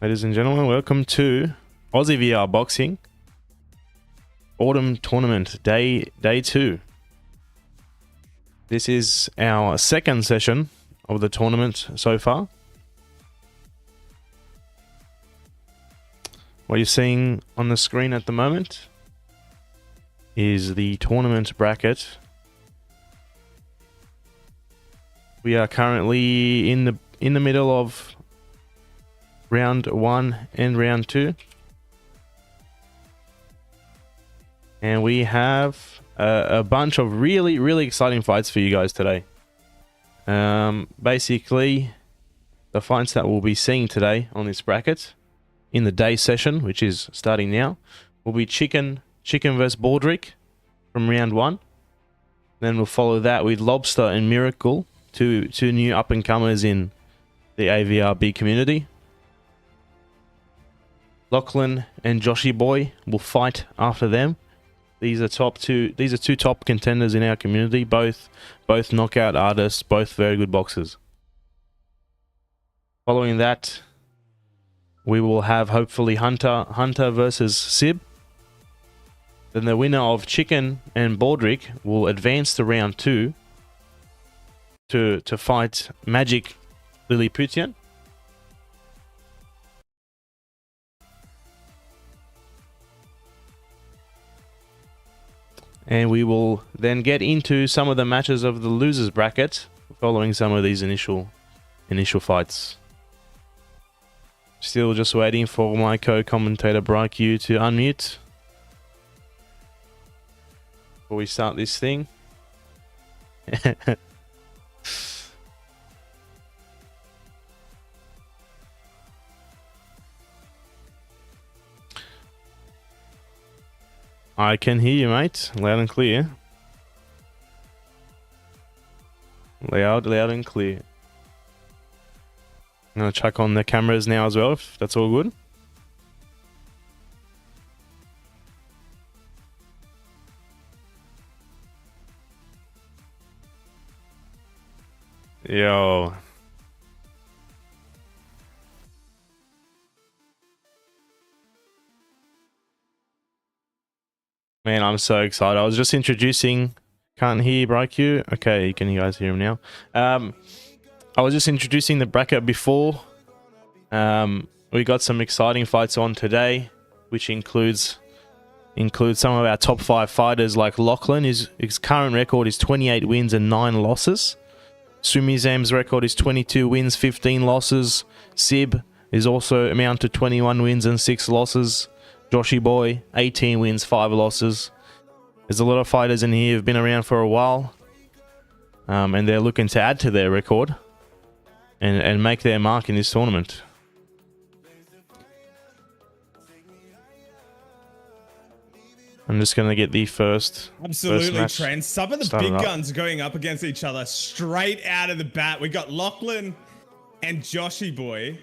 Ladies and gentlemen, welcome to Aussie VR Boxing Autumn Tournament, Day 2. This is our second session of the tournament so far. What you're seeing on the screen at the moment is the tournament bracket. We are currently in the middle of round 1 and round 2, and we have a bunch of really exciting fights for you guys today. Basically, the fights that we'll be seeing today on this bracket in the day session, which is starting now, will be Chicken versus Baldrick from round 1. Then we'll follow that with Lobster and Miracle, two new up and comers in the Avrb community. Lachlan and Joshyboy will fight after them. These are two top contenders in our community, both knockout artists, both very good boxers. Following that, we will have hopefully Hunter versus Sib. Then the winner of Chicken and Baldrick will advance to round 2 to fight Magic Lilliputian. And we will then get into some of the matches of the losers bracket following some of these initial fights. Still just waiting for my co-commentator BrightQ to unmute before we start this thing. I can hear you, mate. Loud and clear. Loud and clear. I'm going to check on the cameras now as well, if that's all good. Yo. Man, I'm so excited. I was just introducing... Can't hear BrightQ? Okay, can you guys hear him now? I was just introducing the bracket before. We got some exciting fights on today, which includes some of our top 5 fighters like Lachlan. His current record is 28 wins and 9 losses. Sumi's record is 22 wins, 15 losses. Sib is also amount to 21 wins and 6 losses. Joshyboy, 18 wins, 5 losses. There's a lot of fighters in here who've been around for a while. And they're looking to add to their record and make their mark in this tournament. I'm just going to get the first match. Trent. Some of the big guns going up against each other straight out of the bat. We got Lachlan and Joshyboy.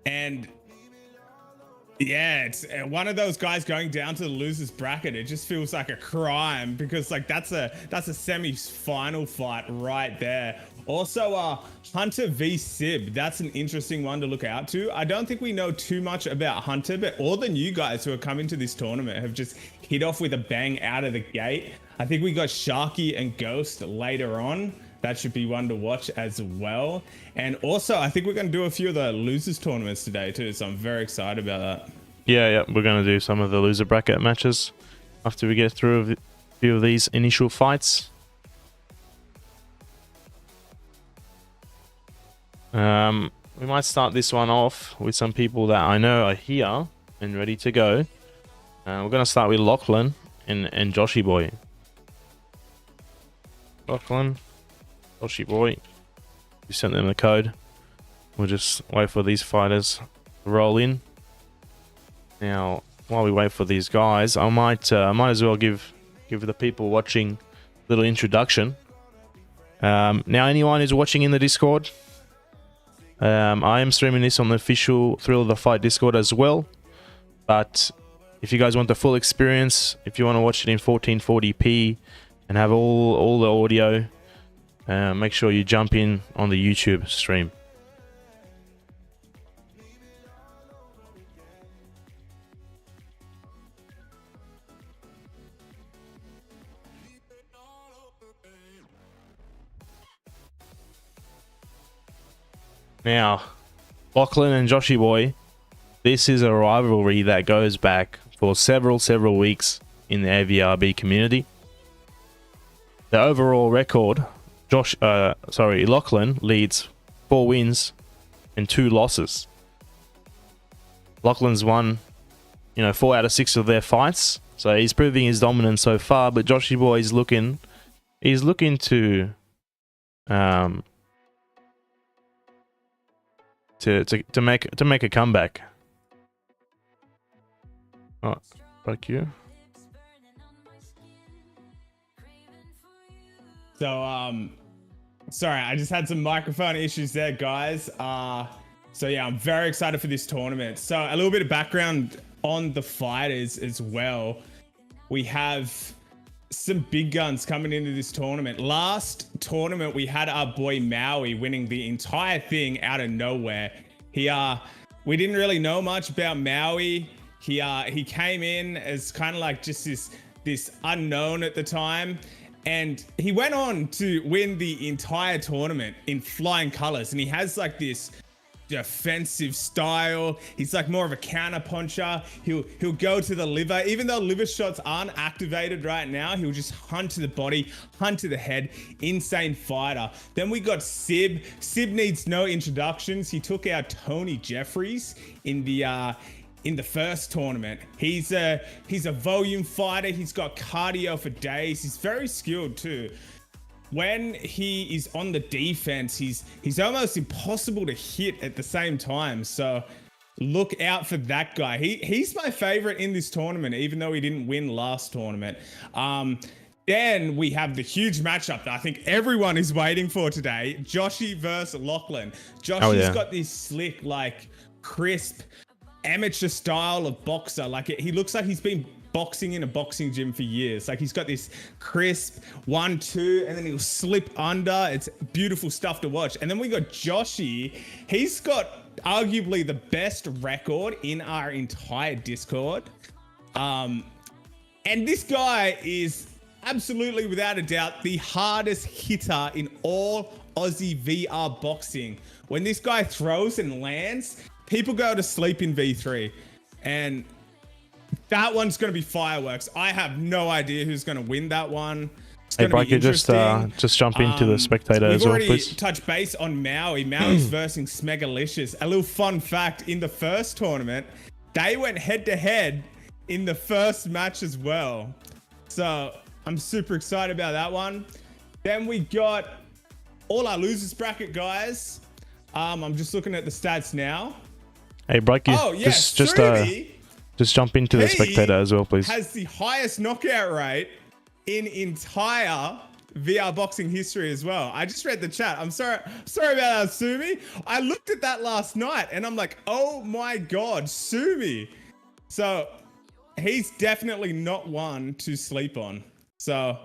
And yeah, it's one of those guys going down to the losers bracket. It just feels like a crime because like that's a semi-final fight right there. Also, Hunter v Sib. That's an interesting one to look out to. I don't think we know too much about Hunter, but all the new guys who are coming to this tournament have just hit off with a bang out of the gate. I think we got Sharky and Ghost later on. That should be one to watch as well. And also, I think we're going to do a few of the losers tournaments today too, so I'm very excited about that. Yeah, we're going to do some of the loser bracket matches after we get through a few of these initial fights. We might start this one off with some people that I know are here and ready to go. We're going to start with Lachlan and Joshyboy. Lachlan, Joshyboy. You sent them the code. We'll just wait for these fighters to roll in. Now, while we wait for these guys, I might as well give the people watching a little introduction. Now, anyone who's watching in the Discord, I am streaming this on the official Thrill of the Fight Discord as well. But if you guys want the full experience, if you want to watch it in 1440p and have all the audio, make sure you jump in on the YouTube stream. Now, Lachlan and Joshyboy, this is a rivalry that goes back for several weeks in the Avrb community. The overall record, Lachlan leads 4 wins and 2 losses. Lachlan's won, 4 out of 6 of their fights, so he's proving his dominance so far. But Joshyboy is looking to make a comeback. Oh, fuck you. So, sorry, I just had some microphone issues there, guys. So yeah, I'm very excited for this tournament. So a little bit of background on the fighters as well. We have some big guns coming into this tournament. Last tournament, we had our boy Muai winning the entire thing out of nowhere. We didn't really know much about Muai. He came in as kind of like just this unknown at the time. And he went on to win the entire tournament in flying colors. And he has like this defensive style. He's like more of a counter puncher. He'll go to the liver. Even though liver shots aren't activated right now, he'll just hunt to the body, hunt to the head. Insane fighter. Then we got Sib. Sib needs no introductions. He took out Tony Jeffries in the first tournament. He's a volume fighter. He's got cardio for days. He's very skilled too. When he is on the defense, he's almost impossible to hit at the same time. So look out for that guy. He's my favorite in this tournament, even though he didn't win last tournament. Then we have the huge matchup that I think everyone is waiting for today. Joshy versus Lachlan. Joshy's got this slick, like crisp, amateur style of boxer. Like he looks like he's been boxing in a boxing gym for years. Like he's got this crisp 1-2 and then he'll slip under. It's beautiful stuff to watch. And then we got Joshy. He's got arguably the best record in our entire Discord. And this guy is absolutely without a doubt the hardest hitter in all Aussie VR boxing. When this guy throws and lands, people go to sleep in V3, and that one's going to be fireworks. I have no idea who's going to win that one. Hey, Bryke, just jump into the spectator as well, please. We've already touched base on Muai. Maui's versus Smegalicious. A little fun fact, in the first tournament, they went head-to-head in the first match as well. So I'm super excited about that one. Then we got all our losers bracket guys. I'm just looking at the stats now. Hey, Bryke, just jump into the spectator as well, please. Has the highest knockout rate in entire VR boxing history as well. I just read the chat. I'm sorry about that, Sumi. I looked at that last night and I'm like, oh my God, Sumi. So he's definitely not one to sleep on. So.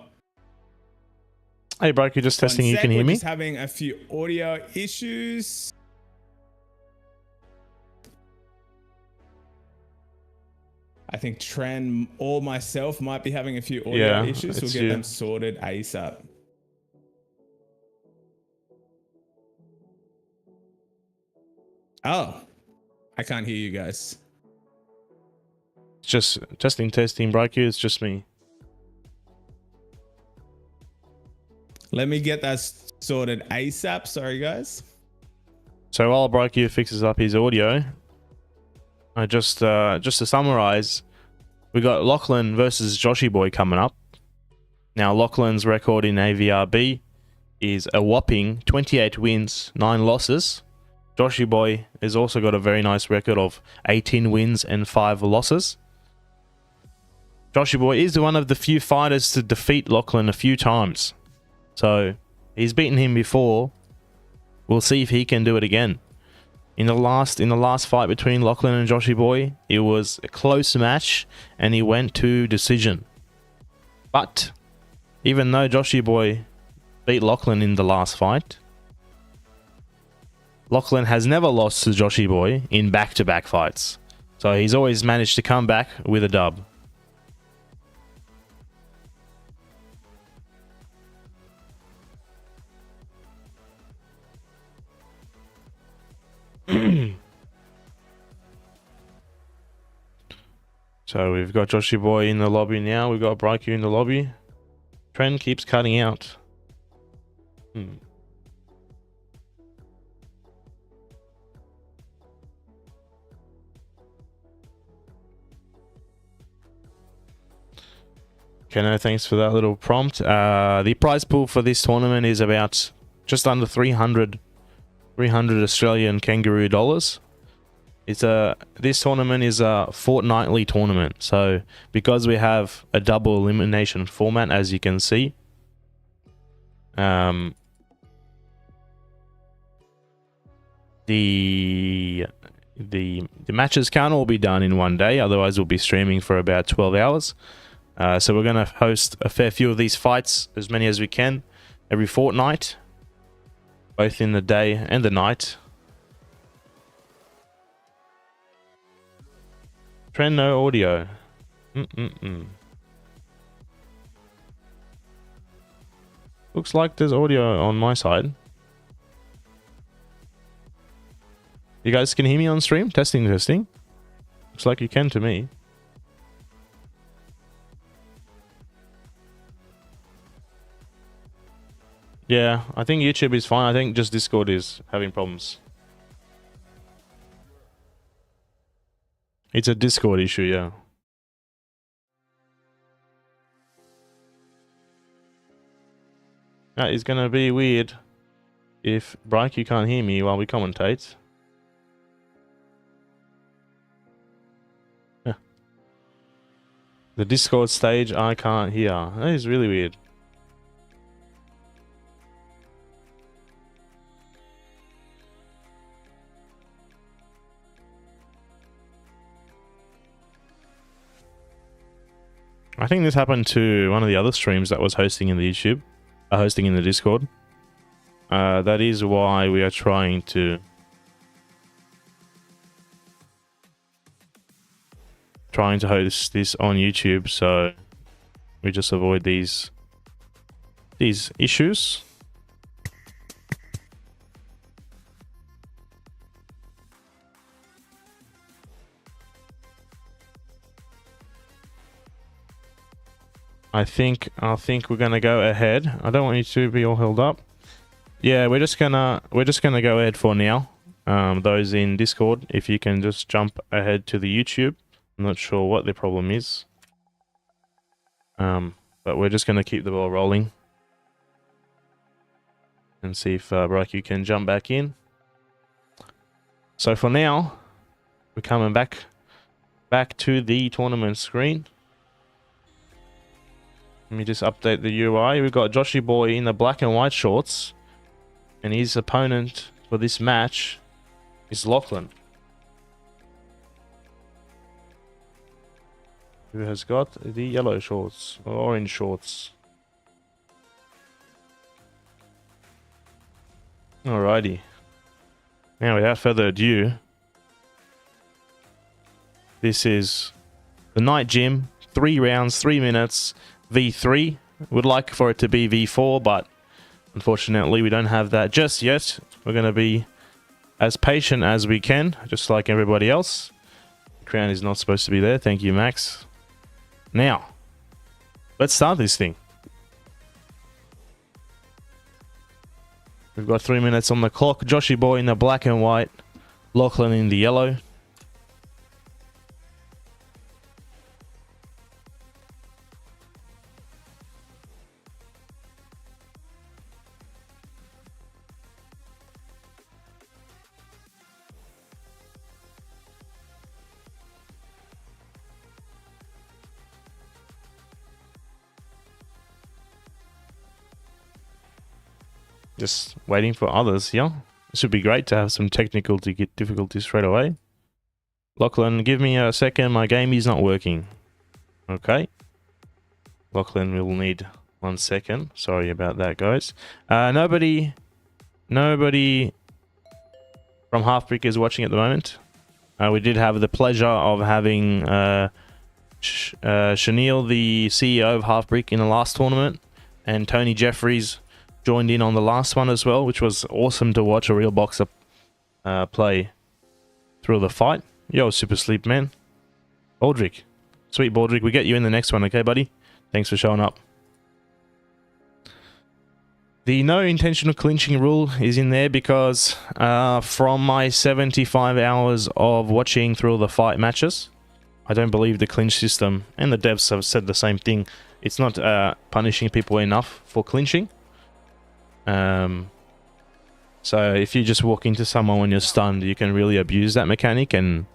Hey, Bryke, you're just testing. You can hear me? Just having a few audio issues. I think Tren or myself might be having a few audio issues. We'll get them sorted ASAP. Oh, I can't hear you guys. Just testing, Bryke. It's just me. Let me get that sorted ASAP. Sorry, guys. So while Bryke fixes up his audio, just to summarize, we got Lachlan versus Joshyboy coming up. Now, Lachlan's record in Avrb is a whopping 28 wins, 9 losses. Joshyboy has also got a very nice record of 18 wins and 5 losses. Joshyboy is one of the few fighters to defeat Lachlan a few times. So, he's beaten him before. We'll see if he can do it again. In the last fight between Lachlan and Joshyboy, it was a close match and he went to decision. But even though Joshyboy beat Lachlan in the last fight. Lachlan has never lost to Joshyboy in back-to-back fights. So he's always managed to come back with a dub. So we've got Joshyboy in the lobby now. We've got Bryku in the lobby. Trend keeps cutting out. Okay, no thanks for that little prompt. The prize pool for this tournament is about just under 300 Australian kangaroo dollars. This tournament is a fortnightly tournament, so because we have a double elimination format, as you can see, the matches can't all be done in one day, otherwise we'll be streaming for about 12 hours. So we're going to host a fair few of these fights, as many as we can, every fortnight, both in the day and the night. Trend no audio. Looks like there's audio on my side. You guys can hear me on stream? Testing. Looks like you can to me. Yeah, I think YouTube is fine. I think just Discord is having problems. It's a Discord issue, yeah. That is gonna be weird if Bryku can't hear me while we commentate. Yeah. The Discord stage I can't hear. That is really weird. I think this happened to one of the other streams that was hosting in the YouTube, hosting in the Discord. That is why we are trying to host this on YouTube, so we just avoid these issues. I think we're gonna go ahead. I don't want you to be all held up. Yeah, we're just gonna go ahead for now. Those in Discord, if you can just jump ahead to the YouTube. I'm not sure what the problem is. But we're just gonna keep the ball rolling and see if Bryku can jump back in. So for now, we're coming back to the tournament screen. Let me just update the UI. We've got Joshyboy in the black and white shorts, and his opponent for this match is Lachlan, who has got the yellow shorts or orange shorts. Alrighty. Now, without further ado, this is the night gym. 3 rounds, 3 minutes. V3. Would like for it to be V4, but unfortunately we don't have that just yet. We're going to be as patient as we can, just like everybody else. The crown is not supposed to be there. Thank you, Max. Now, let's start this thing. We've got 3 minutes on the clock. Joshyboy in the black and white. Lachlan in the yellow. Just waiting for others here. This would be great to have some technical difficulties straight away. Lachlan, give me a second. My game is not working. Okay. Lachlan will need 1 second. Sorry about that, guys. Nobody from Halfbrick is watching at the moment. We did have the pleasure of having Chanel, the CEO of Halfbrick, in the last tournament, and Tony Jeffries joined in on the last one as well, which was awesome to watch a real boxer play through the fight. Yo, super sleep, man. Baldrick. Sweet Baldrick, we get you in the next one, okay, buddy? Thanks for showing up. The no intentional clinching rule is in there because from my 75 hours of watching through the fight matches, I don't believe the clinch system, and the devs have said the same thing, it's not punishing people enough for clinching. So if you just walk into someone when you're stunned, you can really abuse that mechanic, and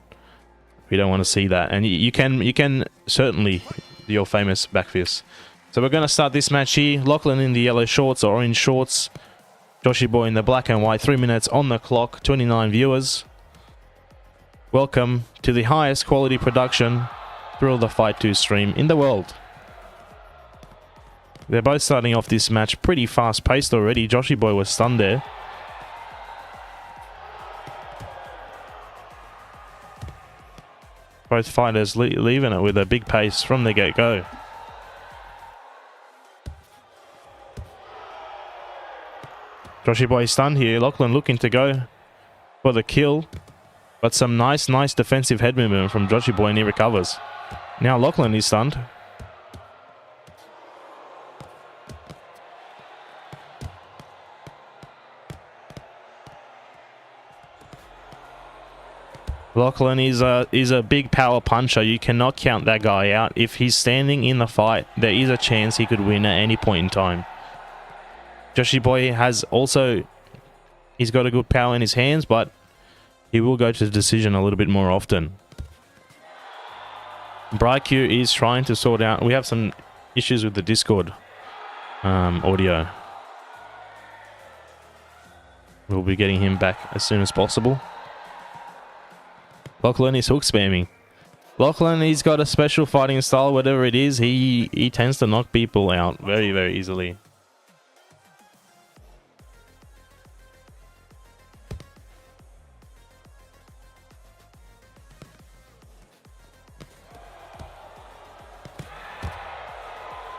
we don't want to see that. And you can certainly do your famous backfist. So we're going to start this match here. Lachlan in the yellow shorts or orange shorts. Joshyboy in the black and white. 3 minutes on the clock. 29 viewers. Welcome to the highest quality production Thrill the Fight 2 stream in the world. They're both starting off this match pretty fast paced already. Joshyboy was stunned there. Both fighters leaving it with a big pace from the get-go. Joshyboy stunned here. Lachlan looking to go for the kill. But some nice defensive head movement from Joshyboy, and he recovers. Now Lachlan is stunned. Lachlan is a big power puncher. You cannot count that guy out. If he's standing in the fight, there is a chance he could win at any point in time. Joshyboy has also, he's got a good power in his hands, but he will go to the decision a little bit more often. BrightQ is trying to sort out, we have some issues with the Discord audio. We'll be getting him back as soon as possible. Lachlan is hook spamming. Lachlan, he's got a special fighting style, whatever it is, he tends to knock people out very, very easily.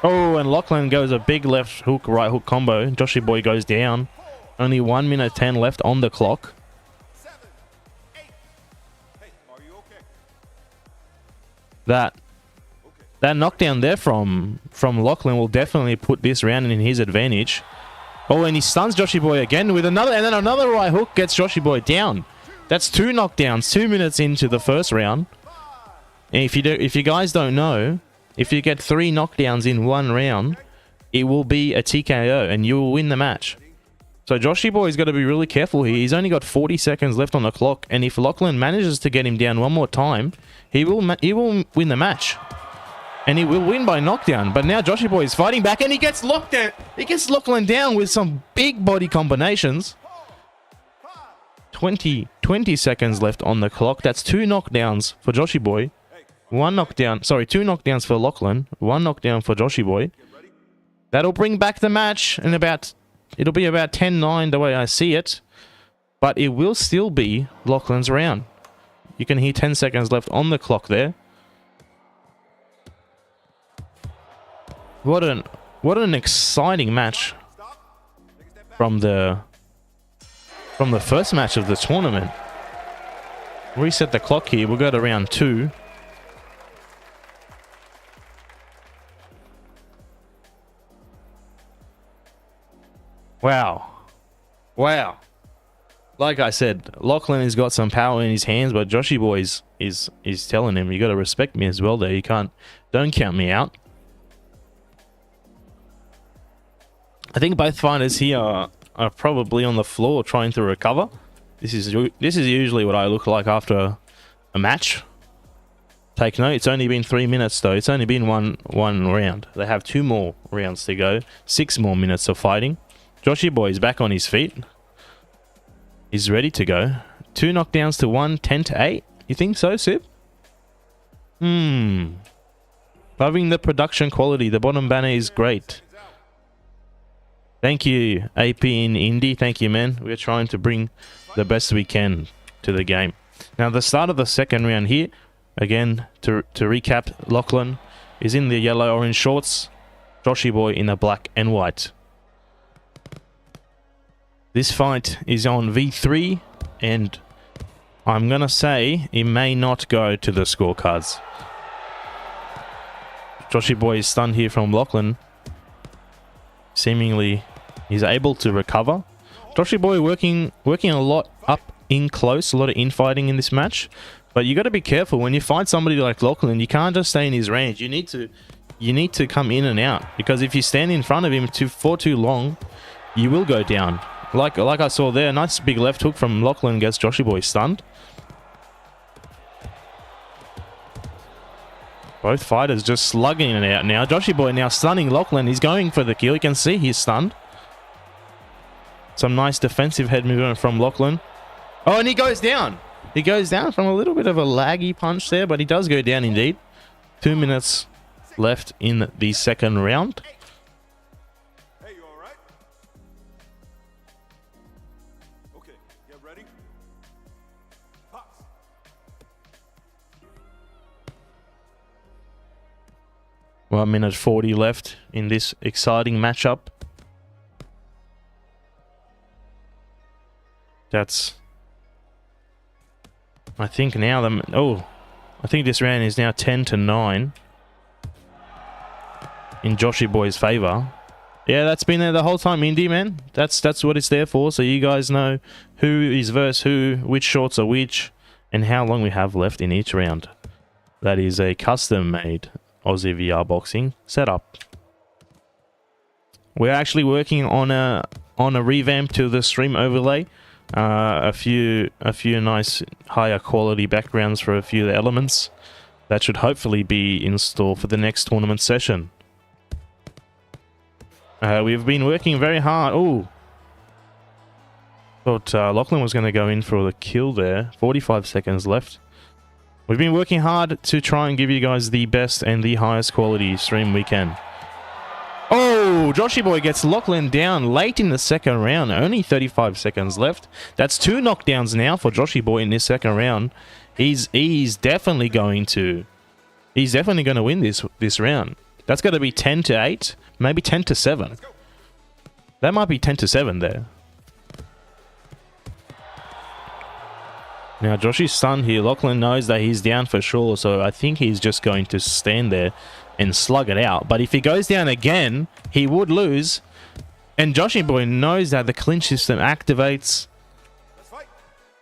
Oh, and Lachlan goes a big left hook, right hook combo. Joshyboy goes down. Only 1 minute 10 left on the clock. 7, 8. Hey, are you okay? That knockdown there from Lachlan will definitely put this round in his advantage. Oh, and he stuns Joshyboy again with another, and then another right hook gets Joshyboy down. That's 2 knockdowns, 2 minutes into the first round. And if you guys don't know, if you get 3 knockdowns in 1 round, it will be a TKO and you will win the match. So Joshyboy's got to be really careful here. He's only got 40 seconds left on the clock, and if Lachlan manages to get him down one more time, he will win the match. And he will win by knockdown. But now Joshyboy is fighting back, and he gets locked down. He gets Lachlan down with some big body combinations. 20 seconds left on the clock. That's 2 knockdowns for Joshyboy. 1 knockdown, sorry, 2 knockdowns for Lachlan, 1 knockdown for Joshyboy. That'll bring back the match in it'll be about 10-9 the way I see it, but it will still be Lachlan's round. You can hear 10 seconds left on the clock there. What an exciting match from the first match of the tournament. Reset the clock here. We'll go to round 2. Wow. Like I said, Lachlan has got some power in his hands, but Joshyboy is telling him, you got to respect me as well there. You don't count me out. I think both fighters here are probably on the floor trying to recover. This is usually what I look like after a match. Take note, it's only been 3 minutes though. It's only been one round. They have 2 more rounds to go. 6 more minutes of fighting. Joshyboy is back on his feet. He's ready to go. 2 knockdowns to 1, 10-8. You think so, Sip? Loving the production quality. The bottom banner is great. Thank you, AP in Indy. Thank you, man. We're trying to bring the best we can to the game. Now, the start of the second round here, again, to recap, Lachlan is in the yellow-orange shorts, Joshyboy in the black and white. This fight is on V3, and I'm going to say it may not go to the scorecards. Joshyboy is stunned here from Lachlan. Seemingly, he's able to recover. Joshyboy working a lot up in close, a lot of infighting in this match. But you got to be careful when you fight somebody like Lachlan. You can't just stay in his range. You need to come in and out, because if you stand in front of him for too long, you will go down. Like I saw there, nice big left hook from Lachlan gets Joshyboy stunned. Both fighters just slugging it out now. Joshyboy now stunning Lachlan. He's going for the kill. You can see he's stunned. Some nice defensive head movement from Lachlan. Oh, and he goes down. He goes down from a little bit of a laggy punch there, but he does go down indeed. 2 minutes left in the second round. Hey, you all right? Okay, get ready. Pops. 1 minute 40 left in this exciting matchup. That's... I think now I think this round is now 10-9 in Joshyboy's favor. Yeah, that's been there the whole time, Indy, man. That's what it's there for, so you guys know who is versus who, which shorts are which, and how long we have left in each round. That is a custom-made Aussie VR boxing setup. We're actually working on a revamp to the stream overlay. A few nice higher quality backgrounds for a few of the elements that should hopefully be in store for the next tournament session. We've been working very hard. Oh, thought Lachlan was going to go in for the kill there. 45 seconds left. We've been working hard to try and give you guys the best and the highest quality stream we can. Oh, Joshyboy gets Lachlan down late in the second round. Only 35 seconds left. That's 2 knockdowns now for Joshyboy in this second round. He's definitely going to win this round. That's got to be 10-8, maybe 10-7. That might be 10-7 there. Now Joshy's stunned here. Lachlan knows that he's down for sure, so I think he's just going to stand there and slug it out. But if he goes down again, he would lose. And Joshyboy knows that the clinch system activates.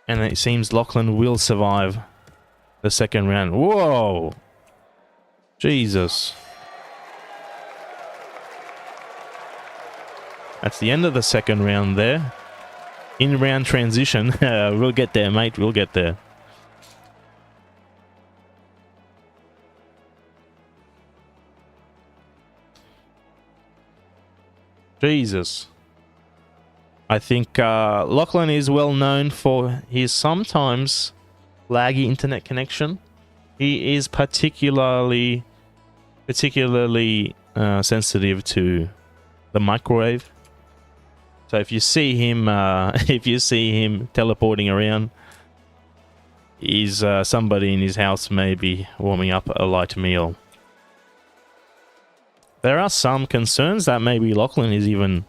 And it seems Lachlan will survive the second round. Whoa! Jesus. That's the end of the second round there. In-round transition. We'll get there, mate. We'll get there. Jesus. I think Lachlan is well known for his sometimes laggy internet connection. He is particularly sensitive to the microwave. So if you see him teleporting around, he's somebody in his house maybe warming up a light meal. There are some concerns that maybe Lachlan is even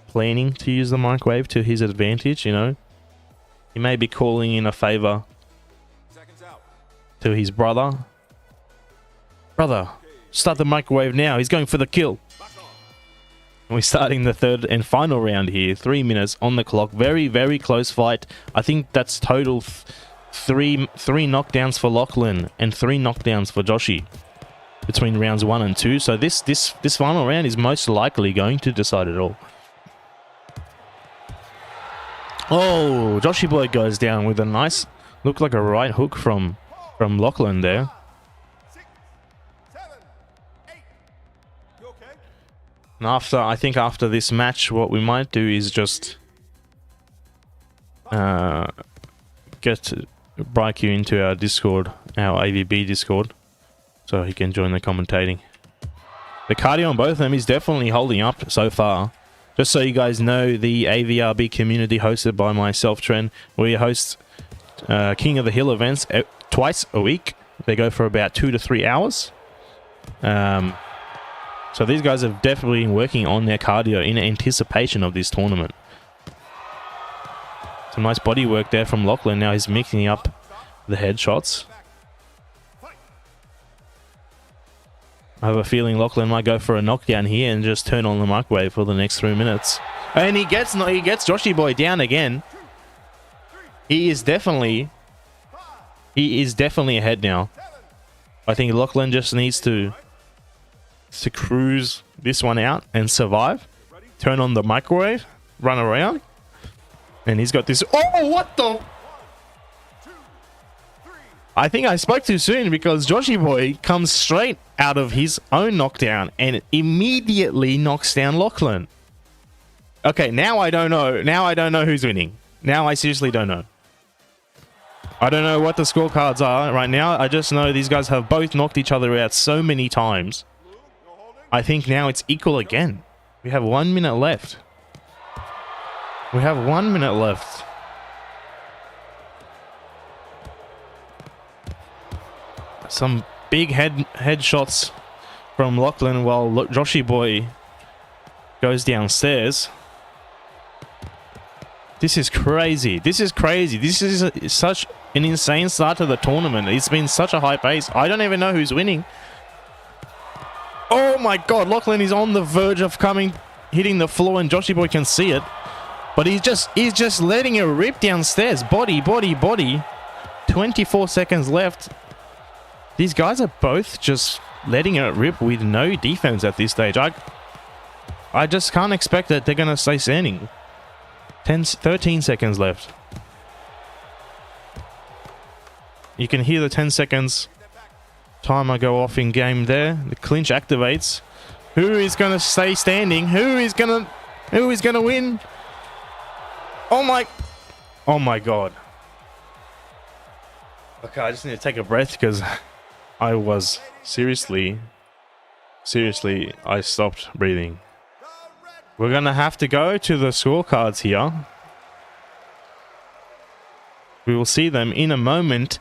planning to use the microwave to his advantage, you know. He may be calling in a favor to his brother. Brother, start the microwave now. He's going for the kill. And we're starting the third and final round here. 3 minutes on the clock. Very, very close fight. I think that's total three knockdowns for Lachlan and 3 knockdowns for Joshy between rounds 1 and 2. So this final round is most likely going to decide it all. Oh, Joshyboy goes down with a nice, looked like a right hook from Lachlan there. 6, 7, 8. You okay? And I think after this match, what we might do is just get Braiku into our Discord, our AVB Discord, so he can join the commentating. The cardio on both of them is definitely holding up so far. Just so you guys know, the AVRB community hosted by myself, Trent, we host King of the Hill events twice a week. They go for about 2 to 3 hours. So these guys have definitely been working on their cardio in anticipation of this tournament. Some nice body work there from Lachlan. Now he's mixing up the headshots. I have a feeling Lachlan might go for a knockdown here and just turn on the microwave for the next 3 minutes. And he gets Joshyboy down again. He is definitely ahead now. I think Lachlan just needs to cruise this one out and survive. Turn on the microwave, run around. And he's got this. Oh, what the? I think I spoke too soon because Joshyboy comes straight out of his own knockdown and immediately knocks down Lachlan. Okay, now I don't know. Now I don't know who's winning. Now I seriously don't know. I don't know what the scorecards are right now. I just know these guys have both knocked each other out so many times. I think now it's equal again. We have 1 minute left. We have 1 minute left. Some big headshots from Lachlan while Joshyboy goes downstairs. This is crazy. This is crazy. This is such an insane start to the tournament. It's been such a high pace. I don't even know who's winning. Oh my god, Lachlan is on the verge of hitting the floor and Joshyboy can see it. But he's just letting it rip downstairs. Body, body, body. 24 seconds left. These guys are both just letting it rip with no defense at this stage. I just can't expect that they're going to stay standing. 13 seconds left. You can hear the 10 seconds timer go off in game there. The clinch activates. Who is going to stay standing? Who is going to win? Oh my god. Okay, I just need to take a breath because I was seriously, I stopped breathing. We're going to have to go to the scorecards here. We will see them in a moment.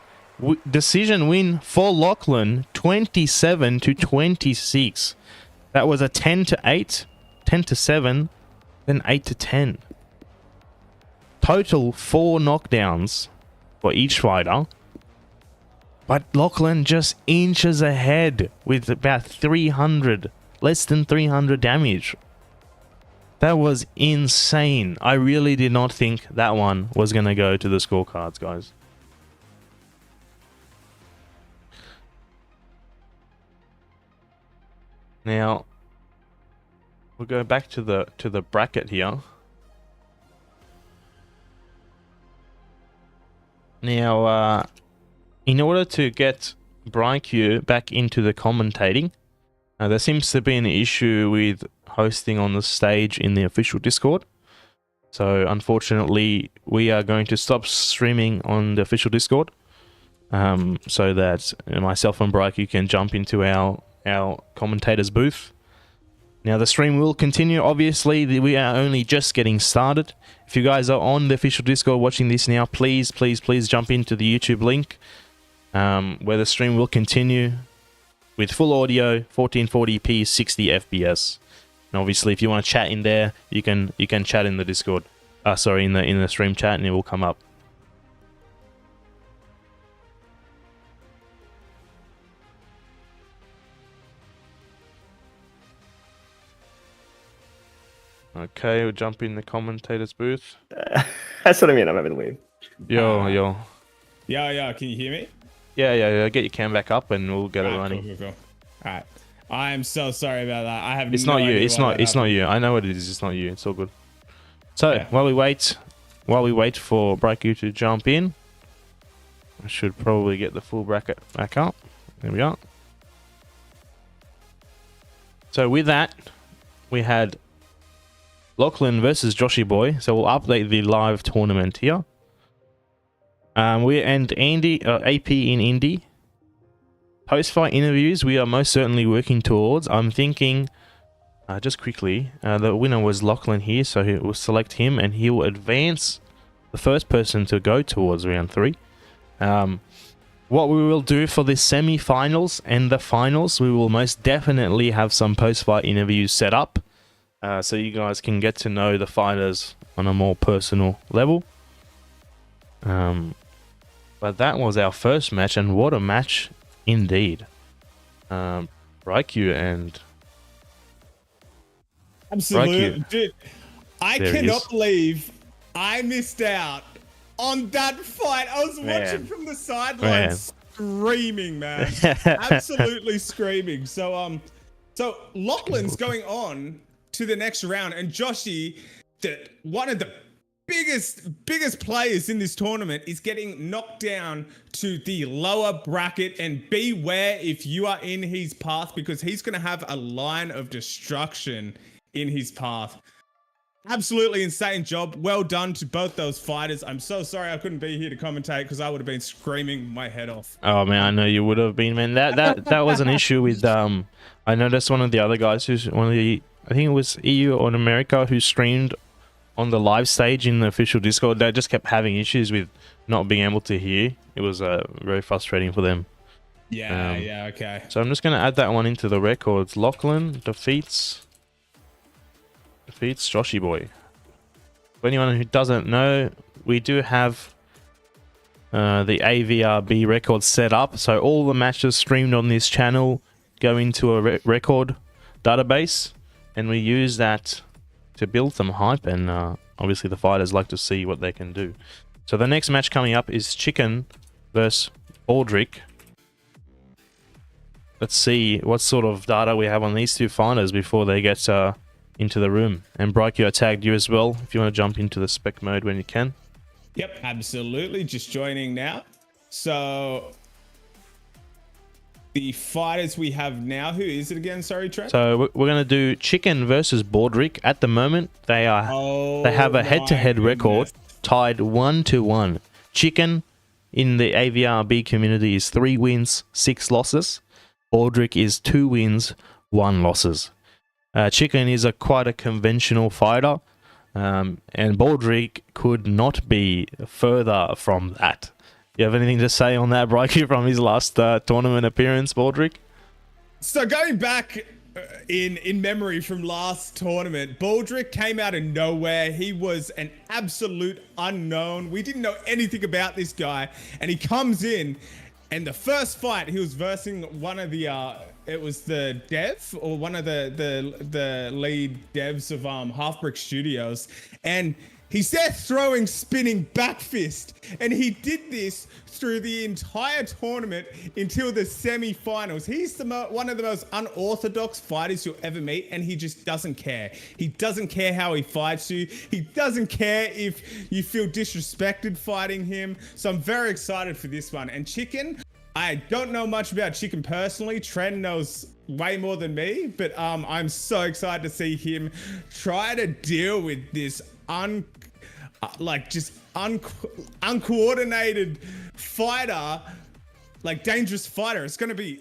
Decision win for Lachlan, 27 to 26. That was a 10 to 8, 10 to 7, then 8 to 10. Total 4 knockdowns for each fighter. But Lachlan just inches ahead with about 300, less than 300 damage. That was insane. I really did not think that one was going to go to the scorecards, guys. Now, we'll go back to the bracket here. Now, in order to get BriQ back into the commentating, there seems to be an issue with hosting on the stage in the official Discord. So unfortunately, we are going to stop streaming on the official Discord, so that myself and BriQ can jump into our commentator's booth. Now the stream will continue. Obviously, we are only just getting started. If you guys are on the official Discord watching this now, please jump into the YouTube link, where the stream will continue with full audio, 1440p, 60 FPS. And obviously, if you want to chat in there, you can chat in the Discord. Sorry, in the stream chat, and it will come up. Okay, we'll jump in the commentator's booth. That's what I mean. I'm having to leave. Yo. Yeah. Can you hear me? Yeah. Get your cam back up, and we'll get it running. Cool. All right. I am so sorry about that. I have. It's not you. It's not you. I know what it is. It's not you. It's all good. So yeah. while we wait for BriQ to jump in, I should probably get the full bracket back up. There we go. So with that, we had Lachlan versus Joshyboy. So we'll update the live tournament here. We and Andy, AP in Indy. Post-fight interviews we are most certainly working towards. I'm thinking just quickly, the winner was Lachlan here, so he will select him and he will advance the first person to go towards round 3. What we will do for the semi-finals and the finals, we will most definitely have some post-fight interviews set up, so you guys can get to know the fighters on a more personal level. But that was our first match, and what a match indeed. Raikou and... Absolutely. Dude, I There he cannot is. believe I missed out on that fight. I was watching from the sidelines screaming, man. Absolutely screaming. So Lachlan's going on to the next round, and Joshy, one of the biggest players in this tournament, is getting knocked down to the lower bracket, and beware if you are in his path, because he's going to have a line of destruction in his path. Absolutely insane job. Well done to both those fighters. I'm so sorry I couldn't be here to commentate, because I would have been screaming my head off. Oh man, I know you would have been, man. That was an issue with I noticed one of the other guys who's one of the, I think it was EU or in America, who streamed on the live stage in the official Discord. They just kept having issues with not being able to hear. It was very frustrating for them. Yeah, okay. So I'm just going to add that one into the records. Lachlan defeats Joshyboy. For anyone who doesn't know, we do have the Avrb record set up, so all the matches streamed on this channel go into a record database, and we use that to build some hype, and obviously the fighters like to see what they can do. So the next match coming up is Chicken versus Baldrick. Let's see what sort of data we have on these two fighters before they get into the room. And Bryke, I tagged you as well, if you want to jump into the spec mode when you can. Yep, absolutely. Just joining now. So the fighters we have now, who is it again? Sorry, Trent. So we're going to do Chicken versus Baldrick. At the moment, they have a head-to-head record tied 1-1. Chicken in the Avrb community is 3 wins, 6 losses. Baldrick is 2 wins, 1 losses. Chicken is quite a conventional fighter, and Baldrick could not be further from that. You have anything to say on that, Bryke, from his last tournament appearance, Baldrick? So going back in memory from last tournament, Baldrick came out of nowhere. He was an absolute unknown. We didn't know anything about this guy, and he comes in, and the first fight he was versing one of the it was the dev, or one of the lead devs of Half Brick Studios, and he's there throwing spinning back fist, and he did this through the entire tournament until the semi-finals. He's one of the most unorthodox fighters you'll ever meet, and he just doesn't care. He doesn't care how he fights you. He doesn't care if you feel disrespected fighting him. So I'm very excited for this one. And Chicken, I don't know much about Chicken personally. Trent knows way more than me, but I'm so excited to see him try to deal with this uncoordinated fighter, like dangerous fighter. It's going to be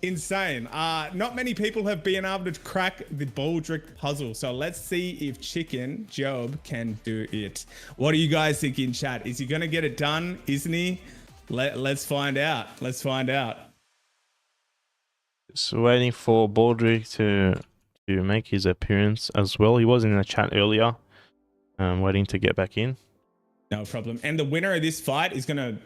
insane. Not many people have been able to crack the Baldrick puzzle, so let's see if Chicken Job can do it. What do you guys think in chat? Is he going to get it done? Isn't he? Let's find out. Let's find out. Just waiting for Baldrick to make his appearance as well. He was in the chat earlier. Waiting to get back in. No problem. And the winner of this fight is going to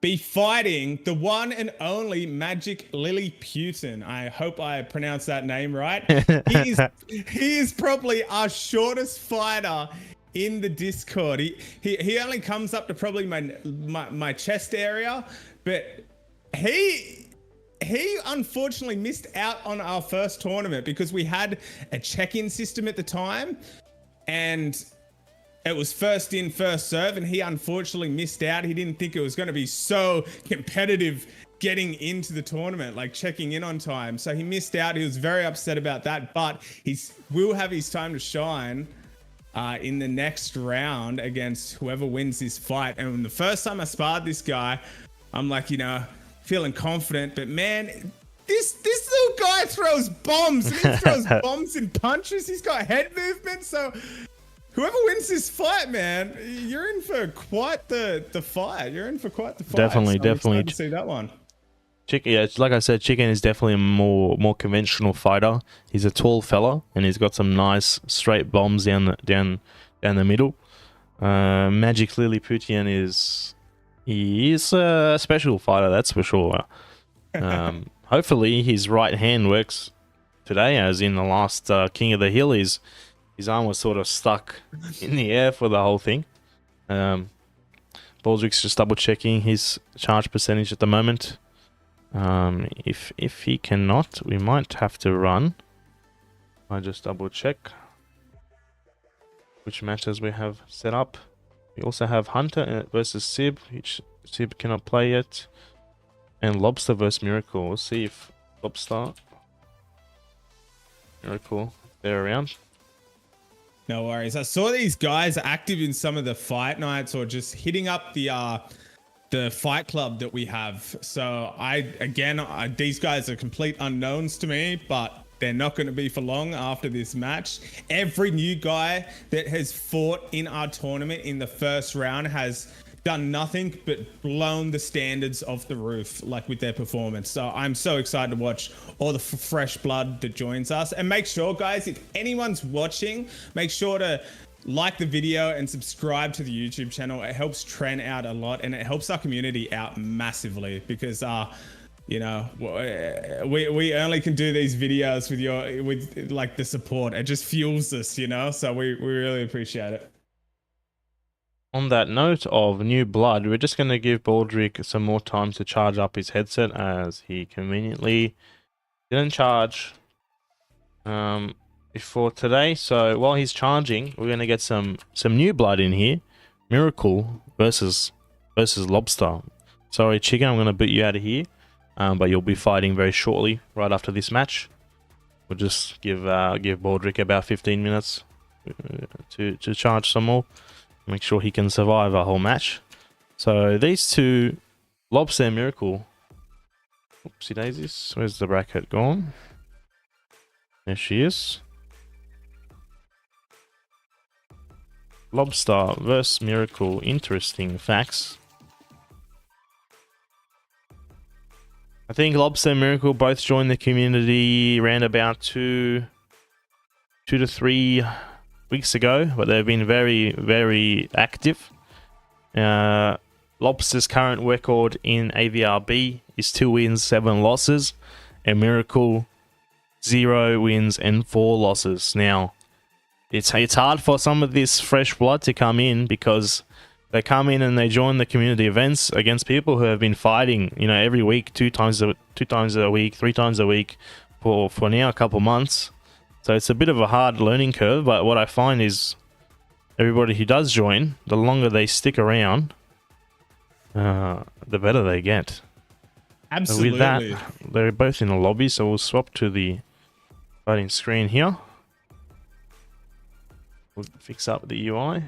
be fighting the one and only Magic Lilliputian. I hope I pronounced that name right. He is probably our shortest fighter in the Discord. He only comes up to probably my chest area, but he unfortunately missed out on our first tournament because we had a check-in system at the time, and it was first in, first serve, and he unfortunately missed out. He didn't think it was going to be so competitive getting into the tournament, like checking in on time. So he missed out. He was very upset about that, but he will have his time to shine in the next round against whoever wins this fight. And the first time I sparred this guy, I'm like, feeling confident, but man, this little guy throws bombs. And he throws bombs and punches. He's got head movement. So whoever wins this fight, man, you're in for quite the fight. You're in for quite the fight. Definitely, so I'm definitely. excited to see that one. Chicken, yeah, it's like I said, Chicken is definitely a more conventional fighter. He's a tall fella, and he's got some nice straight bombs down the middle. Magic Lilliputian is a special fighter, that's for sure. Hopefully his right hand works today, as in the last King of the Hill, his arm was sort of stuck in the air for the whole thing. Baldrick's just double checking his charge percentage at the moment. If he cannot, we might have to run. I just double check which matches we have set up. We also have Hunter versus Sib, which Sib cannot play yet, and Lobster versus Miracle. We'll see if Lobster, Miracle, they're around. No worries. I saw these guys active in some of the fight nights or just hitting up the fight club that we have. So these guys are complete unknowns to me, but they're not going to be for long after this match. Every new guy that has fought in our tournament in the first round has done nothing but blown the standards off the roof, like with their performance. So I'm so excited to watch all the fresh blood that joins us. And make sure, guys, if anyone's watching, make sure to like the video and subscribe to the YouTube channel. It helps Trent out a lot, and it helps our community out massively, because you know, we only can do these videos with like the support. It just fuels us, you know, so we really appreciate it. On that note of new blood, we're just going to give Baldrick some more time to charge up his headset, as he conveniently didn't charge before today. So while he's charging, we're going to get some new blood in here. Miracle versus Lobster. Sorry, Chicken, I'm going to boot you out of here. But you'll be fighting very shortly, right after this match. We'll just give Baldrick about 15 minutes to charge some more. Make sure he can survive a whole match. So these two, Lobster and Miracle. Oopsie daisies. Where's the bracket gone? There she is. Lobster versus Miracle. Interesting facts. I think Lobster and Miracle both joined the community around about two to 3 weeks ago, but they've been very, very active. Lobster's current record in Avrb is 2 wins, 7 losses, and Miracle 0 wins and 4 losses. Now, it's hard for some of this fresh blood to come in, because they come in and they join the community events against people who have been fighting, you know, every week, 2 times a week, 3 times a week for now a couple months. So it's a bit of a hard learning curve, but what I find is everybody who does join, the longer they stick around, the better they get. Absolutely. So with that, they're both in the lobby, so we'll swap to the voting screen here. We'll fix up the UI.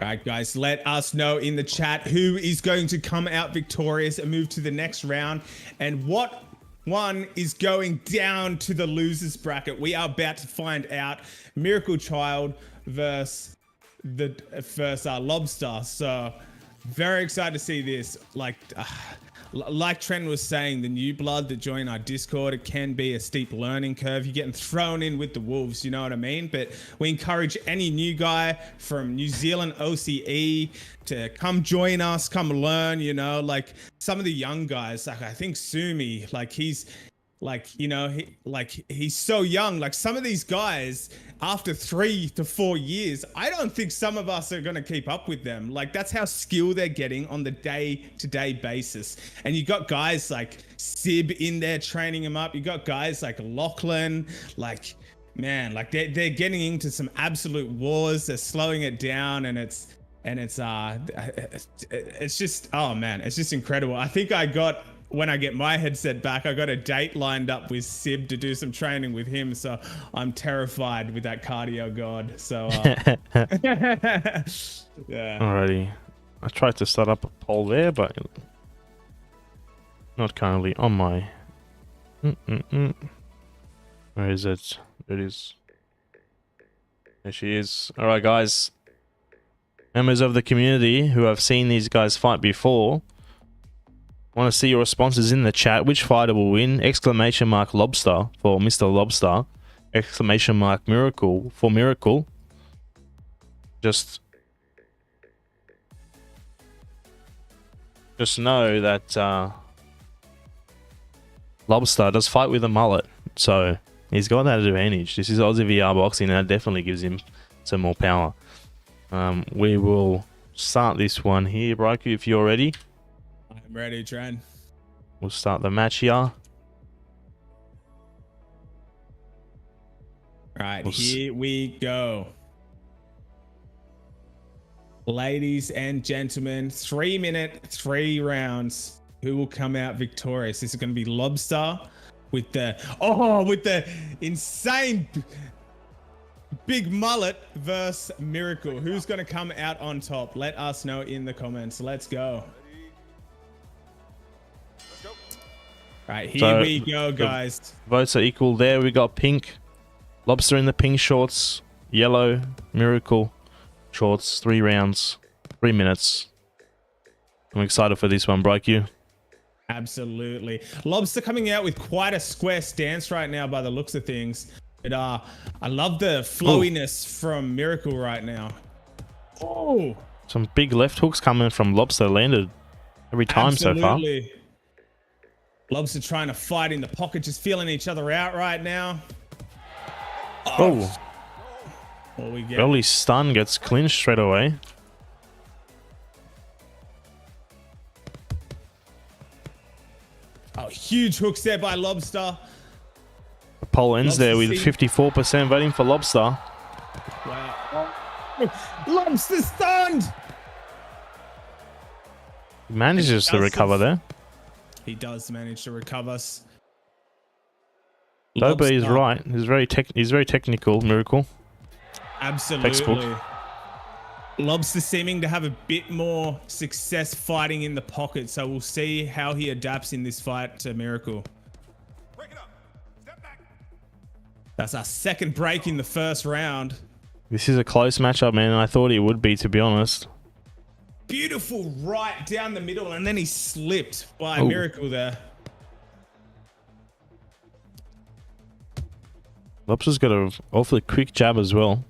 All right, guys, let us know in the chat who is going to come out victorious and move to the next round, and what one is going down to the losers bracket. We are about to find out. Miracle Child versus Lobster. So very excited to see this. Like Trent was saying, the new blood that join our Discord, it can be a steep learning curve. You're getting thrown in with the wolves, you know what I mean? But we encourage any new guy from New Zealand OCE to come join us, come learn, you know, like some of the young guys, like I think Sumi, like he's like, you know, he's so young. Like some of these guys, after 3 to 4 years, I don't think some of us are going to keep up with them. Like that's how skilled they're getting on the day-to-day basis. And you got guys like Sib in there training him up. You got guys like Lachlan, like, man, like they're getting into some absolute wars. They're slowing it down, and it's just, oh man, it's just incredible. I think when I get my headset back, I got a date lined up with Sib to do some training with him. So I'm terrified with that cardio god. So, yeah. Alrighty. I tried to start up a poll there, but not currently on my Where is it? There it is. There she is. Alright, guys. Members of the community who have seen these guys fight before, want to see your responses in the chat. Which fighter will win? Exclamation mark Lobster for Mr. Lobster. Exclamation mark Miracle for Miracle. Just know that Lobster does fight with a mullet, so he's got that advantage. This is Aussie VR boxing, and that definitely gives him some more power. We will start this one here, Braiku, if you're ready. I'm ready, Tren. We'll start the match here. Right, here we go. Ladies and gentlemen, 3 minute, 3 rounds. Who will come out victorious? This is going to be Lobster with the insane big mullet versus Miracle. Who's going to come out on top? Let us know in the comments. Let's go. Let's go. Right, here we go, guys. Votes are equal there. We got pink. Lobster in the pink shorts. Yellow. Miracle. Shorts. 3 rounds. 3 minutes. I'm excited for this one, Braiku. Absolutely. Lobster coming out with quite a square stance right now by the looks of things. But I love the flowiness from Miracle right now. Oh, some big left hooks coming from Lobster. Landed every time so far. Lobster trying to fight in the pocket, just feeling each other out right now. Oh. What we get? Early stun gets clinched straight away. Oh, huge hooks there by Lobster. The poll ends there with 54% voting for Lobster. Wow. Lobster stunned. He manages to recover there. He does manage to recover. Dobe is right. He's very technical, Miracle. Absolutely. Textbook. Lobster seeming to have a bit more success fighting in the pocket, so we'll see how he adapts in this fight to Miracle. Break it up. Step back. That's our second break in the first round. This is a close matchup, man. I thought it would be, to be honest. Beautiful right down the middle, and then he slipped by Miracle there. Lobster's got an awfully quick jab as well.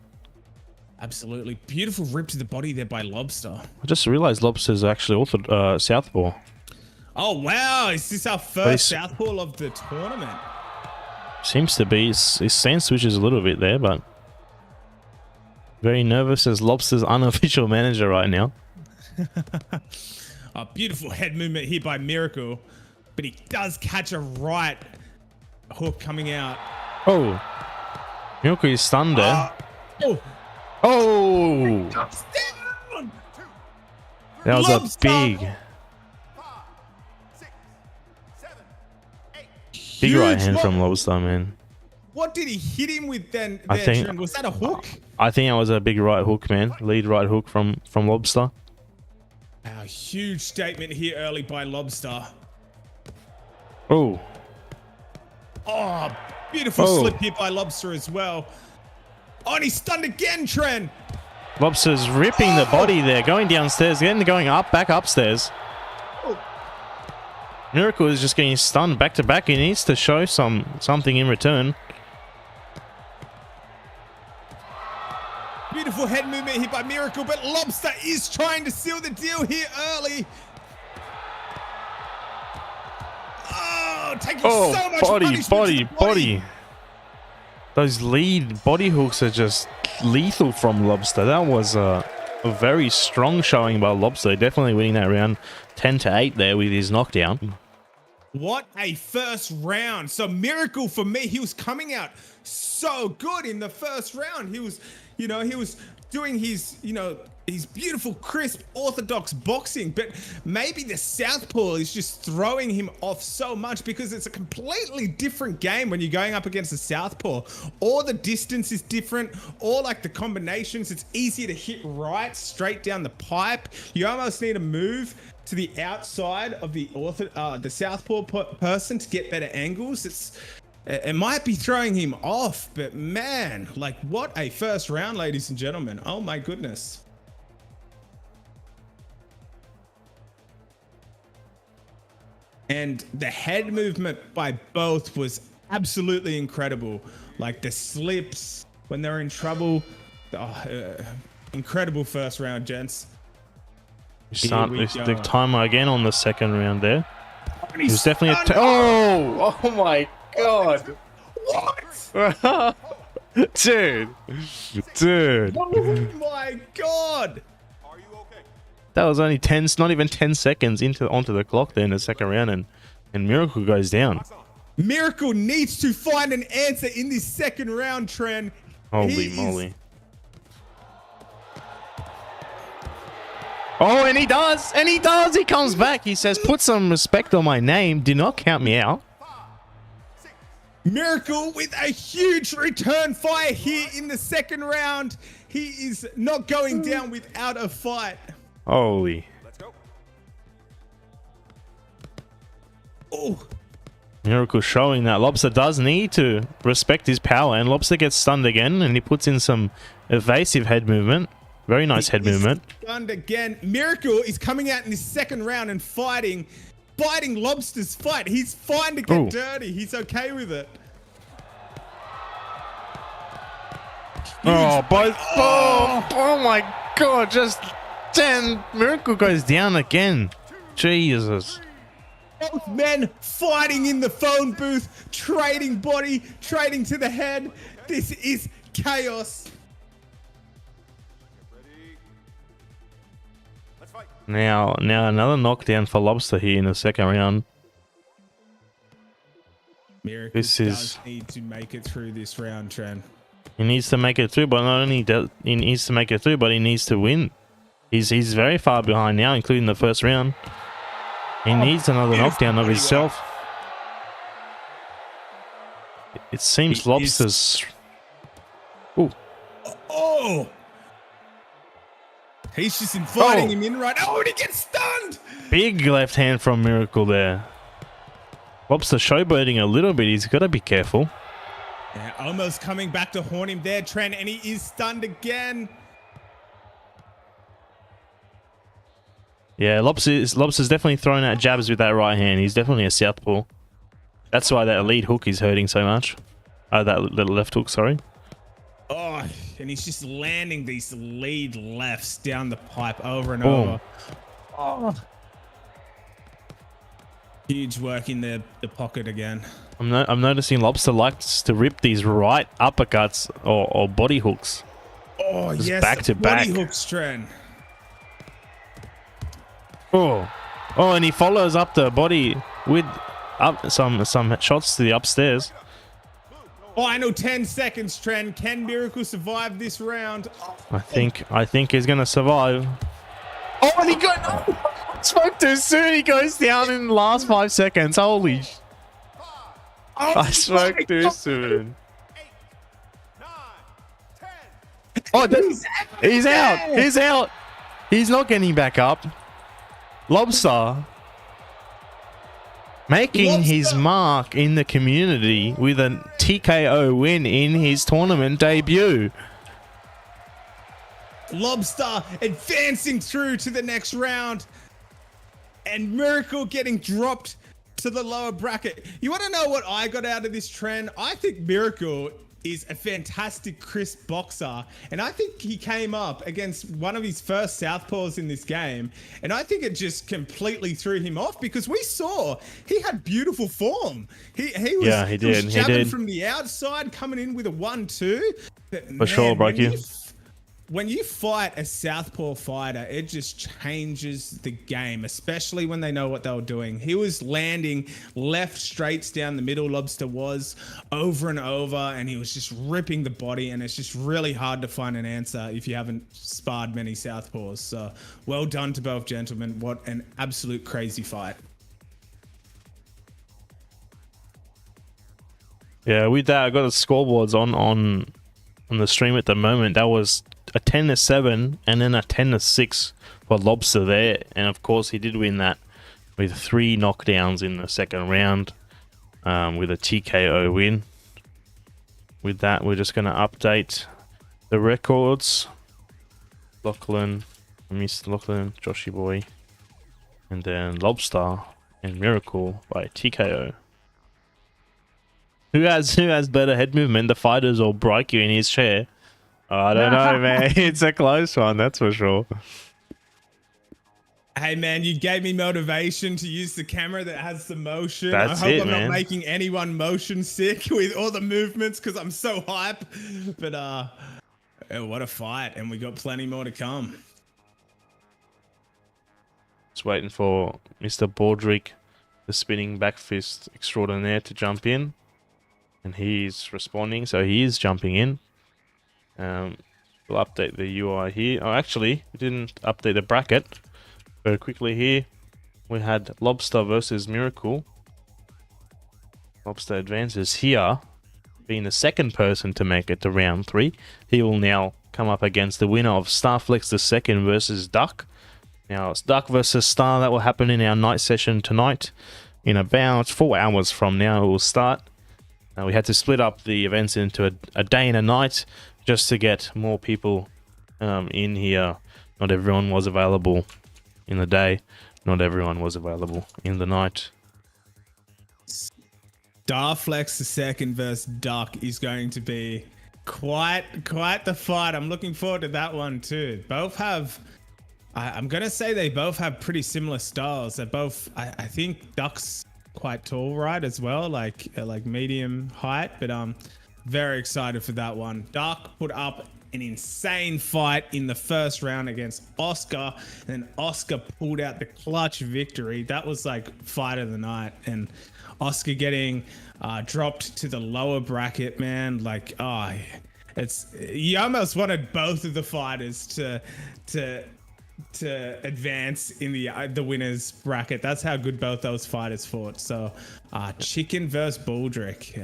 Absolutely. Beautiful rip to the body there by Lobster. I just realized Lobster's actually also southpaw. Oh, wow. Is this our first southpaw of the tournament? Seems to be. His stance switches a little bit there, but very nervous as Lobster's unofficial manager right now. A beautiful head movement here by Miracle, but he does catch a right hook coming out. Oh. Miracle is stunned there. Oh. Oh! Down. That was Lobster. a big, 5, 6, 7, 8. big Huge right hand look. from Lobster, man. What did he hit him with then? I think- Tren? Was that a hook? I think that was a big right hook, man. Lead right hook from Lobster. A huge statement here early by Lobster. Oh. Oh, beautiful Oh. slip here by Lobster as well. Oh, and he's stunned again, Tren. Lobster's ripping the body there, going downstairs, then going up, back upstairs. Miracle is just getting stunned back to back. He needs to show something in return. Beautiful head movement here by Miracle, but Lobster is trying to seal the deal here early. Oh, taking so much punishment to the body. Those lead body hooks are just lethal from Lobster. That was a very strong showing by Lobster. Definitely winning that round 10-8 there with his knockdown. What a first round. So Miracle for me, he was coming out so good in the first round. He was, he was doing his, He's beautiful, crisp, orthodox boxing, but maybe the southpaw is just throwing him off so much because it's a completely different game when you're going up against the southpaw. Or the distance is different, or like the combinations, it's easier to hit right straight down the pipe. You almost need to move to the outside of the southpaw person to get better angles. It might be throwing him off, but man, like what a first round, ladies and gentlemen. Oh my goodness. And the head movement by both was absolutely incredible. Like the slips when they're in trouble. Incredible first round, gents. Start the timer again on the second round there. It was definitely oh my god. What? Dude. Oh my god. Are you okay? That was only not even 10 seconds onto the clock there in the second round, and Miracle goes down. Miracle needs to find an answer in this second round, Tren. Holy moly. Oh, and he does. He comes back. He says, put some respect on my name. Do not count me out. Miracle with a huge return fire here in the second round. He is not going down without a fight. Holy. Let's go. Oh. Miracle showing that Lobster does need to respect his power, and Lobster gets stunned again, and he puts in some evasive head movement. Very nice head movement. Stunned again. Miracle is coming out in his second round and fighting Lobster's fight. He's fine to get dirty. He's okay with it. Oh, both. Oh my god. Just 10. Miracle goes down again. Jesus. Both men fighting in the phone booth, trading body, trading to the head. This is chaos. Now another knockdown for Lobster here in the second round. Miracle does need to make it through this round, Tren. He needs to make it through, but not only does he needs to make it through, but he needs to win. He's very far behind now, including the first round. He needs another knockdown of himself. It seems Lobster's. Ooh. Oh! He's just inviting him in right now. Oh, and he gets stunned! Big left hand from Miracle there. Lobster showboating a little bit. He's got to be careful. Yeah, almost coming back to horn him there, Tren, and he is stunned again. Yeah, Lobster's definitely throwing out jabs with that right hand. He's definitely a southpaw. That's why that lead hook is hurting so much. That little left hook, sorry. Oh, and he's just landing these lead lefts down the pipe over and over. Oh. Huge work in the pocket again. I'm noticing Lobster likes to rip these right uppercuts or body hooks. Oh, just yes. Back to back. Body hooks, Tren. Oh, and he follows up the body with some shots to the upstairs. Final 10 seconds, Tren. Can Miracle survive this round? I think he's gonna survive. Oh, and he spoke too soon. He goes down in the last 5 seconds. Holy! I spoke too soon. 8, 9, 10. Oh, he's out. He's out. He's not getting back up. Lobster making his mark in the community with a TKO win in his tournament debut. Lobster advancing through to the next round, and Miracle getting dropped to the lower bracket. You want to know what I got out of this, Tren? I think Miracle is a fantastic crisp boxer, and I think he came up against one of his first southpaws in this game, and I think it just completely threw him off because we saw he had beautiful form. He was jabbing from the outside, coming in with a 1-2. For sure, broke you. when you fight a southpaw fighter, it just changes the game, especially when they know what they were doing. He was landing left straights down the middle, Lobster was, over and over, and he was just ripping the body, and it's just really hard to find an answer if you haven't sparred many southpaws. So well done to both gentlemen. What an absolute crazy fight. Yeah, with that, I got the scoreboards on the stream at the moment. That was a 10-7 and then a 10-6 for Lobster there, and of course he did win that with 3 knockdowns in the second round, with a TKO win. With that, we're just going to update the records. Lachlan, Joshyboy, and then Lobster and Miracle by TKO. Who has better head movement, the fighters or Brikey in his chair? I don't know, man. It's a close one, that's for sure. Hey, man, you gave me motivation to use the camera that has the motion. That's I hope it, I'm man. not making anyone motion sick with all the movements because I'm so hype. But what a fight, and we got plenty more to come. Just waiting for Mr. Baldrick, the spinning back fist extraordinaire, to jump in. And he's responding, so he is jumping in. We'll update the UI here. Oh, actually, we didn't update the bracket. Very quickly here, we had Lobster versus Miracle. Lobster advances here, being the second person to make it to round 3. He will now come up against the winner of Starflex II versus Duck. Now, it's Duck versus Star. That will happen in our night session tonight. In about 4 hours from now, it will start. We had to split up the events into a day and a night just to get more people in here. Not everyone was available in the day. Not everyone was available in the night. Starflex II versus Duck is going to be quite the fight. I'm looking forward to that one too. Both have, I'm gonna say they both have pretty similar styles. They're both, I think Duck's quite tall, right, as well, like medium height, but very excited for that one. Duck put up an insane fight in the first round against Oscar, and then Oscar pulled out the clutch victory. That was like fight of the night, and Oscar getting dropped to the lower bracket, man. Like, oh, it's, you almost wanted both of the fighters to advance in the winners bracket. That's how good both those fighters fought. So Chicken versus Baldrick.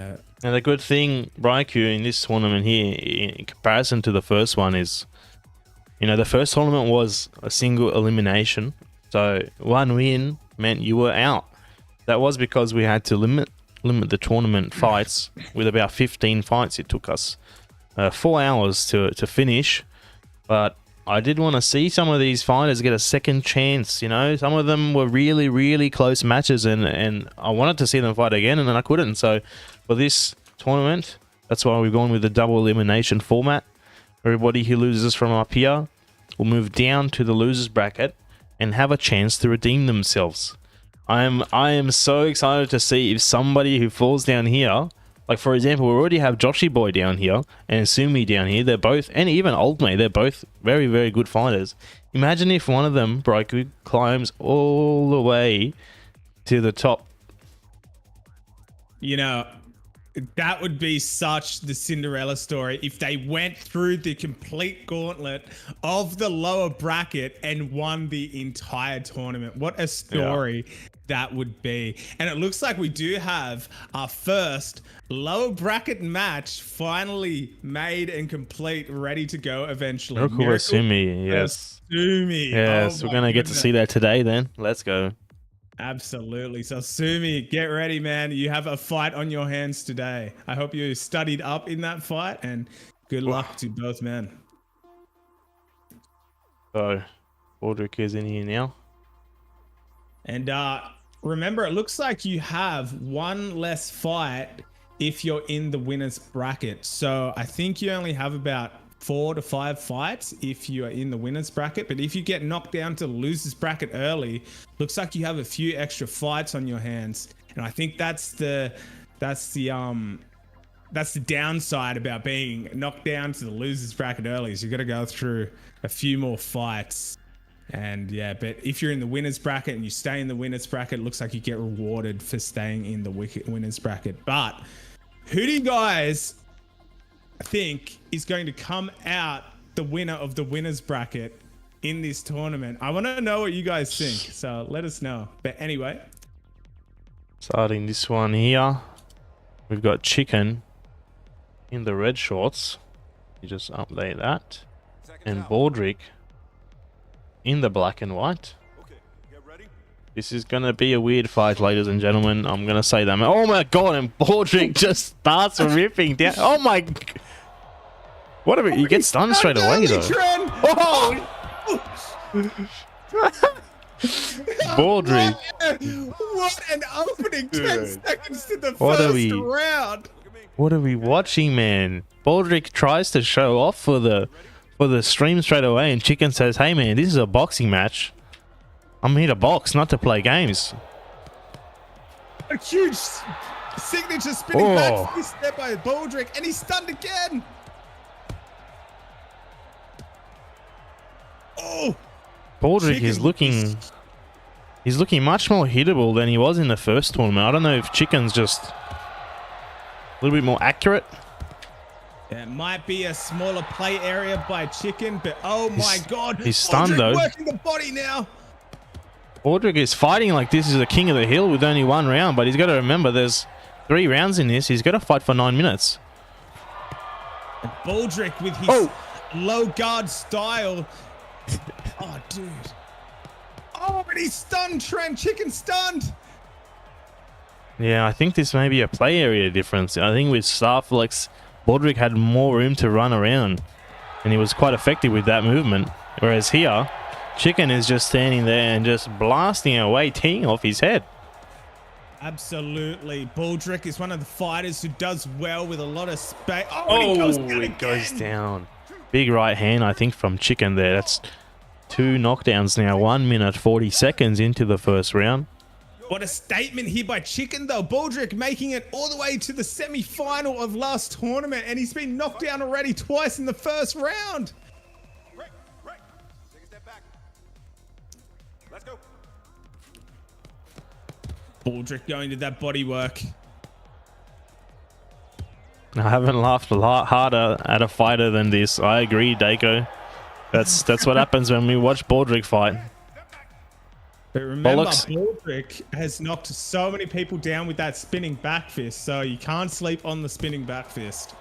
And the good thing, Braiku, in this tournament here, in comparison to the first one, is, you know, the first tournament was a single elimination. So 1 win meant you were out. That was because we had to limit the tournament fights with about 15 fights. It took us 4 hours to finish. But I did want to see some of these fighters get a second chance, you know. Some of them were really, really close matches, and I wanted to see them fight again, and then I couldn't. So for this tournament, that's why we've gone with the double elimination format. Everybody who loses from up here will move down to the losers bracket and have a chance to redeem themselves. I am so excited to see if somebody who falls down here, like for example, we already have Joshyboy down here and Sumi down here. They're both, and even Old Mate, they're both very, very good fighters. Imagine if one of them, Braiku, climbs all the way to the top. You know, that would be such the Cinderella story if they went through the complete gauntlet of the lower bracket and won the entire tournament. What a story that would be. And it looks like we do have our first lower bracket match finally made and complete, ready to go eventually. Miracle versus Sumi, yes. Sumi. Yes, we're going to get to see that today then. Let's go. Absolutely. So Sumi, get ready, man. You have a fight on your hands today. I hope you studied up in that fight, and good luck to both men. So, Baldrick is in here now. And remember, it looks like you have one less fight if you're in the winner's bracket. So I think you only have about 4 to 5 fights if you are in the winner's bracket. But if you get knocked down to the loser's bracket early, looks like you have a few extra fights on your hands. And I think that's the that's the downside about being knocked down to the losers bracket early. Is you got to go through a few more fights. And yeah, but if you're in the winners bracket and you stay in the winners bracket, it looks like you get rewarded for staying in the winners bracket. But who do you guys think is going to come out the winner of the winners bracket in this tournament? I want to know what you guys think, so let us know. But anyway, starting this one here, we've got Chicken in the red shorts. You just update that. And Baldrick in the black and white. Okay, get ready. This is gonna be a weird fight, ladies and gentlemen. I'm gonna say that. Oh my god! And Baldrick just starts ripping down. Oh my! What are we? You get stunned straight away though. Oh! Baldrick. What an opening! 10 seconds to the What are first we- round. What are we watching, man? Baldrick tries to show off for the stream straight away, and Chicken says, "Hey man, this is a boxing match. I'm here to box, not to play games." A huge signature spinning back fist there by Baldrick, and he's stunned again. Oh, Baldrick Chicken is looking... He's looking much more hittable than he was in the first tournament. I don't know if Chicken's just a little bit more accurate. it might be a smaller play area by Chicken, but oh my god, he's stunned, Baldrick though. working the body now. Baldrick is fighting like this is a king of the hill with only one round, but he's got to remember there's 3 rounds in this. He's got to fight for 9 minutes. And Baldrick with his low guard style. Oh, dude. Oh, but he's stunned, Trent. Chicken stunned. Yeah, I think this may be a play area difference. I think with Starflex, Baldrick had more room to run around, and he was quite effective with that movement. Whereas here, Chicken is just standing there and just blasting away, teeing off his head. Absolutely. Baldrick is one of the fighters who does well with a lot of space. Oh, it goes down. Big right hand, I think, from Chicken there. That's 2 knockdowns now. 1 minute 40 seconds into the first round. What a statement here by Chicken, though. Baldrick making it all the way to the semi-final of last tournament, and he's been knocked down already twice in the first round. Right. Take a step back. Let's go. Baldrick going to that body work. I haven't laughed a lot harder at a fighter than this. I agree, Daco. That's what happens when we watch Baldrick fight. But remember, Bollocks. Baldrick has knocked so many people down with that spinning back fist, so you can't sleep on the spinning back fist.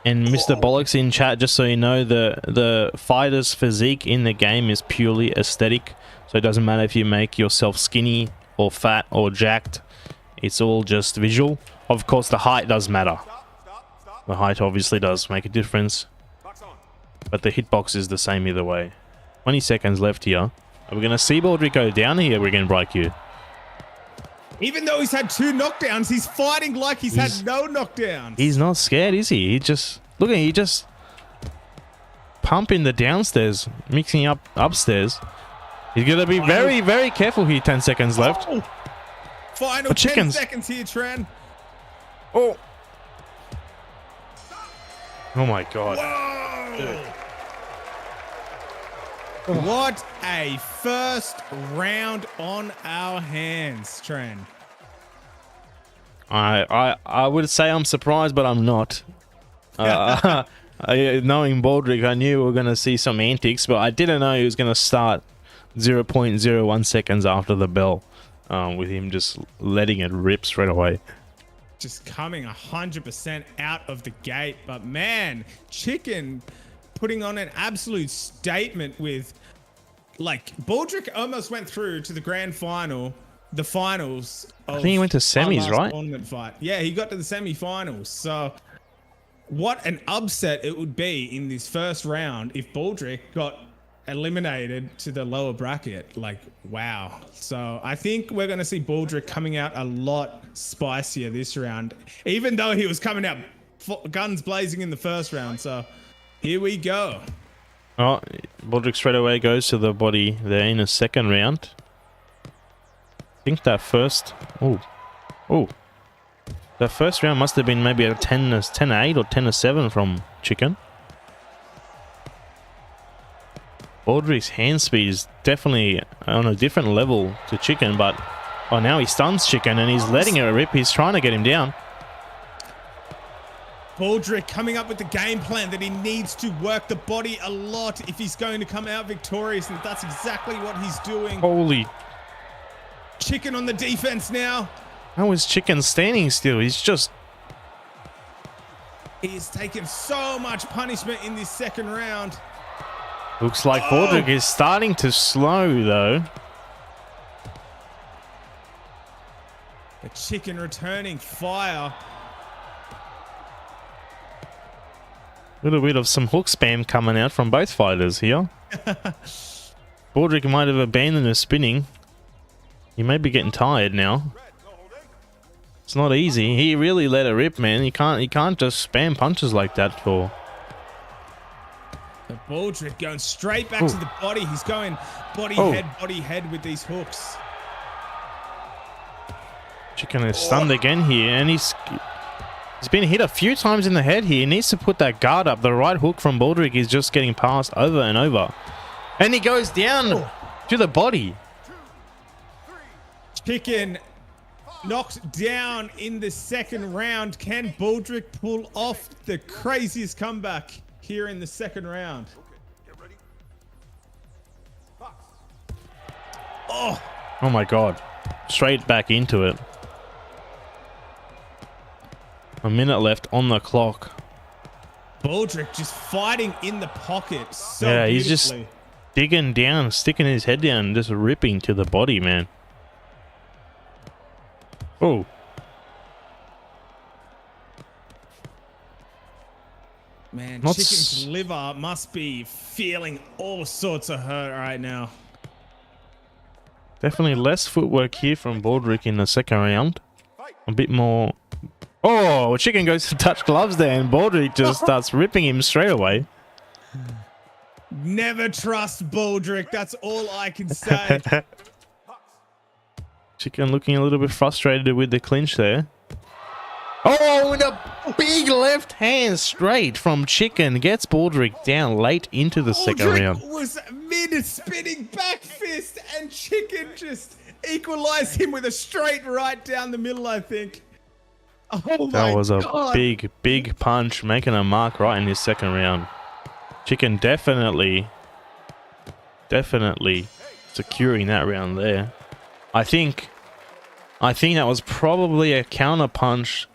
And Mr. Bollocks in chat, just so you know, the fighter's physique in the game is purely aesthetic. So it doesn't matter if you make yourself skinny or fat or jacked. It's all just visual. Of course, the height does matter. Stop. The height obviously does make a difference. Box on. But the hitbox is the same either way. 20 seconds left here. Are we going to see Baldrick go down here? We're going to break you. Even though he's had 2 knockdowns, he's fighting like he's had no knockdowns. He's not scared, is he? He just... Look at he just... pumping the downstairs, mixing up upstairs. He's going to be very, very careful here. 10 seconds left. Oh. Final 10 Chickens. seconds here, Tran. Oh. Oh my god. Whoa. What a first round on our hands, Tran. I would say I'm surprised, but I'm not. Knowing Baldrick, I knew we were going to see some antics, but I didn't know he was going to start 0.01 seconds after the bell, with him just letting it rip straight away. Just coming 100% out of the gate. But man, Chicken putting on an absolute statement with, like, Baldrick almost went through to the grand final, the finals. I think he went to semis, right? Tournament fight. Yeah, he got to the semi-finals. So what an upset it would be in this first round if Baldrick got eliminated to the lower bracket. Like, wow. So I think we're going to see Baldrick coming out a lot spicier this round, even though he was coming out guns blazing in the first round. So here we go. Oh, Baldrick straight away goes to the body there in the second round. I think that first... Oh. The first round must have been maybe a 10-8 or 10-7 from Chicken. Baldrick's hand speed is definitely on a different level to Chicken, but oh, now he stuns Chicken and he's letting it rip. He's trying to get him down. Baldrick coming up with the game plan that he needs to work the body a lot if he's going to come out victorious, and that's exactly what he's doing. Holy. Chicken on the defense now. How is Chicken standing still? He's just... He has taken so much punishment in this second round. Looks like Baldrick is starting to slow though. The Chicken returning fire. A little bit of some hook spam coming out from both fighters here. Baldrick might have abandoned the spinning. He may be getting tired now. It's not easy. He really let it rip, man. He can't just spam punches like that for... The Baldrick going straight back to the body. He's going body head with these hooks. Chicken is stunned again here, and he's been hit a few times in the head here. He needs to put that guard up. The right hook from Baldrick is just getting passed over and over. And he goes down to the body. Chicken knocked down in the second round. Can Baldrick pull off the craziest comeback here in the second round? Oh my god. Straight back into it. A minute left on the clock. Baldrick just fighting in the pocket so yeah, he's just beautifully. digging down, sticking his head down, just ripping to the body, man. Oh. Man, Chicken's liver must be feeling all sorts of hurt right now. Definitely less footwork here from Baldrick in the second round. A bit more... Oh, Chicken goes to touch gloves there and Baldrick just starts ripping him straight away. Never trust Baldrick. That's all I can say. Chicken looking a little bit frustrated with the clinch there. Oh, and a big left hand straight from Chicken gets Baldrick down late into the second round. Baldrick was mid-spinning back fist and Chicken just equalized him with a straight right down the middle, I think. Oh my God. That was a big punch, making a mark right in his second round. Chicken definitely securing that round there. I think that was probably a counter punch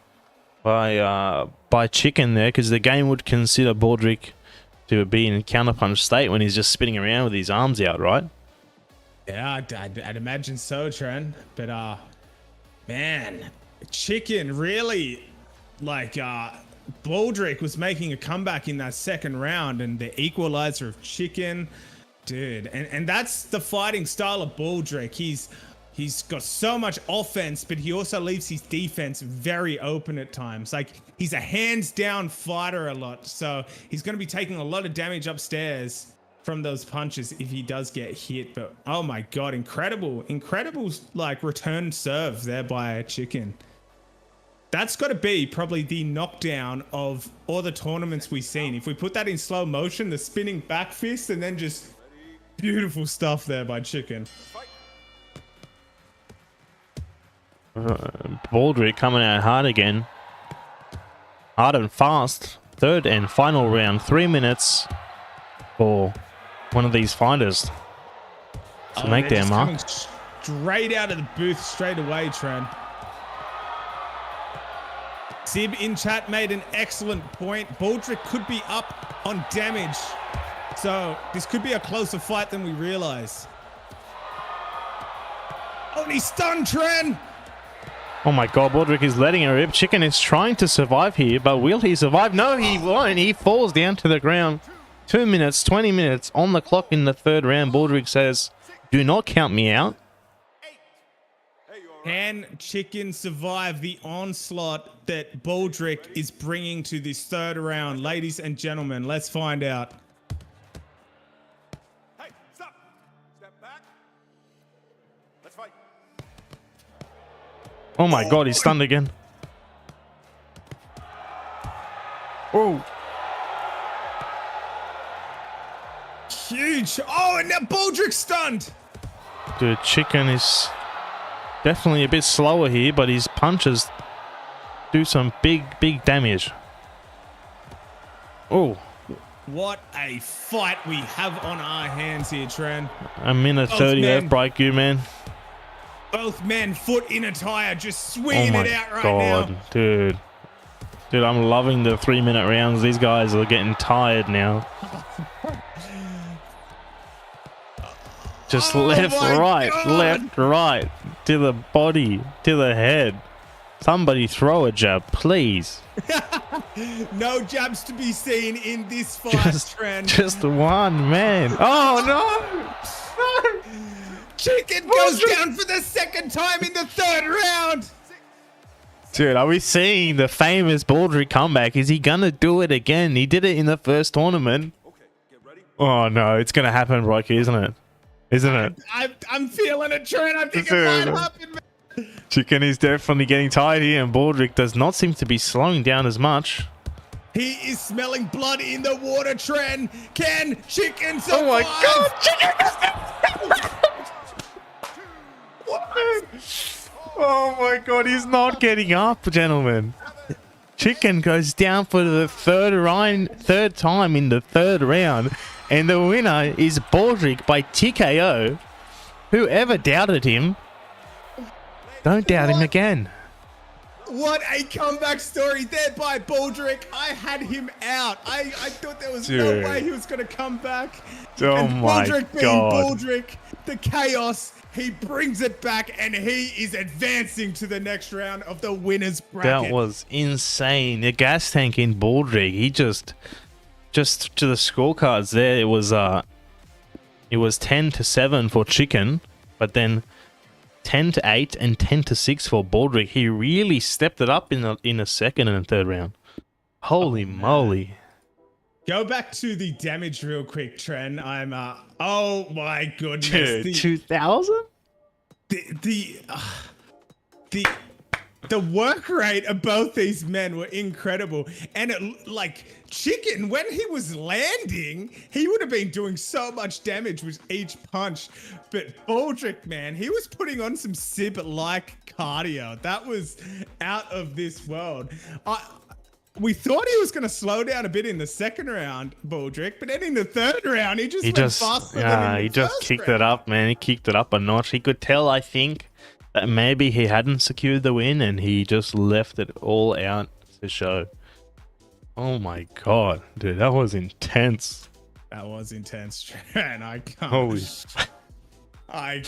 by Chicken there, because the game would consider Baldrick to be in counter punch state when he's just spinning around with his arms out, right? Yeah, I'd imagine so, Trent. But man, Chicken really, like, Baldrick was making a comeback in that second round, and the equalizer of Chicken, dude, and that's the fighting style of Baldrick. He's got so much offense, but he also leaves his defense very open at times. Like, he's a hands-down fighter a lot, so he's going to be taking a lot of damage upstairs from those punches if he does get hit. But oh my God, incredible, like, return serve there by Chicken. That's got to be probably the knockdown of all the tournaments we've seen. If we put that in slow motion, the spinning back fist, and then just beautiful stuff there by Chicken. Baldrick coming out hard again. Hard and fast. Third and final round. 3 minutes for one of these fighters to make their mark. Straight out of the booth straight away, Tran. Sib in chat made an excellent point. Baldrick could be up on damage, so this could be a closer fight than we realize. Oh, and he's stunned, Tran. Oh my God, Baldrick is letting it rip. Chicken is trying to survive here, but will he survive? No, he won't. He falls down to the ground. 2 minutes, 20 minutes on the clock in the third round. Baldrick says, do not count me out. Can Chicken survive the onslaught that Baldrick is bringing to this third round? Ladies and gentlemen, let's find out. Hey, stop. Step back. Let's fight. Oh my God, he's stunned again. Oh, Huge. Oh, and now Baldrick stunned. dude, Chicken is definitely a bit slower here, but his punches do some big damage. Oh, What a fight we have on our hands here, Tren. a minute Both 30 men. left, break you, man. Both men foot in attire, just Oh swinging my it out right god, now. dude. Dude, I'm loving the 3-minute rounds. These guys are getting tired now. Just Oh left, my right, God. left, right, to the body, to the head. Somebody throw a jab, please. No jabs to be seen in this fight, Just, Tren. just one man. Oh no! Chicken goes down for the second time in the third round. Dude, are we seeing the famous Baldrick comeback? Is he gonna do it again? He did it in the first tournament. Oh no, it's gonna happen, Rocky, isn't it? Isn't it? I'm feeling it, Tren. I think it Dude. might happen, man. Chicken is definitely getting tired here, and Baldrick does not seem to be slowing down as much. He is smelling blood in the water, Tren. Can Chicken survive? Oh my god, Chicken! Oh my god, he's not getting up, gentlemen. Chicken goes down for the third time in the third round, and the winner is Baldrick by TKO. Whoever doubted him, don't doubt him again. What a comeback story there by Baldrick. I had him out. I thought there was no Dude. way he was going to come back. Oh and my Baldrick being God. Baldrick, the chaos, he brings it back and he is advancing to the next round of the winner's bracket. That was insane. The gas tank in Baldrick, he just to the scorecards there, it was 10-7 for Chicken, but then 10-8 and 10-6 for Baldrick. He really stepped it up in the second and third round. Holy moly. Go back to the damage real quick, Tren. I'm oh my goodness. Dude, 2000? The work rate of both these men were incredible. And it, like Chicken, when he was landing, he would have been doing so much damage with each punch. But Baldrick, man, he was putting on some Sib-like cardio. That was out of this world. We thought he was going to slow down a bit in the second round, Baldrick, but then in the third round, he went faster than in the he just first kicked round. it up, man. He kicked it up a notch. He could tell, I think, that maybe he hadn't secured the win and he just left it all out to show. Oh my god, dude, that was intense. That was intense, Tren. I can't. Holy. I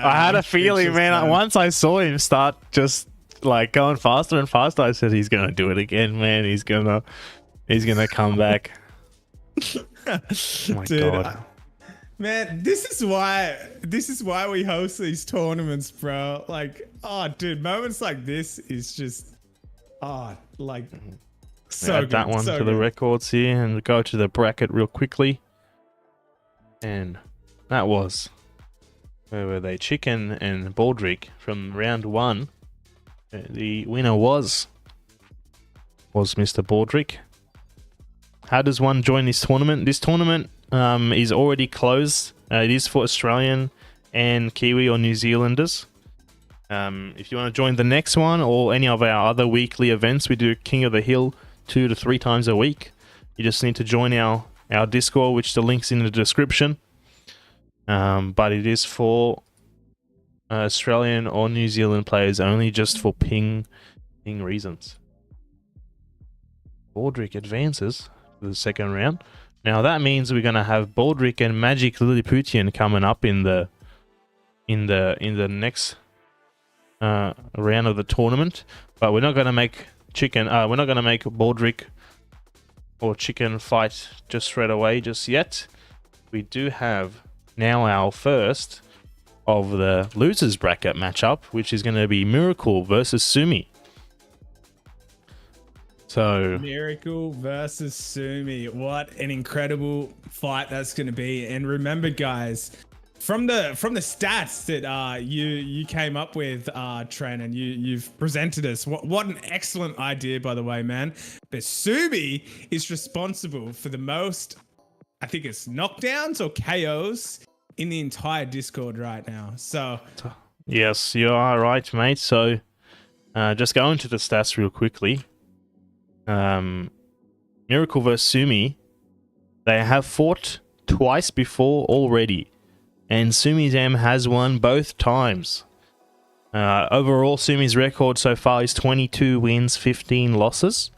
had a feeling, man. Once I saw him start just like going faster and faster, I said he's gonna do it again, man. He's gonna come back. Oh my Dude, god. man, this is why we host these tournaments, bro. Like, oh, dude, moments like this is just, like, so Add good. that one so to the good. records here and go to the bracket real quickly. And that was, where were they? Chicken and Baldrick from round one. The winner was Mr. Baldrick. How does one join this tournament? This tournament is already closed. It is for Australian and Kiwi or New Zealanders. If you want to join the next one or any of our other weekly events, we do King of the Hill 2 to 3 times a week. You just need to join our Discord, which the link's in the description. But it is for Australian or New Zealand players only, just for ping reasons. Baldrick advances to the second round. Now that means we're gonna have Baldrick and Magic Lilliputian coming up in the next round of the tournament. But we're not gonna make Chicken. We're not gonna make Baldrick or Chicken fight just straight away just yet. We do have now our first of the losers bracket matchup, which is going to be Miracle versus Sumi. So Miracle versus Sumi. What an incredible fight that's going to be. And remember, guys, from the stats that you came up with, Trent, and you've presented us, what an excellent idea, by the way, man. But Sumi is responsible for the most, I think it's knockdowns or KOs in the entire Discord right now. So Yes, you are right, mate. So just go into the stats real quickly. Miracle vs Sumi, they have fought twice before already, and Sumi's M has won both times. Overall, Sumi's record so far is 22 wins, 15 losses,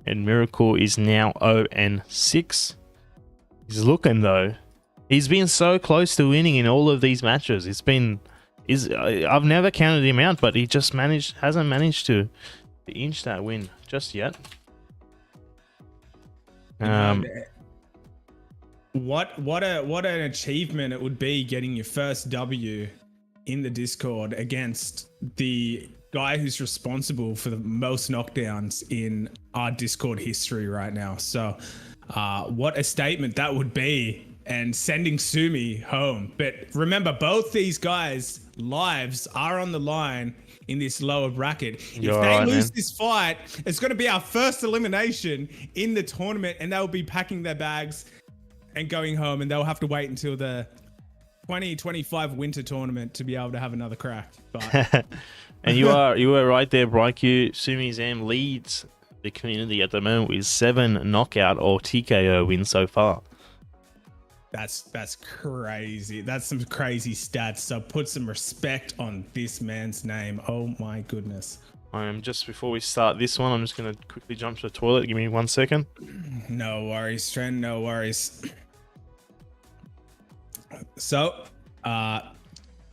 and Miracle is now 0-6. He's looking though. He's been so close to winning in all of these matches. I've never counted him out, but he just hasn't managed to inch that win just yet. What an achievement it would be getting your first W in the Discord against the guy who's responsible for the most knockdowns in our Discord history right now. So what a statement that would be, and sending Sumi home. But remember, both these guys' lives are on the line in this lower bracket. If they lose this fight, it's going to be our first elimination in the tournament, and they'll be packing their bags and going home, and they'll have to wait until the 2025 winter tournament to be able to have another crack. But and you were right there, Bryq. Sumi's M leads the community at the moment with 7 knockout or TKO wins so far. That's crazy. That's some crazy stats. So put some respect on this man's name. Oh my goodness. Just before we start this one, I'm just going to quickly jump to the toilet. Give me 1 second. No worries, Trent. No worries. So,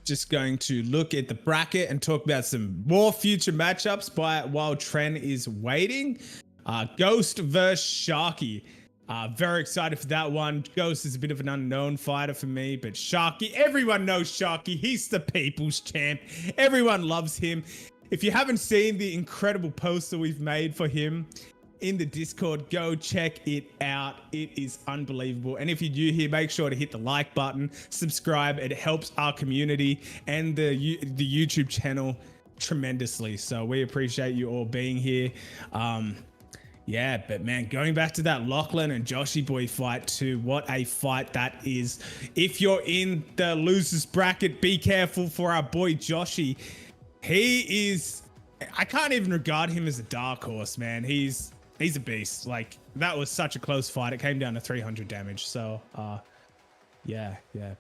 just going to look at the bracket and talk about some more future matchups while Trent is waiting. Ghost versus Sharky. Very excited for that one. Ghost is a bit of an unknown fighter for me, but Sharky, everyone knows Sharky. He's the people's champ. Everyone loves him. If you haven't seen the incredible poster we've made for him in the Discord, go check it out. It is unbelievable. And if you're new here, make sure to hit the like button, subscribe. It helps our community and the YouTube channel tremendously. So we appreciate you all being here. Yeah, but man, going back to that Lachlan and Joshyboy fight too, what a fight that is. If you're in the losers bracket, be careful for our boy Joshy. He is, I can't even regard him as a dark horse, man. He's a beast. Like, that was such a close fight. It came down to 300 damage. So, yeah.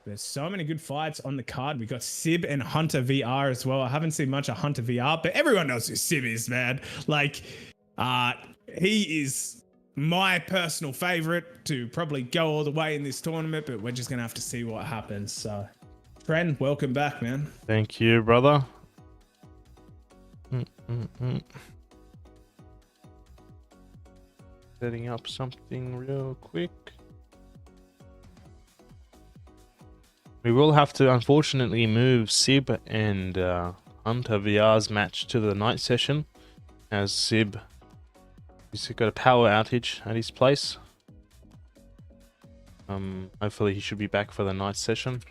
There's so many good fights on the card. We got Sib and HunterVR as well. I haven't seen much of HunterVR, but everyone knows who Sib is, man. Like, he is my personal favorite to probably go all the way in this tournament, but we're just going to have to see what happens. So, Trent, welcome back, man. Thank you, brother. Setting up something real quick. We will have to, unfortunately, move Sib and HunterVR's match to the night session, as Sib he's got a power outage at his place. Hopefully he should be back for the night session.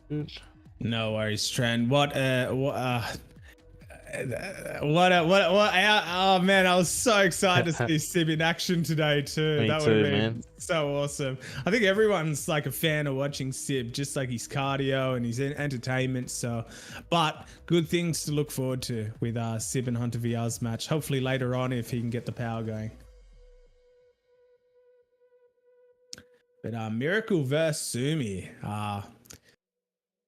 Good. No worries, Trent. Oh man, I was so excited to see Sib in action today too. That would have been so awesome. I think everyone's like a fan of watching Sib, just like his cardio and his entertainment. So, but good things to look forward to with Sib and HunterVR's match. Hopefully later on, if he can get the power going. But Miracle versus Sumi.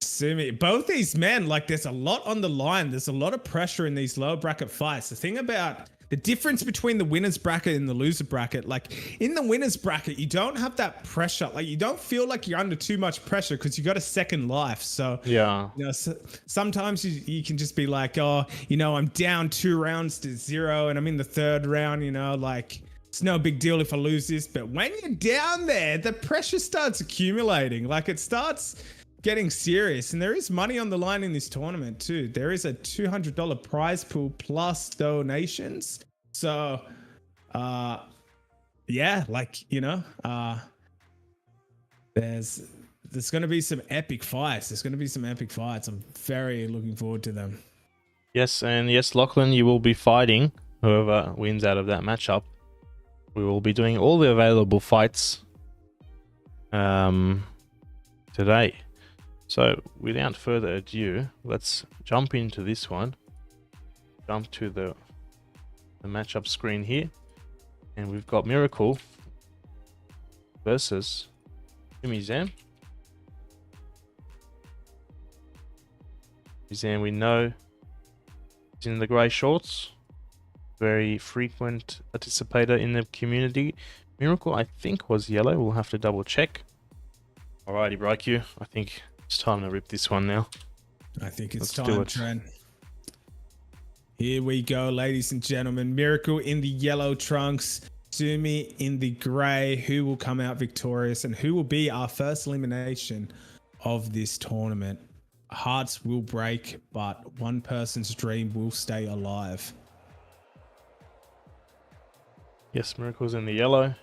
Sumi, both these men, like, there's a lot on the line. There's a lot of pressure in these lower bracket fights. The thing about the difference between the winners bracket and the loser bracket, like in the winners bracket, you don't have that pressure. Like, you don't feel like you're under too much pressure because you got a second life. So yeah, you know, sometimes you can just be like, oh, you know, I'm down 2 rounds to 0 and I'm in the 3rd round, you know, like, it's no big deal if I lose this. But when you're down there, the pressure starts accumulating. Like, it starts getting serious, and there is money on the line in this tournament too. There is a $200 prize pool plus donations. So yeah, like, you know, There's going to be some epic fights. I'm very looking forward to them. Yes, and yes, Lachlan, you will be fighting whoever wins out of that matchup. We will be doing all the available fights today. So without further ado, let's jump into this one. Jump to the matchup screen here, and we've got Miracle versus Sumi Zam. Zam, we know, is in the grey shorts. Very frequent participator in the community. Miracle, I think, was yellow. We'll have to double check. Alrighty, BrightQ. I think it's time to rip this one now. I think it's Let's do time, it. Trent. Here we go, ladies and gentlemen. Miracle in the yellow trunks. Sumi in the grey. Who will come out victorious and who will be our first elimination of this tournament? Hearts will break, but one person's dream will stay alive. Yes, Miracle's in the yellow.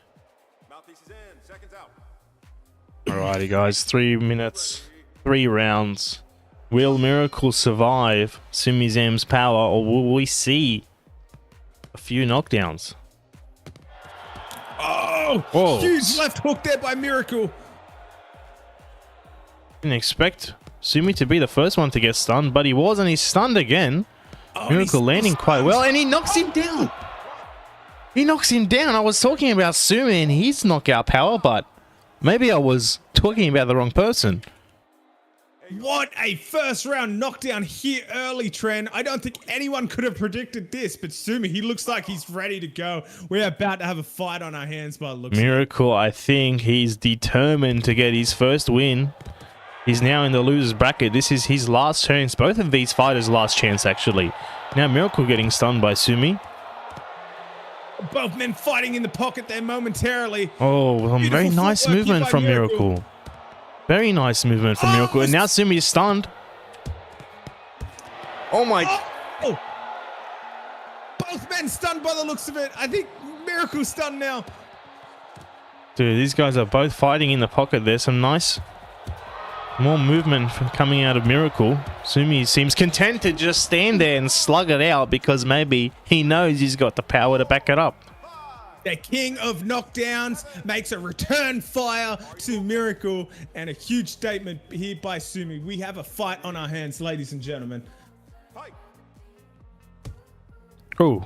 Mouthpiece is in. Seconds out. Alrighty, guys. 3 minutes, 3 rounds. Will Miracle survive Sumi Zam's power, or will we see a few knockdowns? Oh, Whoa. huge left hook there by Miracle. Didn't expect Sumi to be the first one to get stunned, but he was, and he's stunned again. Oh, Miracle he's landing quite well, and he knocks him down. He knocks him down. I was talking about Sumi and his knockout power, but maybe I was talking about the wrong person. What a first round knockdown here early, Trent. I don't think anyone could have predicted this, but Sumi, he looks like he's ready to go. We're about to have a fight on our hands by the looks of it. Miracle, I think he's determined to get his first win. He's now in the loser's bracket. This is his last chance. Both of these fighters' last chance, actually. Now Miracle getting stunned by Sumi. Both men fighting in the pocket there momentarily. Oh, well, Beautiful very nice footwork here movement by from Miracle. Miracle. Very nice movement from Miracle. And now Sumi is stunned. Oh my... Oh! Both men stunned by the looks of it. I think Miracle's stunned now. Dude, these guys are both fighting in the pocket. There's some nice... more movement coming out of Miracle. Sumi seems content to just stand there and slug it out because maybe he knows he's got the power to back it up. The king of knockdowns makes a return fire to Miracle, and a huge statement here by Sumi. We have a fight on our hands, ladies and gentlemen. Fight. Ooh.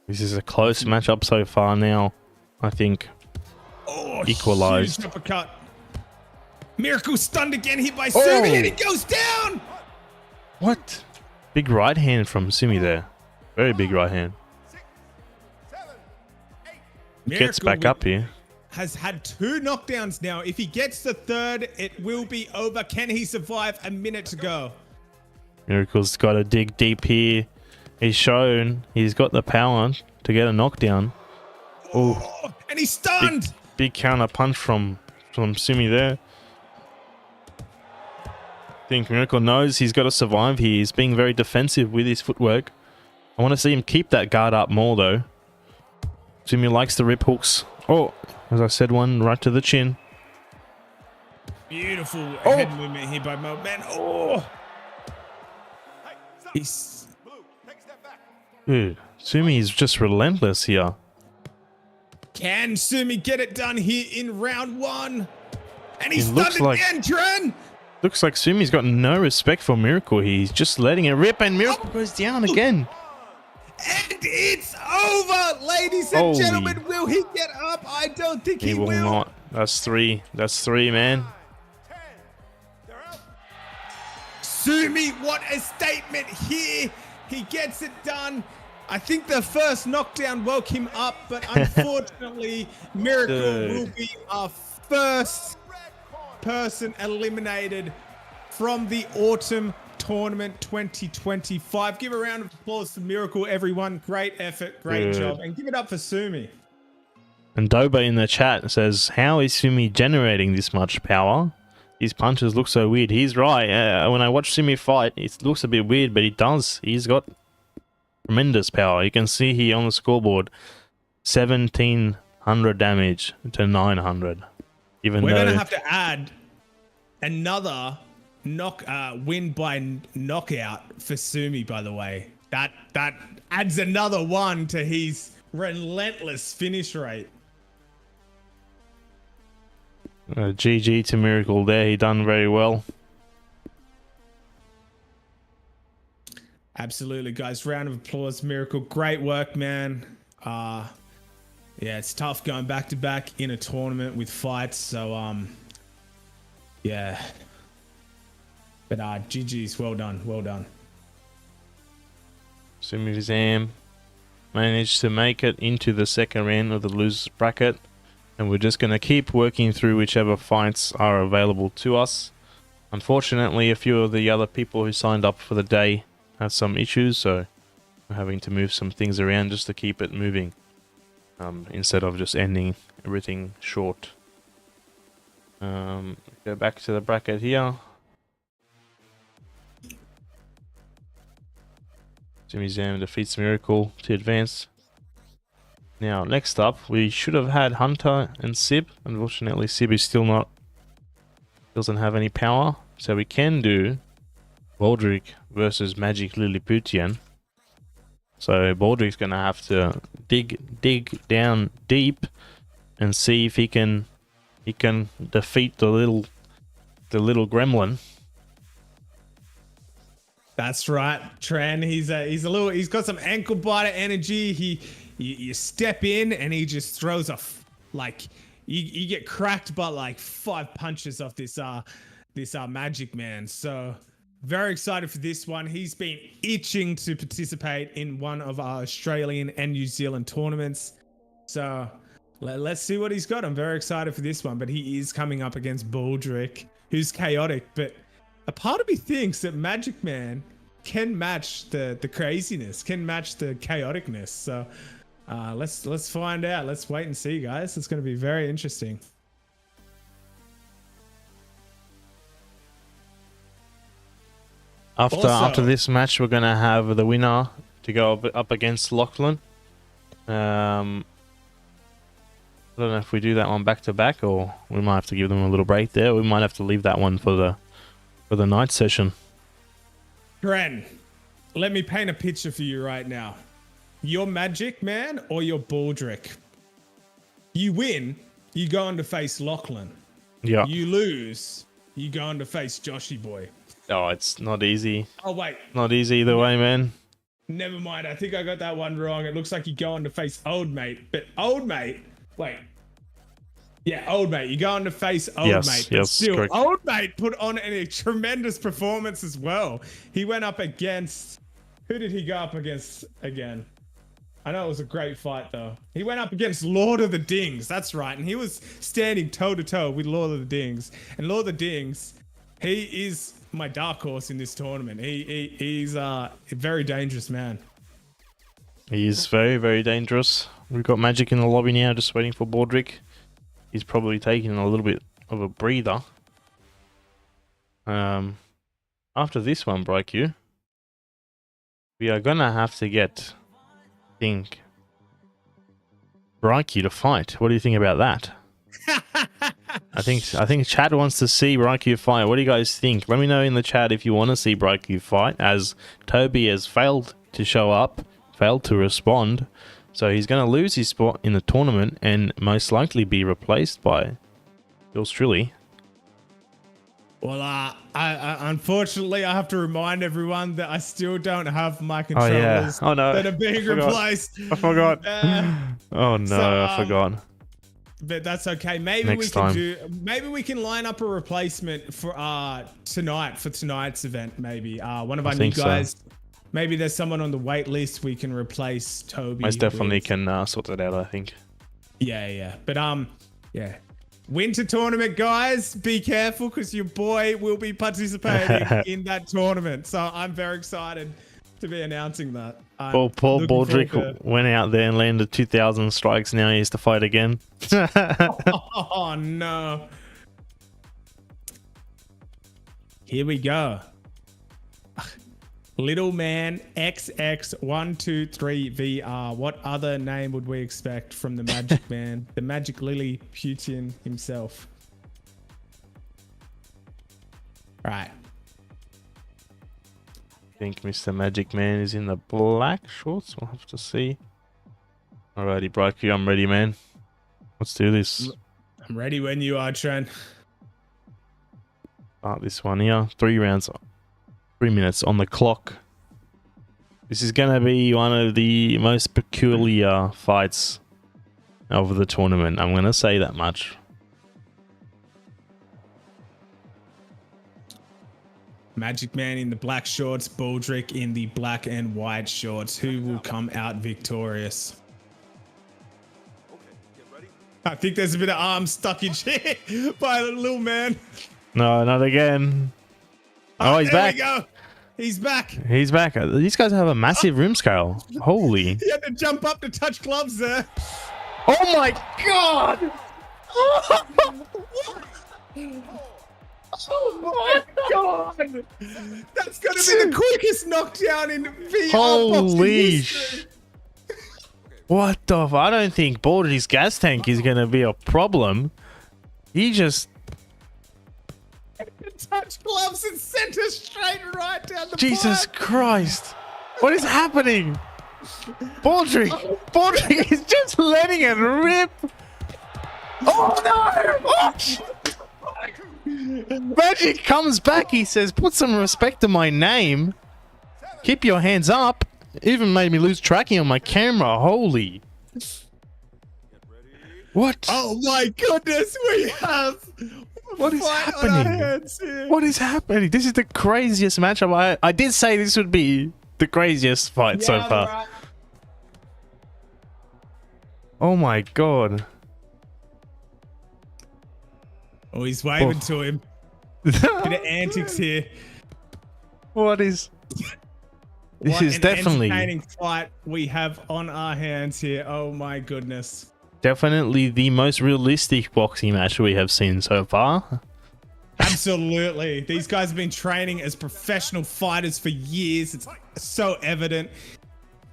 This is a close matchup so far now, I think. Oh, Equalized. huge uppercut. Miracle stunned again here by Sumi, and he goes down. What? Big right hand from Sumi there. Very big right hand. 6, 7, 8. Gets back up here. Has had 2 knockdowns now. If he gets the third, it will be over. Can he survive? A minute to go. Miracle's got to dig deep here. He's shown he's got the power to get a knockdown. Oh, And he's stunned. big counter punch from Sumi there. I think Miracle knows he's got to survive here. He's being very defensive with his footwork. I want to see him keep that guard up more though. Sumi likes the rip hooks. Oh, as I said, one right to the chin. Beautiful head movement here by Mo. Man, oh. Hey, stop. He's... Blue, take a step back. Dude, Sumi is just relentless here. Can Sumi get it done here in round 1? And he's He looks stunned like- again, Tren. Looks like Sumi's got no respect for Miracle. He's just letting it rip, and Miracle goes down again. And it's over, ladies and Holy. gentlemen. Will he get up? I don't think He will not. That's 3. That's 3, man. 10. They're out. Sumi, what a statement here. He gets it done. I think the first knockdown woke him up, but unfortunately, Miracle Dude. will be our first person eliminated from the Autumn Tournament 2025. Give a round of applause to Miracle, everyone. Great effort, great Good. job. And give it up for Sumi. And Doba in the chat says, how is Sumi generating this much power? His punches look so weird. He's right. When I watch Sumi fight, it looks a bit weird, but he does. He's got tremendous power. You can see here on the scoreboard, 17 100 damage to 900. Even We're though gonna have to add another win by knockout for Sumi, by the way. That adds another one to his relentless finish rate. GG to Miracle there. He done very well. Absolutely, guys. Round of applause, Miracle. Great work, man. Yeah, it's tough going back to back in a tournament with fights. So, yeah. But GG's, well done, well done. Sumi Zam managed to make it into the second round of the losers bracket, and we're just going to keep working through whichever fights are available to us. Unfortunately, a few of the other people who signed up for the day had some issues, so we're having to move some things around just to keep it moving, instead of just ending everything short. Go back to the bracket here. Sumi Zam defeats Miracle to advance. Now, next up, we should have had Hunter and Sib. Unfortunately, Sib is still not, doesn't have any power, so we can do Baldrick versus Magic Lilliputian. So Baldrick's gonna have to dig down deep and see if he can defeat the little gremlin. That's right, Tran. He's got some ankle biter energy. You step in and he just throws you get cracked by like 5 punches off this Magic Man. So very excited for this one. He's been itching to participate in one of our Australian and New Zealand tournaments. So let's see what he's got. I'm very excited for this one, but he is coming up against Baldrick, who's chaotic, but a part of me thinks that Magic Man can match the craziness, can match the chaoticness. So let's find out. Let's wait and see, guys. It's going to be very interesting. After this match, we're going to have the winner to go up against Lachlan. I don't know if we do that one back to back, or we might have to give them a little break there. We might have to leave that one for the night session. Ren, let me paint a picture for you right now. You're Magic Man or you're Baldrick. You win, you go on to face Lachlan. Yeah. You lose, you go on to face Joshyboy. Oh, it's not easy. Oh, wait. Not easy either way, man. Never mind. I think I got that one wrong. It looks like you go on to face Old Mate. But Old Mate, wait. Yeah, Old Mate. You go on to face Old Mate. But yes, still, correct. Old Mate put on a tremendous performance as well. He went up against... Who did he go up against again? I know it was a great fight, though. He went up against Lord of the Dings. That's right. And he was standing toe-to-toe with Lord of the Dings. And Lord of the Dings, he is my dark horse in this tournament. He's a very dangerous man. He's very, very dangerous. We've got Magic in the lobby now, just waiting for Baldrick. He's probably taking a little bit of a breather. After this one, BrightQ, we are gonna have to get, BrightQ to fight. What do you think about that? I think chat wants to see BrightQ fight. What do you guys think? Let me know in the chat if you want to see BrightQ fight, as Toby has failed to show up, failed to respond. So he's going to lose his spot in the tournament and most likely be replaced by yours truly. Well, I unfortunately, I have to remind everyone that I still don't have my controllers Oh no, that are being replaced. I forgot. Oh no, so, I forgot. But that's okay. Maybe Next time. Maybe we can line up a replacement for tonight, for tonight's event. Maybe one of our new guys. So. Maybe there's someone on the wait list we can replace Toby. Most definitely can sort that out, I think. Yeah. But yeah. Winter tournament, guys. Be careful, because your boy will be participating in that tournament. So I'm very excited to be announcing that. Poor Baldrick went out there and landed 2,000 strikes. Now he has to fight again. Oh no. Here we go. Little Man XX123VR. What other name would we expect from the Magic Man? The Magic Lily Putin himself. Right. I think Mr. Magic Man is in the black shorts. We'll have to see. Alrighty, Brightcue, I'm ready, man. Let's do this. I'm ready when you are, Trent. Start this one here. 3 rounds. 3 minutes on the clock. This is going to be one of the most peculiar fights of the tournament. I'm going to say that much. Magic Man in the black shorts, Baldrick in the black and white shorts. Who will come out victorious? I think there's a bit of arm stuckage here by the little man. No, not again. Oh, he's back. There we go. He's back. He's back. These guys have a massive room scale. Holy. He had to jump up to touch gloves there. Oh my god. Oh my god! That's gonna be the quickest knockdown in VR. Holy What the f- I don't think Baldrick's gas tank is gonna be a problem. He just touch gloves and sent us straight right down the Jesus pipe. Christ. What is happening? Baldrick is just letting it rip. Oh no! Oh! Magic comes back, he says, put some respect to my name. Keep your hands up. Even made me lose tracking on my camera. Holy. What? Oh my goodness, we have What is fight on our happening? hands here. What is happening? This is the craziest matchup. I did say this would be the craziest fight so far. Right. Oh my god. Oh, he's waving to him. Bit of antics here. What is... This What is an definitely... entertaining fight we have on our hands here. Oh my goodness. Definitely the most realistic boxing match we have seen so far. Absolutely. These guys have been training as professional fighters for years. It's so evident.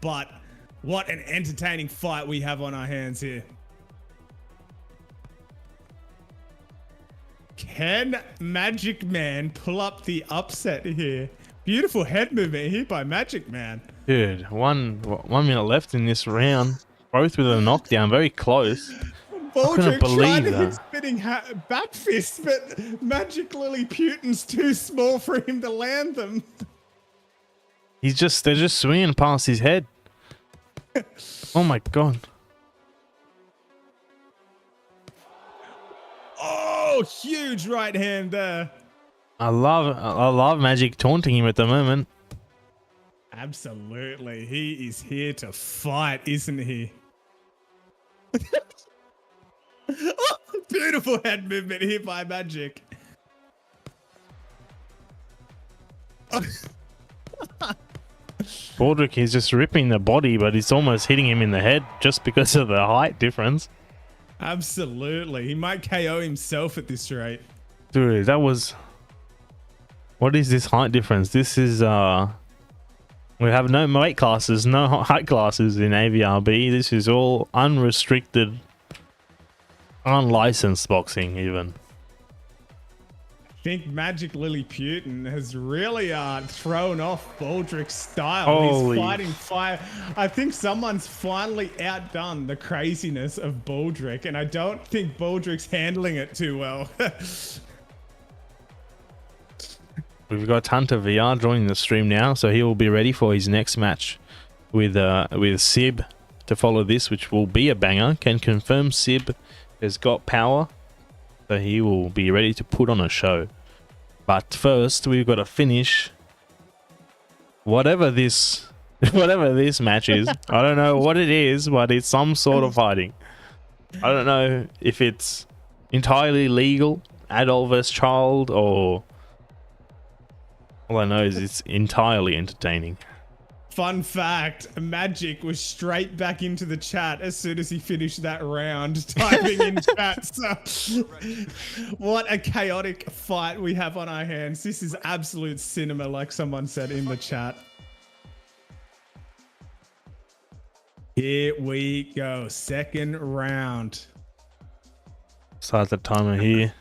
But what an entertaining fight we have on our hands here. Can Magic Man pull up the upset here? Beautiful head movement here by Magic Man. Dude, one minute left in this round. Both with a knockdown, very close. Baldrick believe trying to that. hit spinning back fist, but Magic Lily Putin's too small for him to land them. They're just swinging past his head. Oh my god. Oh, huge right hand there. I love Magic taunting him at the moment. Absolutely. He is here to fight, isn't he? Oh, beautiful head movement here by Magic. Baldrick is just ripping the body, but it's almost hitting him in the head just because of the height difference. Absolutely. He might KO himself at this rate. Dude, that was... What is this height difference? This is, we have no weight classes, no height classes in Avrb. This is all unrestricted, unlicensed boxing even. I think Magic Lily Putin has really thrown off Baldrick's style. Holy. He's fighting fire. I think someone's finally outdone the craziness of Baldrick, and I don't think Baldrick's handling it too well. We've got HunterVR joining the stream now, so he will be ready for his next match with Sib to follow this, which will be a banger. Can confirm Sib has got power, so he will be ready to put on a show. But first, we've got to finish whatever this match is. I don't know what it is, but it's some sort of fighting. I don't know if it's entirely legal, adult versus child, or... All I know is it's entirely entertaining. Fun fact, Magic was straight back into the chat as soon as he finished that round, typing in chat. So, what a chaotic fight we have on our hands. This is absolute cinema, like someone said in the chat. Here we go. Second round. Start the timer here.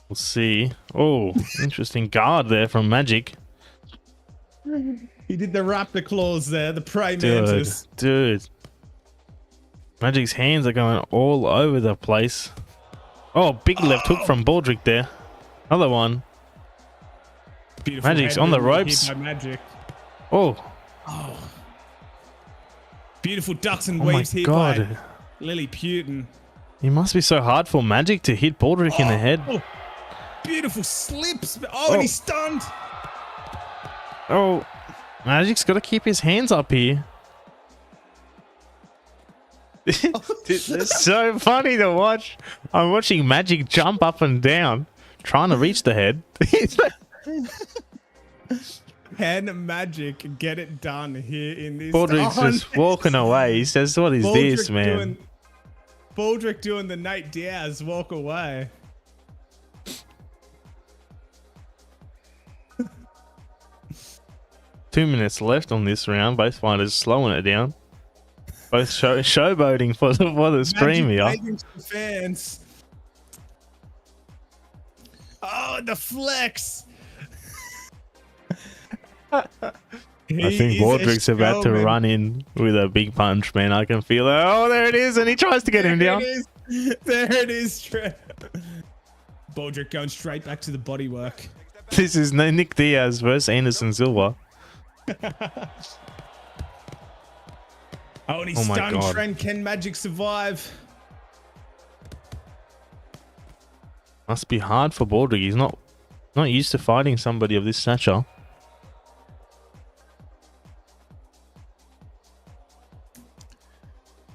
We'll see. Oh, interesting guard there from Magic. He did the raptor claws there, the prey Dude, mantis. dude. Magic's hands are going all over the place. Oh, big left hook from Baldrick there. Another one. Beautiful Magic's head on the movement here ropes. by Magic. Oh, Beautiful ducks and oh my weaves here god. by Lily Putin. It must be so hard for Magic to hit Baldrick in the head. Oh, beautiful slips. Oh, and he's stunned. Oh, Magic's got to keep his hands up here. It's so funny to watch. I'm watching Magic jump up and down, trying to reach the head. Can Magic get it done here in this? Baldrick's just walking away. He says, "What is this, man?" Baldrick doing the Nate Diaz walk away. Two minutes left on this round. Both fighters slowing it down. Both showboating for the stream here. Magic some fans. Oh, the flex. I think Baldrick's about to run in with a big punch, man. I can feel it. Oh, there it is, and he tries to get him down. There it is, Trent. Baldrick going straight back to the bodywork. This is Nick Diaz versus Anderson Silva. Oh, and he's Oh my stunned God. Trent. Can Magic survive? Must be hard for Baldrick. He's not used to fighting somebody of this stature.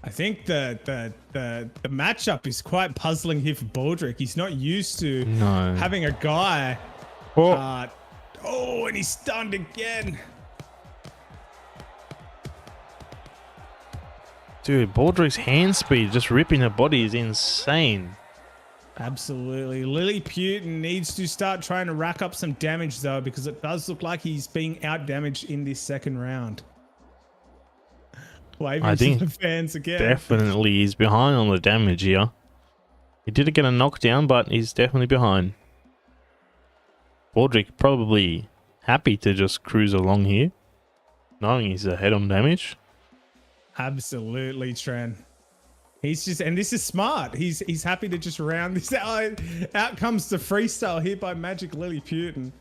I think the matchup is quite puzzling here for Baldrick. He's not used to No. having a guy. Oh, Oh, and he's stunned again. dude, Baldrick's hand speed just ripping her body is insane. Absolutely. Lily Putin needs to start trying to rack up some damage, though, because it does look like he's being out-damaged in this second round. Waving I to think the fans again. Definitely he's behind on the damage here. He did get a knockdown, but he's definitely behind. Baldrick probably happy to just cruise along here, knowing he's ahead on damage. Absolutely, Tren. He's just, and this is smart. He's happy to just round this out. Out comes the freestyle here by Magic Lily Putin.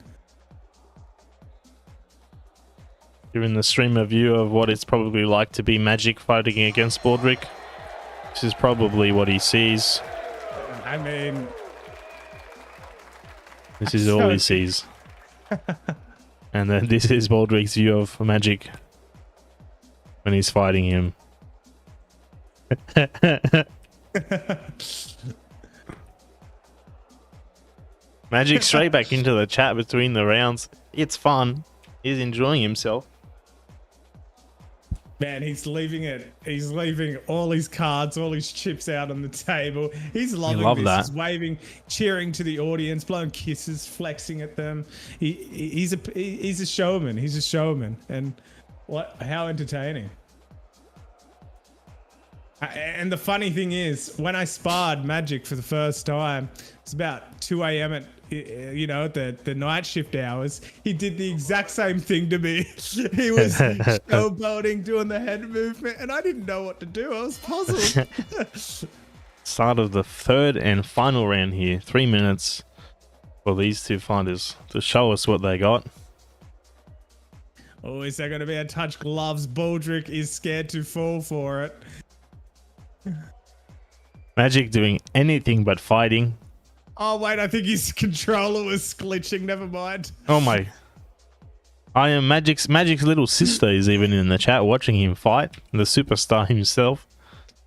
Giving the stream a view of what it's probably like to be Magic fighting against Baldrick. This is probably what he sees. I mean, This is all he sees. And then this is Baldrick's view of Magic when he's fighting him. Magic straight back into the chat between the rounds. It's fun. He's enjoying himself. man, he's leaving it. He's leaving all his cards, all his chips out on the table. He's loving love this. that. He's waving, cheering to the audience, blowing kisses, flexing at them. He's a showman. He's a showman. And how entertaining. And the funny thing is, when I sparred Magic for the first time, it's about 2 a.m. at the night shift hours. He did the exact same thing to me. He was showboating, doing the head movement, and I didn't know what to do. I was puzzled. Start of the third and final round here. 3 minutes for these two fighters to show us what they got. Oh, is there going to be a touch gloves? Baldrick is scared to fall for it. Magic doing anything but fighting. Oh, wait, I think his controller was glitching. Never mind. Oh my. I am Magic's little sister is even in the chat watching him fight. The superstar himself.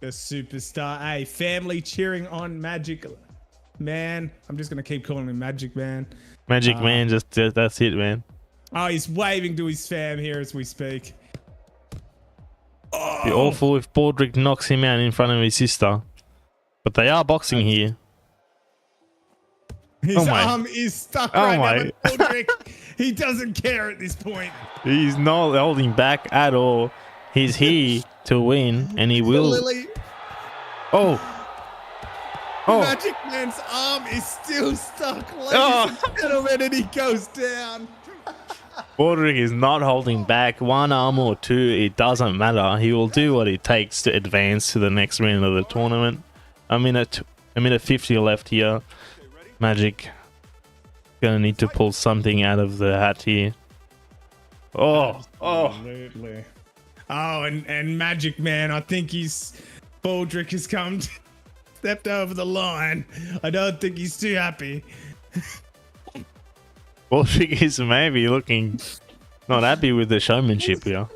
The superstar. Hey, family cheering on Magic Man. I'm just going to keep calling him Magic Man. Magic Man, just that's it, man. Oh, he's waving to his fam here as we speak. Be awful if Baldrick knocks him out in front of his sister. But they are boxing here. His Oh my. arm is stuck Oh right my. now with Baldrick. He doesn't care at this point. He's not holding back at all. He's here to win, and he will. Lily. Oh, oh, Magic Man's arm is still stuck, ladies Oh. and gentlemen, and he goes down. Baldrick is not holding back. One arm or two, it doesn't matter. He will do what it takes to advance to the next round of the tournament. A minute 50 left here. Magic gonna need to pull something out of the hat here. Oh, Absolutely. Oh, and Magic Man, I think Baldrick has stepped over the line. I don't think he's too happy. Baldrick is maybe looking not happy with the showmanship here.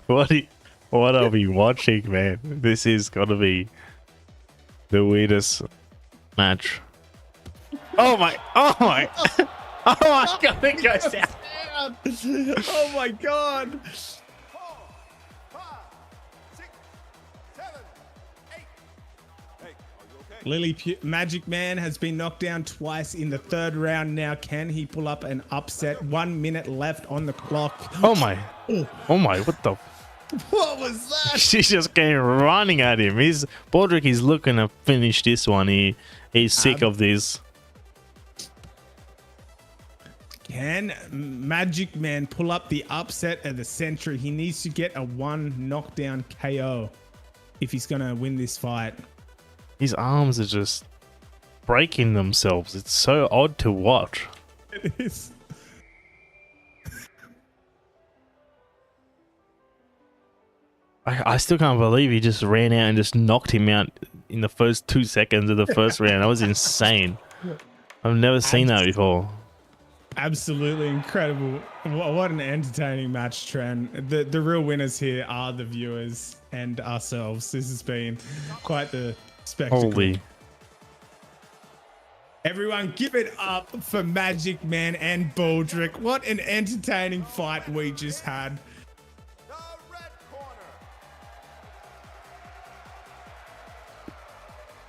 What are we watching, man? This is gotta be the weirdest match. Oh my oh my god, it goes down. Oh my god. 4, 5, 6, 7, 8. Hey, are you okay? Magic Man has been knocked down twice in the third round now. Can he pull up an upset? 1 minute left on the clock. Oh my what the What was that? She's just came running at him. Baldrick is looking to finish this one. He's sick of this. Can Magic Man pull up the upset of the century? He needs to get a 1 knockdown KO if he's going to win this fight. His arms are just breaking themselves. It's so odd to watch. It is. I still can't believe he just ran out and just knocked him out in the first 2 seconds of the first round. That was insane. I've never seen that before. Absolutely incredible. What an entertaining match, Trent. The real winners here are the viewers and ourselves. This has been quite the spectacle. Holy. Everyone give it up for Magic Man and Baldrick. What an entertaining fight we just had. The red corner.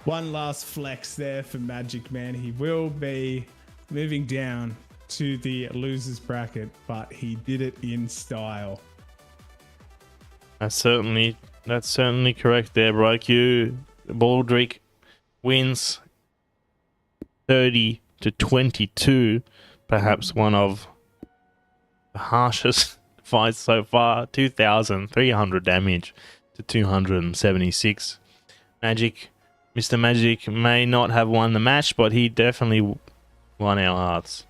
One last flex there for Magic Man. He will be moving down to the losers bracket, but he did it in style. That's certainly correct there, BroQ. Baldrick wins 30-22. Perhaps one of the harshest fights so far. 2,300 damage to 276. Mr. Magic may not have won the match, but he definitely won our hearts.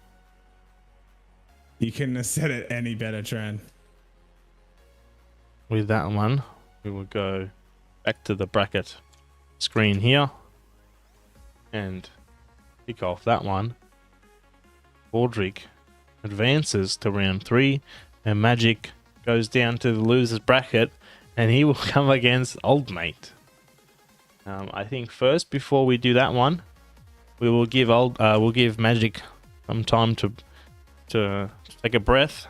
You couldn't have said it any better, Tran. With that one, we will go back to the bracket screen here and kick off that one. Baldrick advances to round 3 and Magic goes down to the losers bracket and he will come against Old Mate. I think first, before we do that one, we will give Magic some time to take a breath.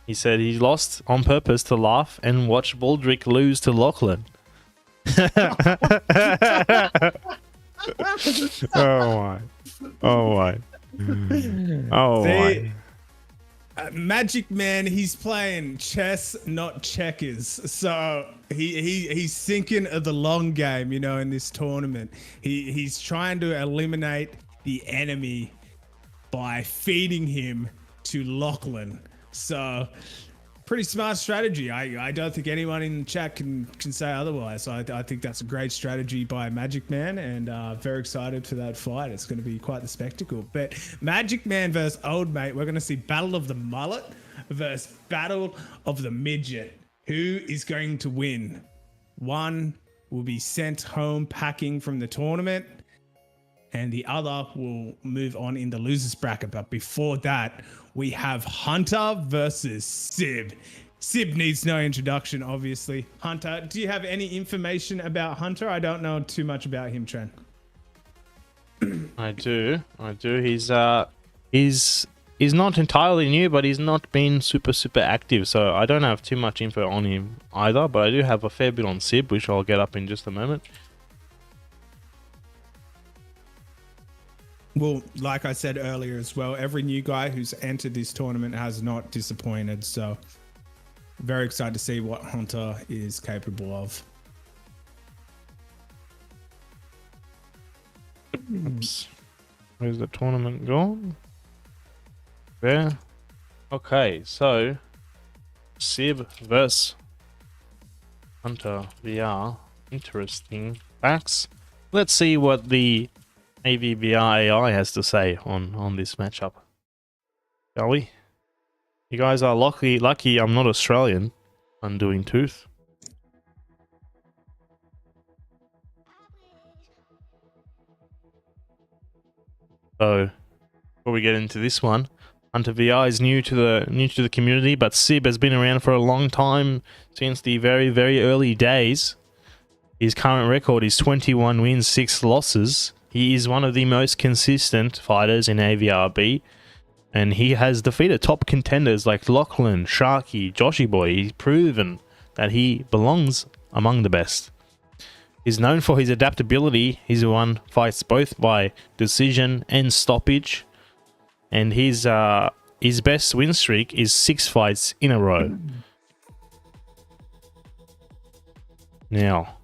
He said he lost on purpose to laugh and watch Baldrick lose to Lachlan. Oh my. Magic Man, he's playing chess, not checkers. So he's thinking of the long game, in this tournament. He's trying to eliminate the enemy by feeding him to Lachlan. So pretty smart strategy. I don't think anyone in the chat can say otherwise. I think that's a great strategy by Magic Man, and very excited for that fight. It's going to be quite the spectacle. But Magic Man versus Old Mate, we're going to see Battle of the Mullet versus Battle of the Midget. Who is going to win? One will be sent home packing from the tournament, and the other will move on in the losers bracket. But before that, we have Hunter versus Sib. Sib needs no introduction, obviously. Hunter, do you have any information about Hunter? I don't know too much about him, Tren. I do. He's not entirely new, but he's not been super active, so I don't have too much info on him either, but I do have a fair bit on Sib, which I'll get up in just a moment. Well, like I said earlier as well, every new guy who's entered this tournament has not disappointed. So very excited to see what Hunter is capable of. Oops. Where's the tournament gone? There. Okay, so Sib versus HunterVR. Interesting facts. Let's see what the AVBR AI has to say on this matchup. Shall we? You guys are lucky I'm not Australian. Undoing Tooth. So before we get into this one, HunterVR is new to the community, but Sib has been around for a long time, since the very, very early days. His current record is 21 wins, 6 losses. He is one of the most consistent fighters in Avrb, and he has defeated top contenders like Lachlan, Sharky, Joshyboy. He's proven that he belongs among the best. He's known for his adaptability. He's won fights both by decision and stoppage, and his best win streak is 6 fights in a row. Now,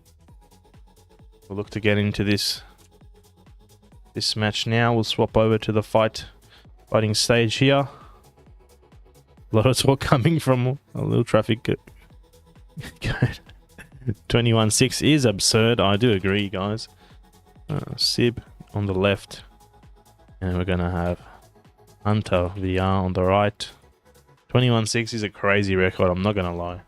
we'll look to get into this match now. We'll swap over to the fighting stage here. A lot of talk coming from a little traffic. 21-6 is absurd. I do agree, guys. Sib on the left, and we're gonna have HunterVR on the right. 21-6 is a crazy record, I'm not gonna lie.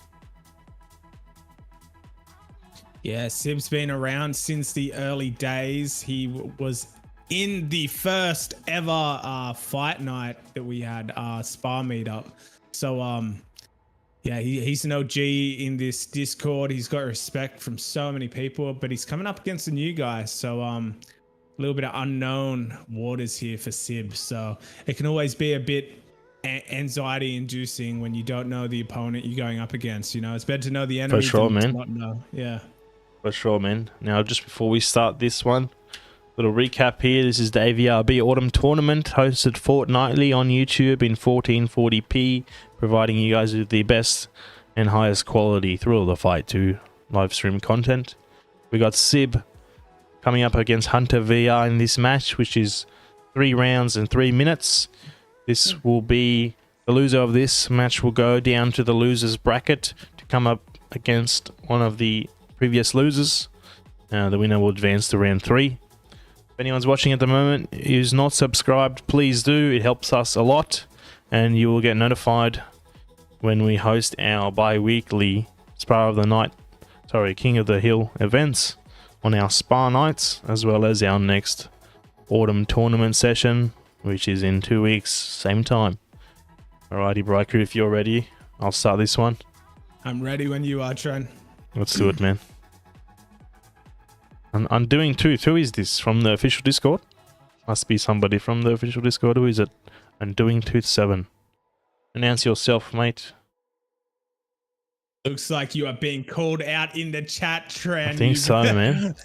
Yeah, Sib's been around since the early days. He was in the first ever fight night that we had, spar meetup. So yeah, he's an OG in this Discord. He's got respect from so many people, but he's coming up against a new guy. So a little bit of unknown waters here for Sib. So it can always be a bit anxiety inducing when you don't know the opponent you're going up against. You know, it's better to know the enemy For sure, than man. to not know. Yeah. For sure, man. Now, just before we start this one, little recap here. This is the Avrb Autumn Tournament, hosted fortnightly on YouTube in 1440p, providing you guys with the best and highest quality Thrill of the Fight 2 live stream content. We got Sib coming up against HunterVR in this match, which is 3 rounds and 3 minutes. This will be the loser of this match will go down to the losers bracket to come up against one of the previous losers. The winner will advance to round 3. If anyone's watching at the moment who's not subscribed, please do. It helps us a lot, and you will get notified when we host our bi-weekly Spar of the Night, King of the Hill events on our Spar nights, as well as our next Autumn Tournament session, which is in 2 weeks, same time. Alrighty, Briker, if you're ready, I'll start this one. I'm ready when you are, Trent. Let's do it, man. Undoing Tooth. Who is this? From the official Discord? Must be somebody from the official Discord. Who is it? Undoing Tooth 7. Announce yourself, mate. Looks like you are being called out in the chat, Trent. I think so, man.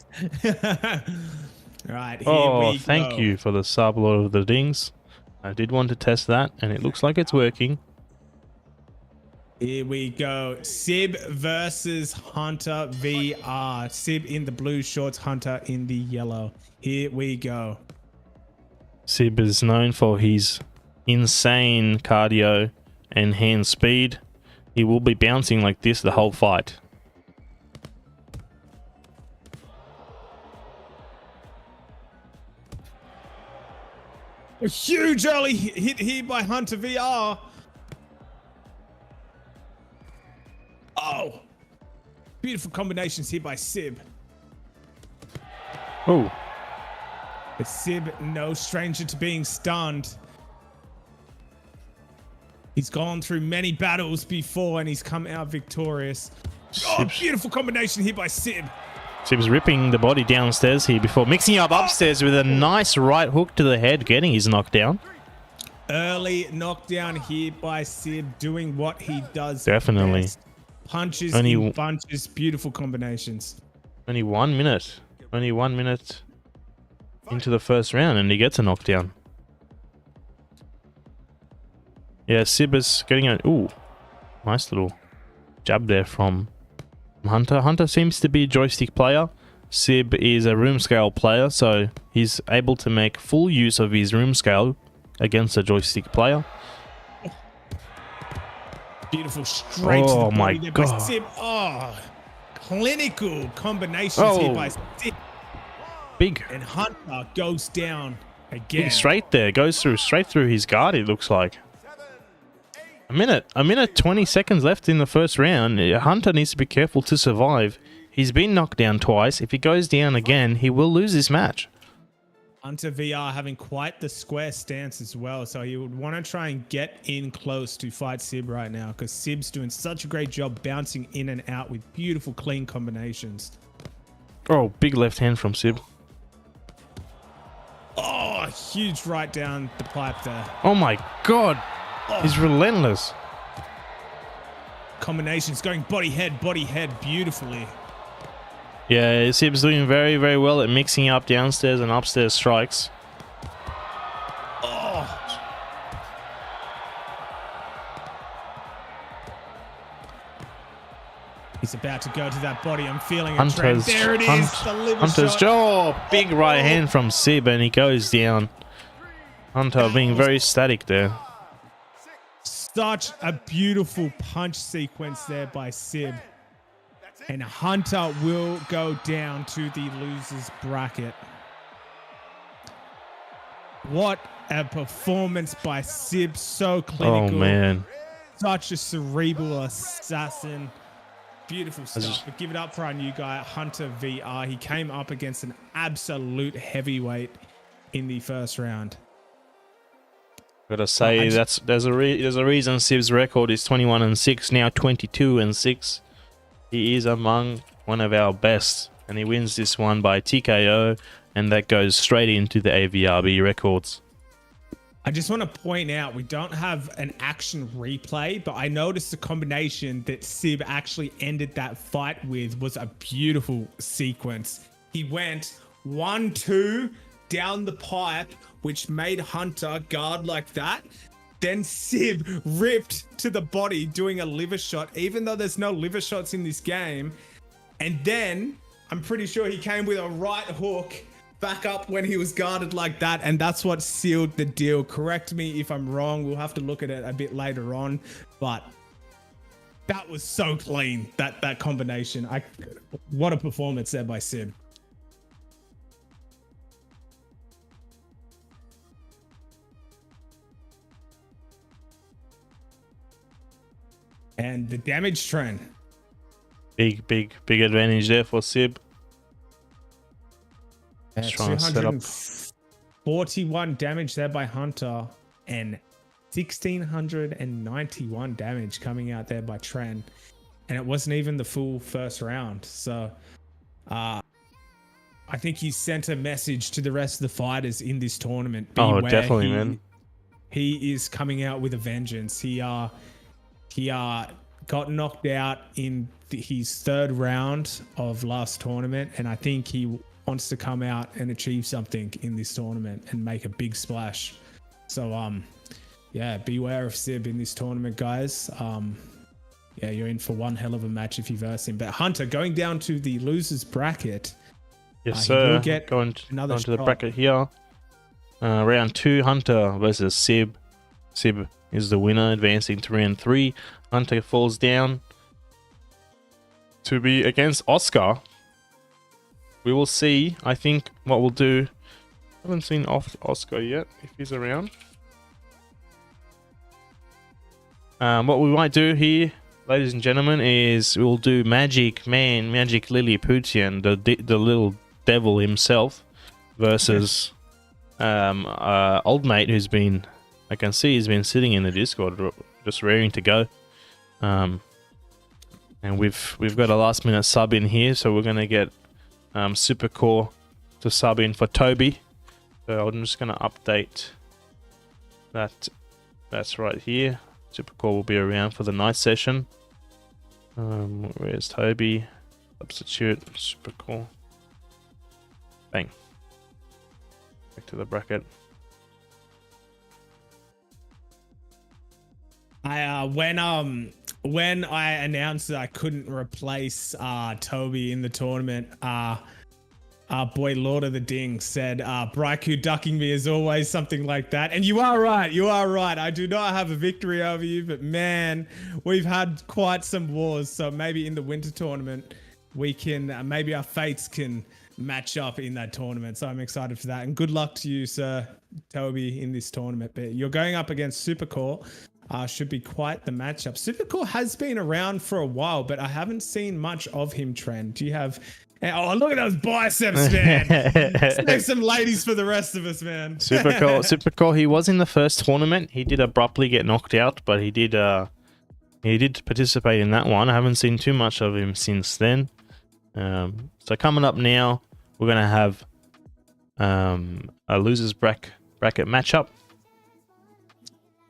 Right, here we go. Thank you for the sub, Lord of the Dings. I did want to test that, and it looks like it's working. Here we go. Sib versus HunterVR. Sib in the blue shorts, Hunter in the yellow. Here we go. Sib is known for his insane cardio and hand speed. He will be bouncing like this the whole fight. A huge early hit here by HunterVR. Oh, beautiful combinations here by Sib. Oh, But Sib, no stranger to being stunned. He's gone through many battles before and he's come out victorious. Oh, beautiful combination here by Sib. Sib's ripping the body downstairs here before mixing up upstairs with a nice right hook to the head, getting his knockdown. Early knockdown here by Sib, doing what he does Definitely. best. Punches in bunches, beautiful combinations. Only 1 minute. Only 1 minute into the first round, and he gets a knockdown. Yeah, Sib is getting a... Ooh, nice little jab there from Hunter. Hunter seems to be a joystick player. Sib is a room scale player, so he's able to make full use of his room scale against a joystick player. Beautiful straight to the Oh body my there by God. Sib. Oh, clinical combinations Oh. here by Sib. Big. And Hunter goes down again. Big straight there. Goes through straight through his guard, it looks like. A minute 20 seconds left in the first round. Hunter needs to be careful to survive. He's been knocked down twice. If he goes down again, he will lose this match. HunterVR having quite the square stance as well, so he would want to try and get in close to fight Sib right now, because Sib's doing such a great job bouncing in and out with beautiful clean combinations. Oh, big left hand from Sib. Oh, huge right down the pipe there. Oh my God. He's relentless. Combinations going body head beautifully. Yeah, Sib's doing very, very well at mixing up downstairs and upstairs strikes. Oh. He's about to go to that body. I'm feeling a trend. There it is. The liver Hunter's shot. jaw. Big right hand from Sib, and he goes down. Hunter being very static there. Such a beautiful punch sequence there by Sib. And Hunter will go down to the losers bracket. What a performance by Sib. So clinical. Oh man. Such a cerebral assassin. Beautiful stuff. But give it up for our new guy, HunterVR. He came up against an absolute heavyweight in the first round. Gotta say, there's a reason Sib's record is 21-6, now 22-6. He is among one of our best, and he wins this one by TKO, and that goes straight into the Avrb records. I just want to point out, we don't have an action replay, but I noticed the combination that Sib actually ended that fight with was a beautiful sequence. He went 1-2 down the pipe, which made Hunter guard like that. Then Sib ripped to the body doing a liver shot, even though there's no liver shots in this game. And then I'm pretty sure he came with a right hook back up when he was guarded like that. And that's what sealed the deal. Correct me if I'm wrong. We'll have to look at it a bit later on. But that was so clean, that combination. What a performance there by Sib. And the damage trend. Big advantage there for Sib. Let's try and set up. 241 damage there by Hunter, and 1,691 damage coming out there by Tren. And it wasn't even the full first round. So I think he sent a message to the rest of the fighters in this tournament. Oh, definitely, man. He is coming out with a vengeance. He got knocked out in his third round of last tournament, and I think he wants to come out and achieve something in this tournament and make a big splash. So yeah, beware of Sib in this tournament, guys. Yeah, you're in for one hell of a match if you verse him. But Hunter going down to the losers bracket. Yes, sir. Get going another to the shot. bracket here. Round 2, Hunter versus Sib. Sib is the winner, advancing to round 3. Hunter falls down to be against Oscar. We will see. I think what we'll do. I haven't seen Oscar yet, if he's around. What we might do here, ladies and gentlemen, is we'll do Magic Lilliputian, the little devil himself, versus old mate who's been, I can see he's been sitting in the Discord just raring to go. And we've got a last minute sub in here, so we're gonna get Supercore to sub in for Toby. So I'm just gonna update that. That's right here. Supercore will be around for the night session. Where's Toby? Substitute Supercore. Bang. Back to the bracket. When I announced that I couldn't replace Toby in the tournament, our boy Lord of the Ding said, Braiku ducking me is always something like that. And you are right. You are right. I do not have a victory over you, but man, we've had quite some wars. So maybe in the winter tournament, we can, maybe our fates can match up in that tournament. So I'm excited for that. And good luck to you, Sir Toby, in this tournament. But you're going up against Supercore. Should be quite the matchup. Supercore has been around for a while, but I haven't seen much of him, Trent. Do you have... Oh, look at those biceps, man. Save some ladies for the rest of us, man. Supercore, he was in the first tournament. He did abruptly get knocked out, but he did participate in that one. I haven't seen too much of him since then. So coming up now, we're going to have a losers bracket matchup.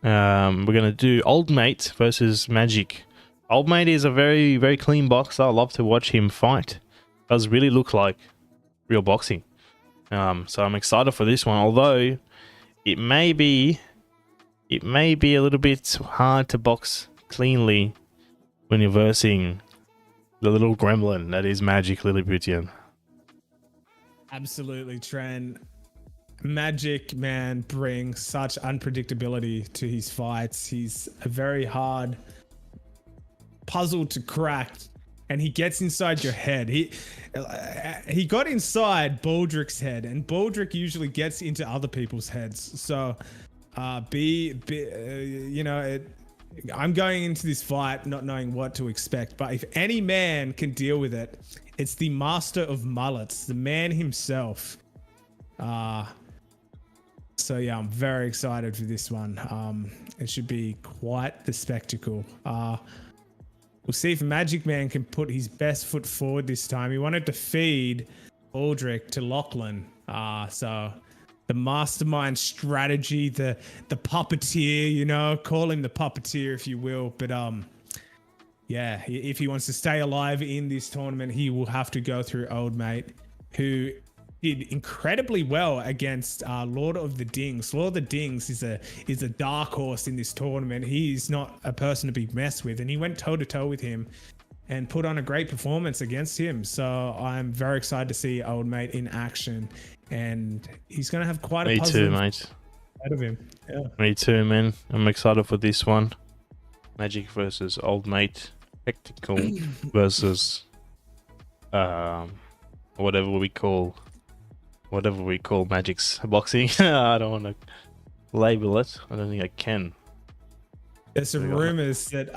We're going to do Old Mate versus Magic. Old Mate is a very, very clean boxer. I love to watch him fight. Does really look like real boxing. So I'm excited for this one. Although it may be a little bit hard to box cleanly when you're versing the little gremlin that is Magic Lilliputian. Absolutely, Trent. Magic, man, brings such unpredictability to his fights. He's a very hard puzzle to crack, and he gets inside your head. He got inside Baldrick's head, and Baldrick usually gets into other people's heads. So, I'm going into this fight not knowing what to expect. But if any man can deal with it, it's the master of mullets, the man himself. So yeah, I'm very excited for this one. It should be quite the spectacle. We'll see if Magic Man can put his best foot forward this time. He wanted to feed Baldrick to Lachlan. So the mastermind strategy, the puppeteer, call him the puppeteer if you will. But yeah, if he wants to stay alive in this tournament, he will have to go through Old Mate, who did incredibly well against Lord of the Dings. Lord of the Dings is a dark horse in this tournament. He's not a person to be messed with, and he went toe to toe with him and put on a great performance against him. So I'm very excited to see Old Mate in action, and he's going to have quite a puzzle. Me too, mate. Out of him. Yeah. Me too, man. I'm excited for this one. Magic versus Old Mate. Spectacle versus whatever we call Magic's boxing. I don't want to label it. I don't think I can. There's some rumors that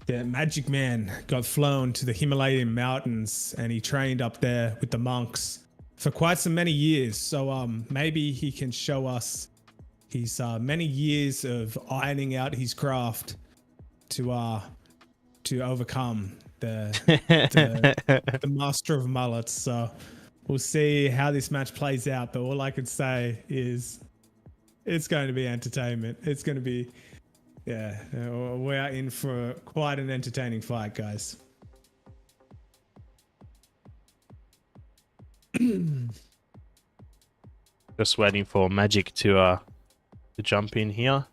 the Magic Man got flown to the Himalayan mountains, and he trained up there with the monks for quite so many years. So maybe he can show us his many years of ironing out his craft to overcome the master of mullets. So we'll see how this match plays out, but all I could say is it's going to be entertainment. It's going to be, yeah, we're in for quite an entertaining fight, guys. Just waiting for Magic to jump in here.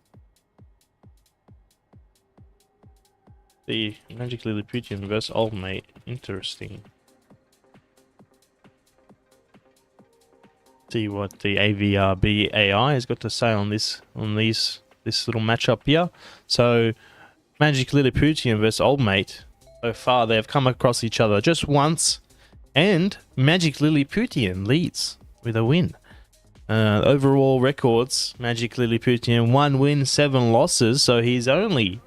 The Magic Lilliputian versus Old Mate. Interesting. See what the Avrb AI has got to say on this little matchup here. So Magic Lilliputian versus Old Mate. So far they have come across each other just once, and Magic Lilliputian leads with a win. Overall records: Magic Lilliputian 1 win, 7 losses. So his only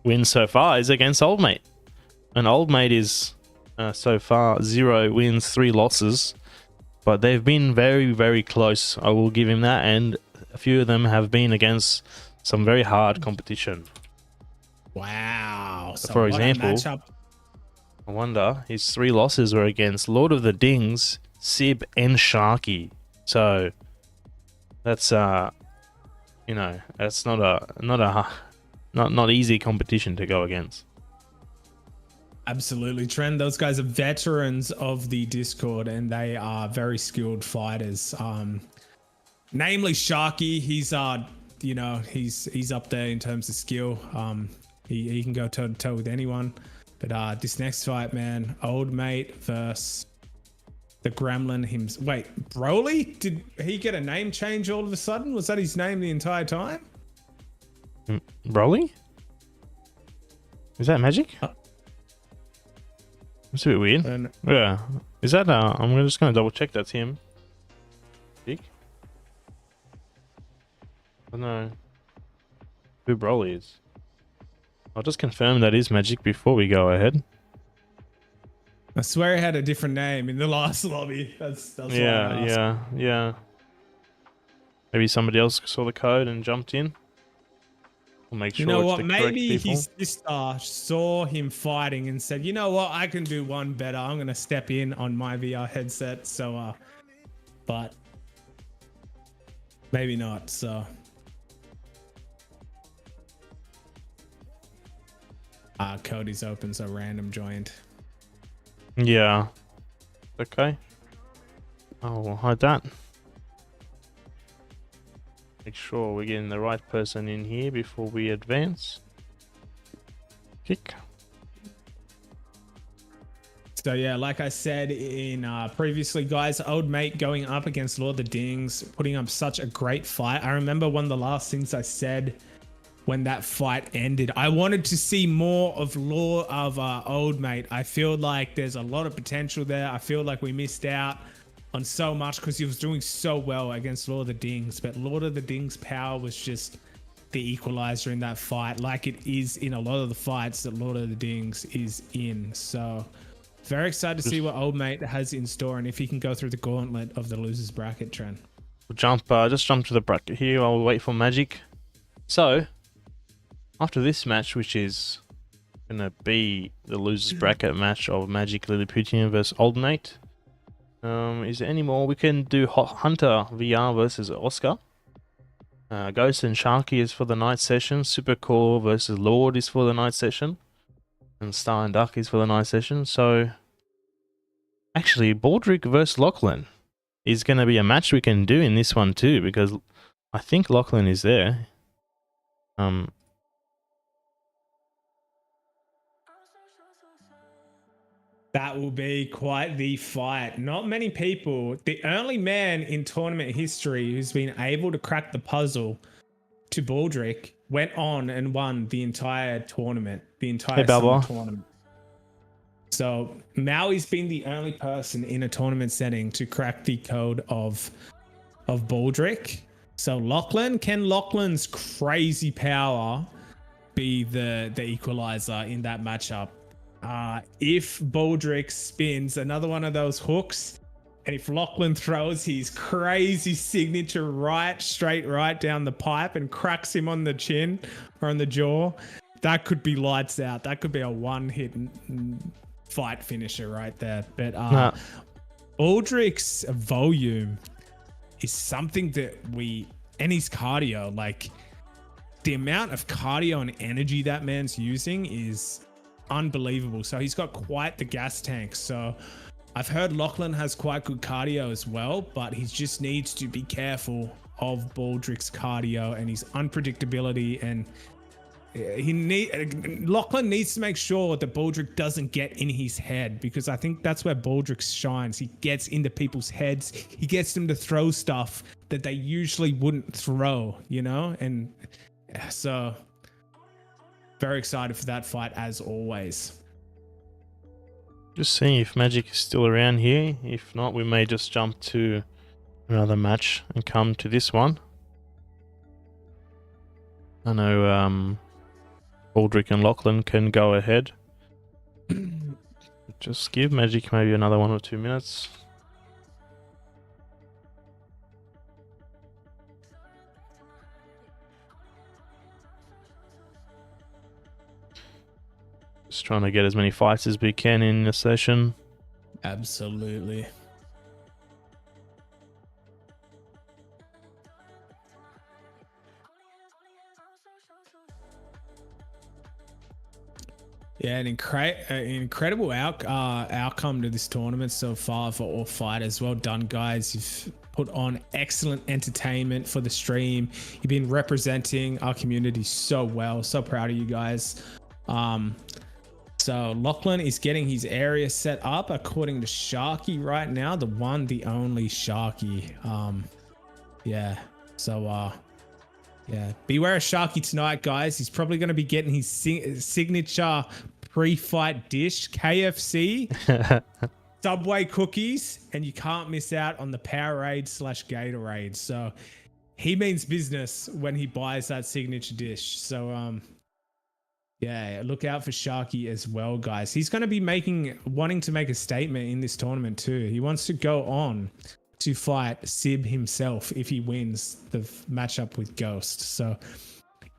win so far is against Old Mate, and Old Mate is so far 0 wins, 3 losses, but they've been very, very close. I will give him that, and a few of them have been against some very hard competition. Wow! So for example, I wonder his 3 losses were against Lord of the Dings, Sib, and Sharky. So that's that's not easy competition to go against. Absolutely, Trent. Those guys are veterans of the Discord, and they are very skilled fighters. Namely Sharky, he's he's up there in terms of skill. He can go toe to toe with anyone. But this next fight, man, old mate versus the Gremlin himself. Wait, Broly? Did he get a name change all of a sudden? Was that his name the entire time? Broly? Is that Magic? It's a bit weird. Yeah. Is that I'm just gonna double check that's him. Big? I don't know who Broly is. I'll just confirm that is Magic before we go ahead. I swear he had a different name in the last lobby. That's yeah. Maybe somebody else saw the code and jumped in. We'll make sure. You know it's what? the Maybe correct his sister saw him fighting and said, "You know what? I can do one better. I'm gonna step in on my VR headset." So, but maybe not. So, Cody's open, so random joined. Yeah. Okay. I'll hide that. Make sure we're getting the right person in here before we advance. Kick. So yeah, like I said in previously, guys, old mate going up against Lord of the Dings, putting up such a great fight. I remember one of the last things I said when that fight ended. I wanted to see more of old mate. I feel like there's a lot of potential there. I feel like we missed out on so much because he was doing so well against Lord of the Dings, but Lord of the Dings' power was just the equalizer in that fight, like it is in a lot of the fights that Lord of the Dings is in. So very excited to see what old mate has in store and if he can go through the gauntlet of the losers bracket, Trent. We'll just jump to the bracket here while we wait for Magic. So after this match, which is gonna be the losers bracket match of Magic Lilliputian versus Old Mate, is there any more? We can do HunterVR versus Oscar. Ghost and Sharky is for the night session. Supercore versus Lord is for the night session. And Star and Duck is for the night session. So actually, Baldrick versus Lachlan is going to be a match we can do in this one too, because I think Lachlan is there. That will be quite the fight. Not many people, the only man in tournament history who's been able to crack the puzzle to Baldrick went on and won the entire tournament, the entire summer tournament. So Maui's been the only person in a tournament setting to crack the code of Baldrick. So Lachlan, can Lachlan's crazy power be the equalizer in that matchup? If Baldrick spins another one of those hooks, and if Lachlan throws his crazy signature straight right down the pipe and cracks him on the chin or on the jaw, that could be lights out. That could be a one-hit fight finisher right there. But Baldrick's volume is something that and his cardio, like the amount of cardio and energy that man's using is unbelievable. So he's got quite the gas tank. So I've heard Lachlan has quite good cardio as well, but he just needs to be careful of Baldrick's cardio and his unpredictability. And Lachlan needs to make sure that Baldrick doesn't get in his head, because I think that's where Baldrick shines. He gets into people's heads. He gets them to throw stuff that they usually wouldn't throw, you know? And so very excited for that fight as always. Just seeing if Magic is still around here. If not, we may just jump to another match and come to this one. I know Baldrick and Lachlan can go ahead. Just give Magic maybe another 1 or 2 minutes. Just trying to get as many fights as we can in a session. Absolutely. Yeah, an incredible outcome to this tournament so far for all fighters. Well done, guys. You've put on excellent entertainment for the stream. You've been representing our community so well. So proud of you guys. So Lachlan is getting his area set up according to Sharky right now. The one, the only Sharky. Yeah. So yeah, beware of Sharky tonight, guys. He's probably going to be getting his signature pre-fight dish, KFC, Subway cookies, and you can't miss out on the Powerade / Gatorade. So he means business when he buys that signature dish. So yeah, look out for Sharky as well, guys. He's going to be wanting to make a statement in this tournament too. He wants to go on to fight Sib himself if he wins the matchup with Ghost. So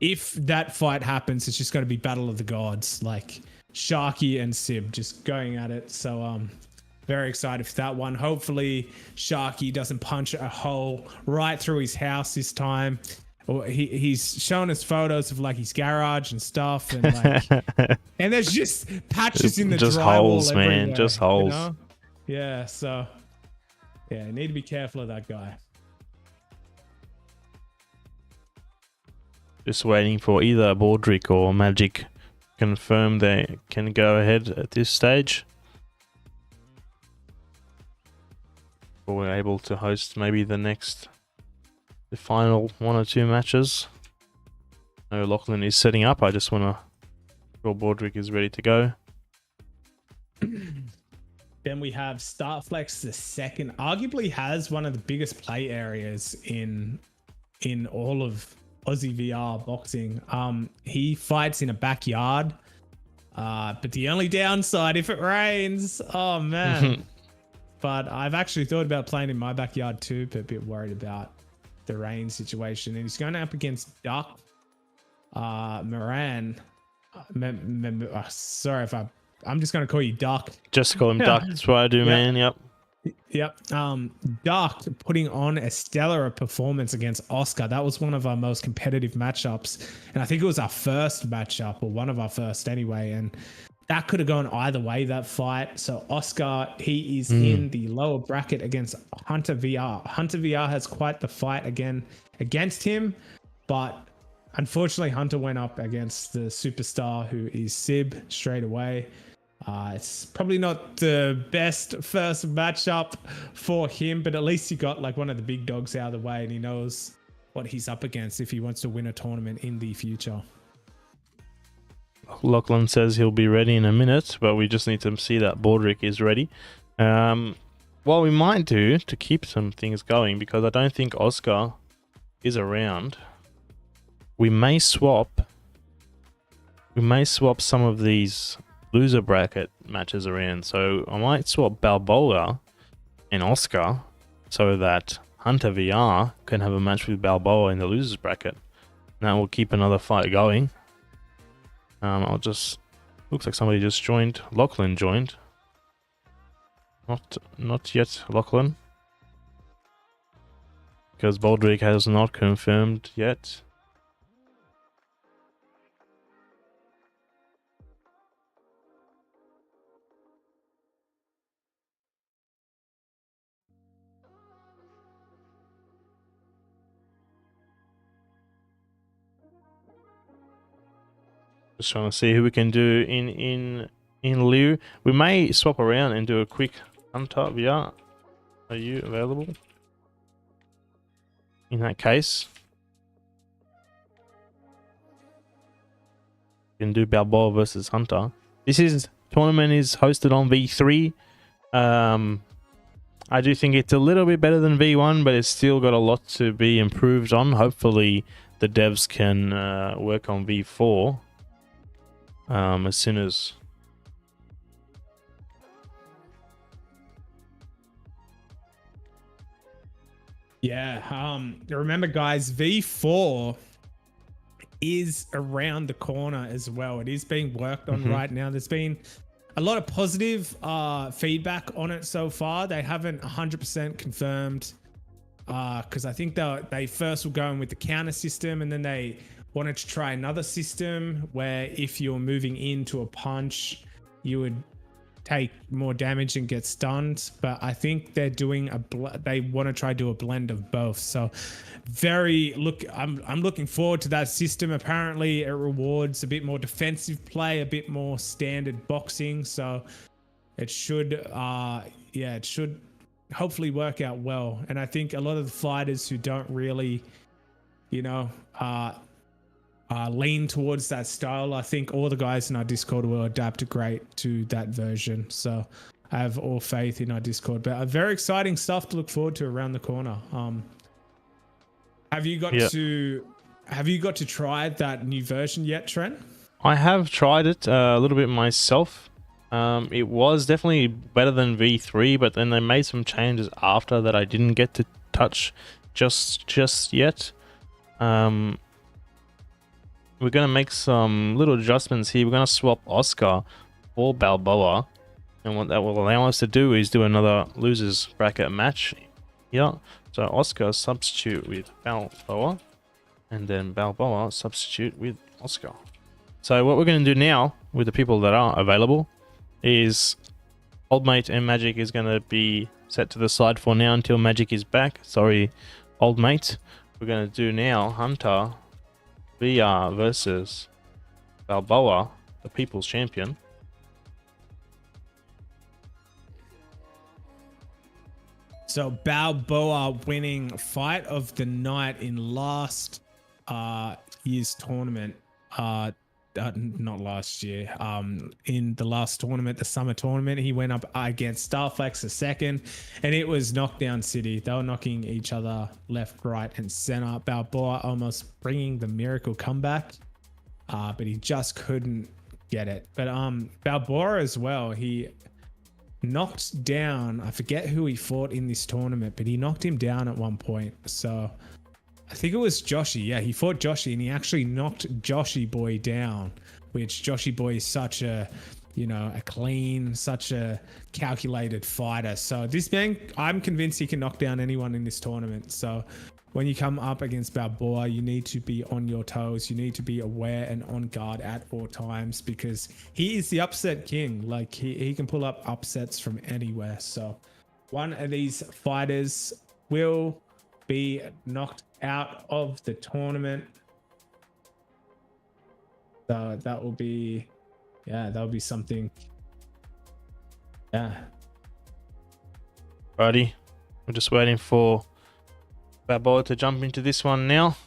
if that fight happens, it's just going to be Battle of the Gods, like Sharky and Sib just going at it. So very excited for that one. Hopefully Sharky doesn't punch a hole right through his house this time. Or he's showing us photos of like his garage and stuff, and like, and there's just patches in the just drywall holes, everywhere, man, just holes. You know? Yeah, so yeah, you need to be careful of that guy. Just waiting for either Baldrick or Magic confirm they can go ahead at this stage. Or we're able to host maybe the final 1 or 2 matches. No, Lachlan is setting up. I just want to sure Baldrick is ready to go. Then we have Starflex the second, arguably has one of the biggest play areas in all of Aussie VR boxing. He fights in a backyard, but the only downside, if it rains, oh man. But I've actually thought about playing in my backyard too, but a bit worried about the rain situation. And he's going up against Duck Moran. Sorry if I'm just going to call you Duck. Just call him Duck. That's what I do, man. Yep. Yep. Duck putting on a stellar performance against Oscar. That was one of our most competitive matchups. And I think it was our first matchup, or one of our first anyway. And that could have gone either way, that fight. So Oscar, he is in the lower bracket against HunterVR. HunterVR has quite the fight again against him. But unfortunately, Hunter went up against the superstar, who is Sib, straight away. It's probably not the best first matchup for him, but at least he got like one of the big dogs out of the way, and he knows what he's up against if he wants to win a tournament in the future. Lachlan says he'll be ready in a minute, but we just need to see that Baldrick is ready. What we might do to keep some things going, because I don't think Oscar is around, we may swap some of these loser bracket matches around. So I might swap Balboa and Oscar so that HunterVR can have a match with Balboa in the losers bracket. That will keep another fight going. Looks like somebody just joined. Lachlan joined. Not yet Lachlan, because Baldrick has not confirmed yet. Just trying to see who we can do in lieu. We may swap around and do a quick HunterVR. Are you available? In that case, we can do Balboa versus Hunter. This tournament is hosted on V3. I do think it's a little bit better than V1, but it's still got a lot to be improved on. Hopefully the devs can work on V4 as soon as... Yeah, remember guys, V4 is around the corner as well. It is being worked on right now. There's been a lot of positive feedback on it so far. They haven't 100% confirmed because I think they first were going with the counter system, and then they wanted to try another system where if you're moving into a punch, you would take more damage and get stunned, but I think they're doing they want to try do a blend of both. So I'm looking forward to that system. Apparently it rewards a bit more defensive play, a bit more standard boxing, so it should it should hopefully work out well. And I think a lot of the fighters who don't really lean towards that style, I think all the guys in our Discord will adapt great to that version. So I have all faith in our Discord. But very exciting stuff to look forward to around the corner. Have you got to try that new version yet, Trent? I have tried it a little bit myself. It was definitely better than V3, but then they made some changes after that I didn't get to touch just yet. We're going to make some little adjustments here. We're going to swap Oscar for Balboa. And what that will allow us to do is do another losers bracket match. Yeah. So Oscar substitute with Balboa. And then Balboa substitute with Oscar. So what we're going to do now with the people that are available is Old Mate and Magic is going to be set to the side for now until Magic is back. Sorry, Old Mate. We're going to do now HunterVR versus Balboa, the People's Champion. So Balboa winning fight of the night in last year's tournament. Not last year. In the last tournament, the summer tournament, he went up against Starflex the second, and it was knockdown city. They were knocking each other left, right, and center. Balboa almost bringing the miracle comeback, but he just couldn't get it. But Balboa as well, he knocked down, I forget who he fought in this tournament, but he knocked him down at one point. So I think it was Joshy. Yeah, he fought Joshy and he actually knocked Joshyboy down, which Joshyboy is such a, a clean, such a calculated fighter. So this man, I'm convinced he can knock down anyone in this tournament. So when you come up against Balboa, you need to be on your toes. You need to be aware and on guard at all times because he is the upset king. Like he can pull up upsets from anywhere. So one of these fighters will be knocked out of the tournament. So that will be something. Yeah. Righty. We're just waiting for Balboa to jump into this one now.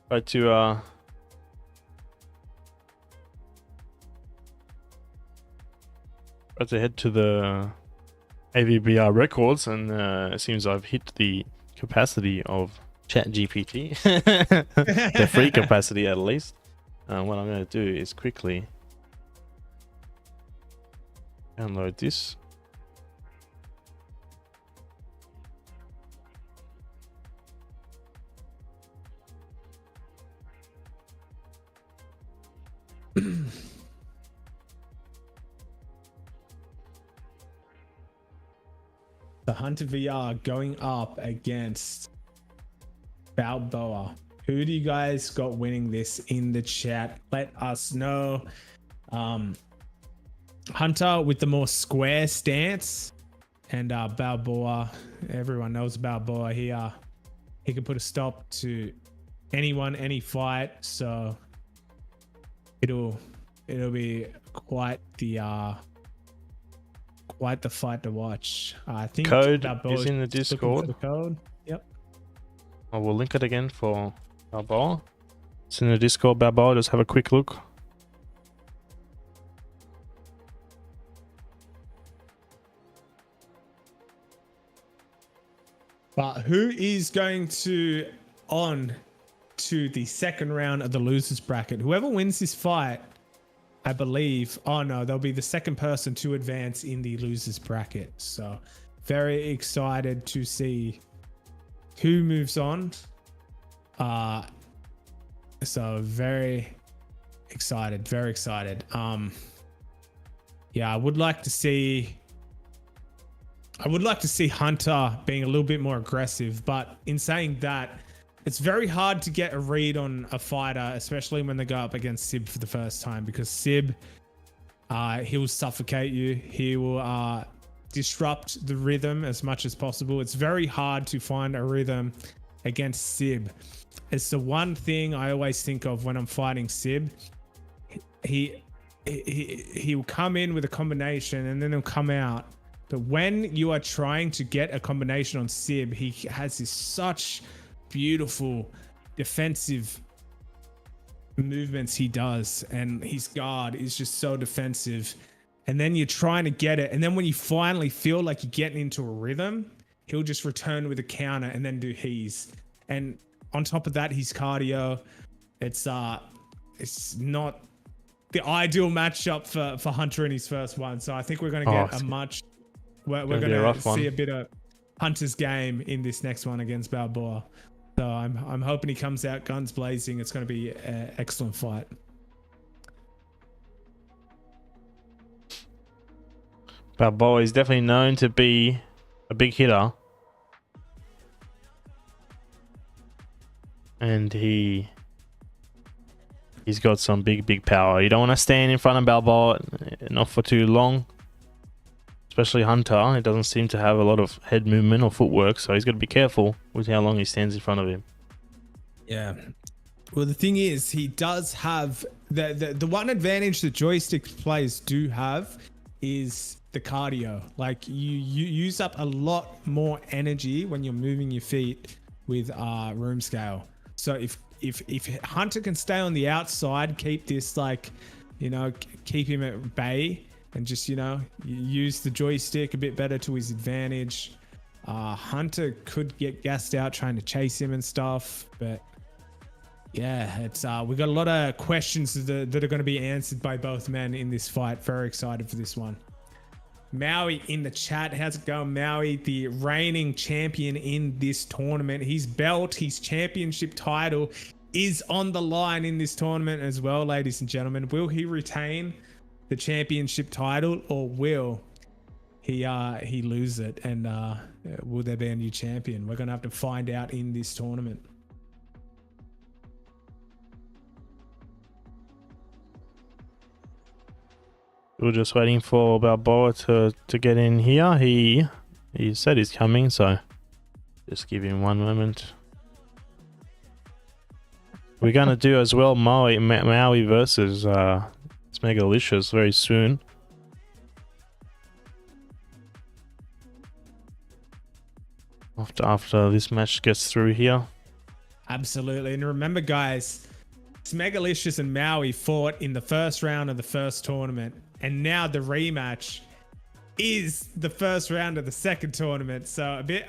Try to head to the AVBR records, and it seems I've hit the capacity of ChatGPT, the free capacity at least. What I'm going to do is quickly download this. The HunterVR going up against Balboa. Who do you guys got winning this in the chat? Let us know. Hunter with the more square stance, and Balboa. Everyone knows Balboa. He can put a stop to anyone, any fight. So it'll be quite the fight to watch. I think Code Balboa is in the Discord. The code. Yep. I will link it again for Balboa. It's in the Discord. Balboa, just have a quick look. But who is going on to the second round of the losers bracket? Whoever wins this fight, I believe. Oh no, they'll be the second person to advance in the losers bracket. So very excited to see who moves on. So very excited, very excited. Yeah, I would like to see I would like to see Hunter being a little bit more aggressive, but in saying that, it's very hard to get a read on a fighter, especially when they go up against Sib for the first time, because Sib, he will suffocate you. He will disrupt the rhythm as much as possible. It's very hard to find a rhythm against Sib. It's the one thing I always think of when I'm fighting Sib. He will come in with a combination and then he'll come out. But when you are trying to get a combination on Sib, he has this such beautiful defensive movements he does, and his guard is just so defensive. And then you're trying to get it, and then when you finally feel like you're getting into a rhythm, he'll just return with a counter and then do his. And on top of that, his cardio, it's not the ideal matchup for Hunter in his first one. So I think we're going to get we're going to see a bit of Hunter's game in this next one against Balboa. So I'm hoping he comes out guns blazing. It's going to be an excellent fight. Balboa is definitely known to be a big hitter. And he's got some big power. You don't want to stand in front of Balboa, not for too long. Especially Hunter. He doesn't seem to have a lot of head movement or footwork, so he's got to be careful with how long he stands in front of him. Yeah. Well, the thing is, he does have the one advantage that joystick players do have is the cardio. Like you use up a lot more energy when you're moving your feet with room scale. So if Hunter can stay on the outside, keep this keep him at bay, and just use the joystick a bit better to his advantage. Hunter could get gassed out trying to chase him and stuff, but yeah, it's we got a lot of questions that are going to be answered by both men in this fight. Very excited for this one. Muai in the chat, how's it going, Muai? The reigning champion in this tournament. His belt, his championship title is on the line in this tournament as well, ladies and gentlemen. Will he retain the championship title, or will he lose it, and will there be a new champion? We're gonna have to find out in this tournament. We're just waiting for Balboa to get in here. He said he's coming, so just give him one moment. We're gonna do as well Muai versus Smegalicious very soon. After this match gets through here. Absolutely. And remember, guys, Smegalicious and Muai fought in the first round of the first tournament, and now the rematch is the first round of the second tournament. So a bit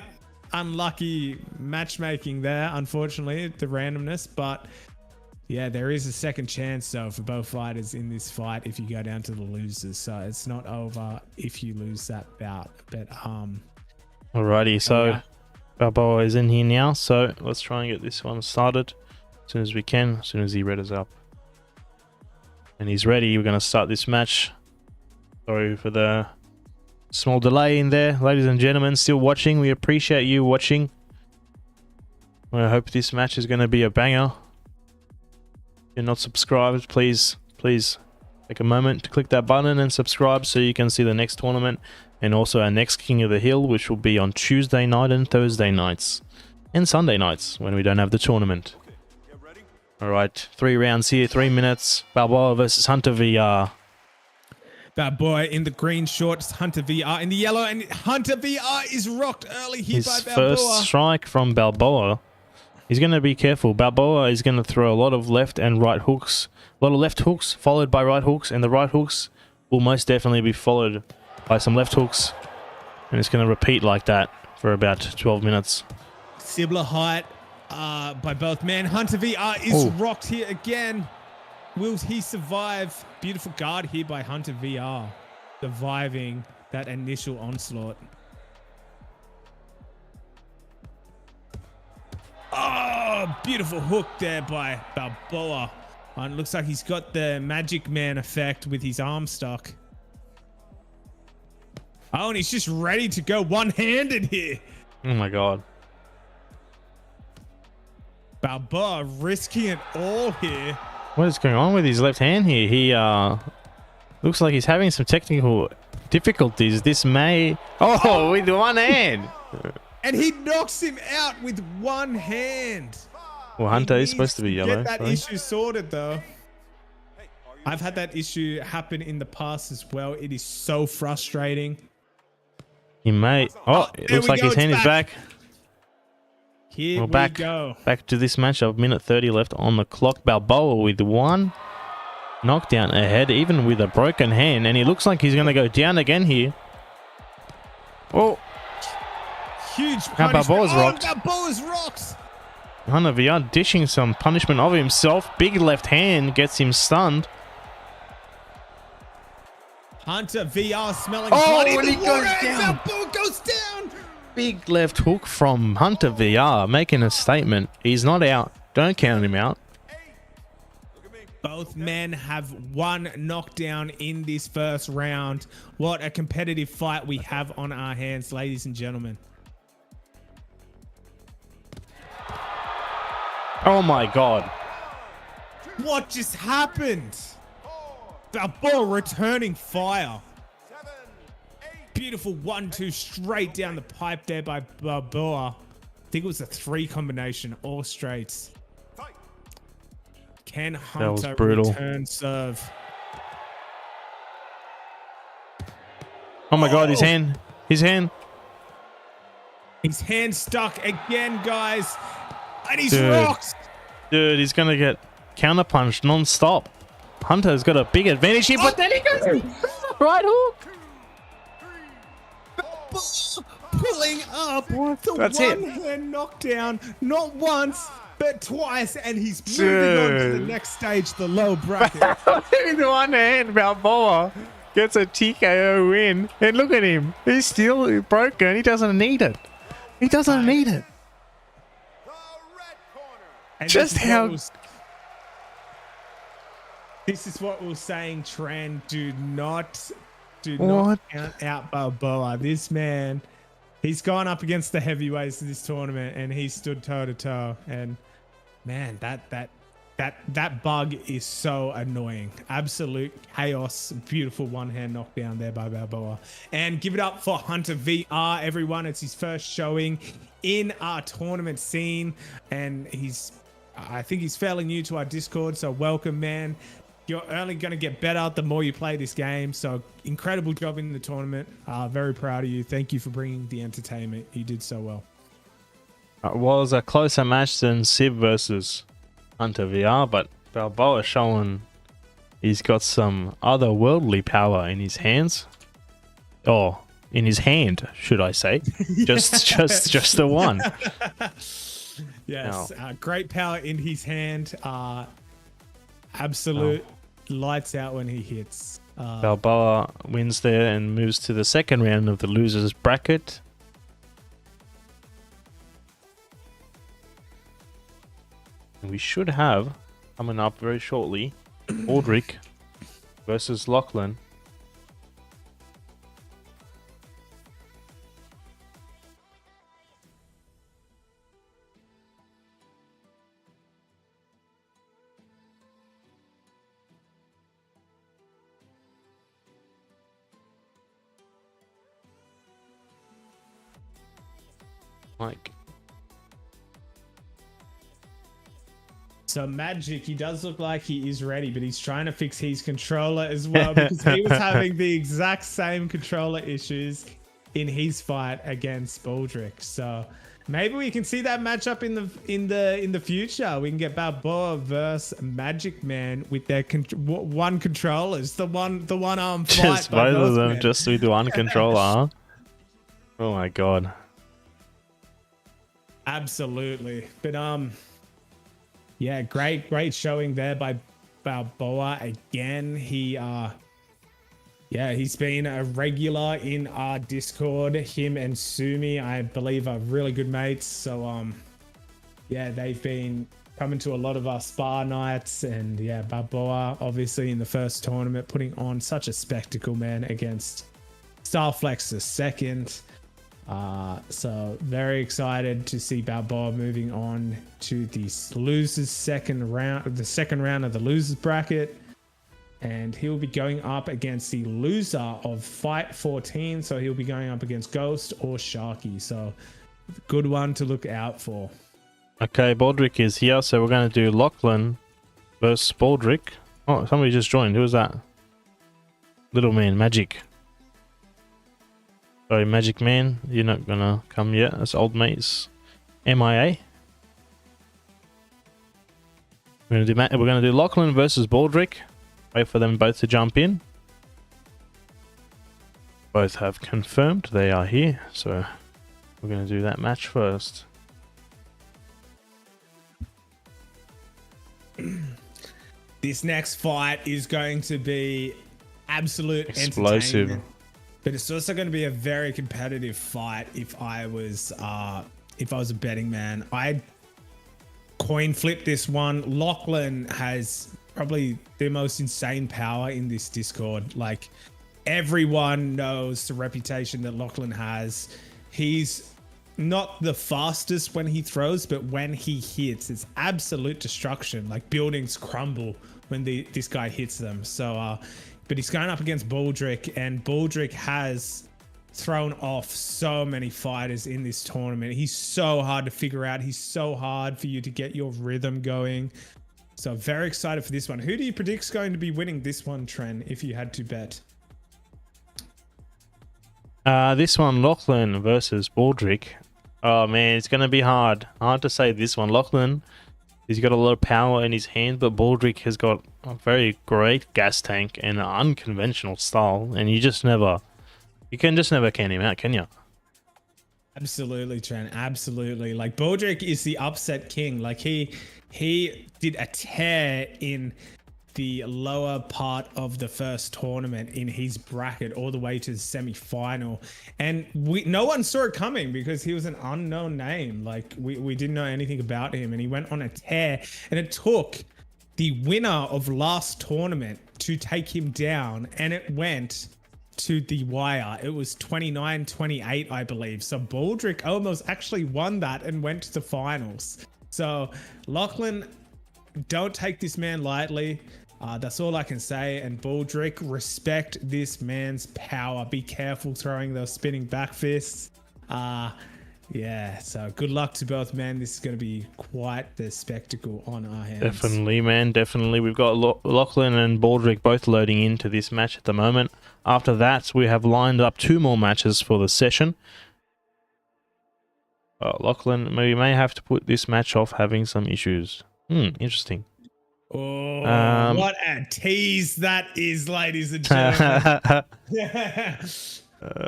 unlucky matchmaking there, unfortunately, the randomness, but yeah, there is a second chance though for both fighters in this fight if you go down to the losers. So it's not over if you lose that bout. But alrighty, so Balboa is in here now, so let's try and get this one started as soon as we can, as soon as he readies up. And he's ready. We're going to start this match. Sorry for the small delay in there. Ladies and gentlemen, still watching. We appreciate you watching. I hope this match is going to be a banger. If you're not subscribed, please take a moment to click that button and subscribe so you can see the next tournament and also our next King of the Hill, which will be on Tuesday night and Thursday nights and Sunday nights when we don't have the tournament. Alright, 3 rounds here, 3 minutes. Balboa versus HunterVR. Balboa in the green shorts, HunterVR in the yellow, and HunterVR is rocked early here by Balboa. His first strike from Balboa. He's going to be careful. Balboa is going to throw a lot of left and right hooks. A lot of left hooks followed by right hooks, and the right hooks will most definitely be followed by some left hooks. And it's going to repeat like that for about 12 minutes. Similar height by both men. HunterVR is rocked here again. Will he survive? Beautiful guard here by HunterVR, surviving that initial onslaught. Oh, beautiful hook there by Balboa. And it looks like he's got the Magic Man effect with his arm stock. Oh, and he's just ready to go one-handed here. Oh my god. Balboa risking it all here. What is going on with his left hand here? He looks like he's having some technical difficulties. This may... Oh, with one hand. And he knocks him out with one hand. Well, Hunter He is supposed to be needs yellow. Get that sorry. issue sorted, though. I've had that issue happen in the past as well. It is so frustrating. He may... Oh, it there looks we like go, his it's hand is back. Here We're we back. go. Back to this matchup. Minute 30 left on the clock. Balboa with one knockdown ahead, even with a broken hand. And he looks like he's going to go down again here. Oh, Huge Now punishment. Balboa's rocked. Balboa's rocked. HunterVR dishing some punishment of himself. Big left hand gets him stunned. HunterVR smelling Oh, blood in and the he goes water, and down. Balboa goes down. Big left hook from HunterVR, making a statement. He's not out. Don't count him out. Both men have one knockdown in this first round. What a competitive fight we have on our hands, ladies and gentlemen. Oh my god. What just happened? Balboa returning fire. Beautiful 1-2 straight down the pipe there by Balboa. I think it was a 3 combination, all straights. Can was Hunter brutal. return serve? Oh my god, his hand. His hand. His hand stuck again, guys. And he's Dude. rocked. Dude, he's going to get counterpunched non-stop. Hunter's got a big advantage here, but then he goes right hook. Pulling up the That's it. one-hand knockdown, not once, but twice, and he's moving on to the Dude. next stage, the low bracket. With one hand, Balboa gets a TKO win. And look at him. He's still broken. He doesn't need it. He doesn't need it. And Just this is how- what this is what we we're saying, Tran. Do not What? count out Balboa. This man, he's gone up against the heavyweights of this tournament, and he stood toe to toe. And man, that bug is so annoying. Absolute chaos. Beautiful one-hand knockdown there by Balboa. And give it up for HunterVR, everyone. It's his first showing in our tournament scene, and I think he's fairly new to our Discord, so welcome, man. You're only going to get better the more you play this game. So incredible job in the tournament. Very proud of you. Thank you for bringing the entertainment. You did so well. It was a closer match than Sib versus HunterVR, but Balboa showing he's got some otherworldly power in his hands. Oh, in his hand, should I say? just the one. Yes, great power in his hand. Absolute lights out when he hits. Balboa wins there and moves to the second round of the losers bracket. And we should have coming up very shortly Baldrick versus Lachlan. Like, So Magic, he does look like he is ready, but he's trying to fix his controller as well because he was having the exact same controller issues in his fight against Baldrick. So maybe we can see that matchup in the future. We can get Balboa versus Magic Man with their one controllers, the one arm fight. just by both of them men. just with one controller, huh? Oh my god. Absolutely. But yeah, great showing there by Balboa again. He's been a regular in our Discord. Him and Sumi, I believe, are really good mates. So yeah, they've been coming to a lot of our spa nights, and yeah, Balboa obviously in the first tournament putting on such a spectacle, man, against Starflex the second. So very excited to see Balboa moving on to the losers second round of the losers bracket. And he'll be going up against the loser of Fight 14. So he'll be going up against Ghost or Sharky. So good one to look out for. Okay, Baldrick is here, so we're going to do Lachlan versus Baldrick. Oh, somebody just joined. Who was that? Little man, Magic. Sorry, Magic Man. You're not going to come yet. That's old mates. MIA. We're going to do Lachlan versus Baldrick. Wait for them both to jump in. Both have confirmed they are here, so we're going to do that match first. This next fight is going to be absolute Explosive. entertainment, but it's also going to be a very competitive fight. If I was a betting man, I'd coin flip this one. Lachlan has probably the most insane power in this Discord. Like, everyone knows the reputation that Lachlan has. He's not the fastest when he throws, but when he hits, it's absolute destruction. Like, buildings crumble when this guy hits them. So, but he's going up against Baldrick, and Baldrick has thrown off so many fighters in this tournament. He's so hard to figure out. He's so hard for you to get your rhythm going. So very excited for this one. Who do you predict is going to be winning this one, Tren, if you had to bet? This one, Lachlan versus Baldrick. Oh man, it's going to be hard. Hard to say this one. Lachlan, he's got a lot of power in his hand, but Baldrick has got a very great gas tank and an unconventional style, and you can just never can him out, can you? Absolutely, Tren. Absolutely. Like, Baldrick is the upset king. Like, he did a tear in the lower part of the first tournament in his bracket all the way to the semi-final, and no one saw it coming because he was an unknown name. Like, we didn't know anything about him, and he went on a tear, and it took the winner of last tournament to take him down, and it went to the wire. It was 29-28, I believe. So Baldrick almost actually won that and went to the finals. So Lachlan, don't take this man lightly. That's all I can say. And Baldrick, respect this man's power. Be careful throwing those spinning back fists. Yeah, so good luck to both men. This is going to be quite the spectacle on our hands. Definitely, man. Definitely. We've got Lachlan and Baldrick both loading into this match at the moment. After that, we have lined up 2 more matches for the session. Lachlan, we may have to put this match off having some issues. Interesting. Oh, what a tease that is, ladies and gentlemen.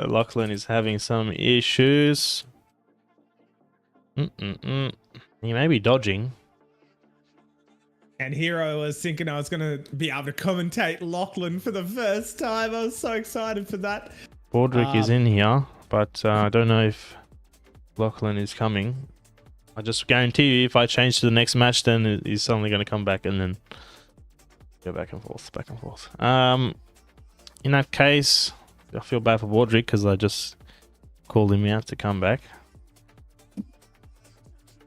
Lachlan is having some issues. He may be dodging. And here I was thinking I was going to be able to commentate Lachlan for the first time. I was so excited for that. Baldrick is in here, but I don't know if Lachlan is coming. I just guarantee you, if I change to the next match, then he's suddenly going to come back and then go back and forth, back and forth. In that case, I feel bad for Baldrick because I just called him out to come back.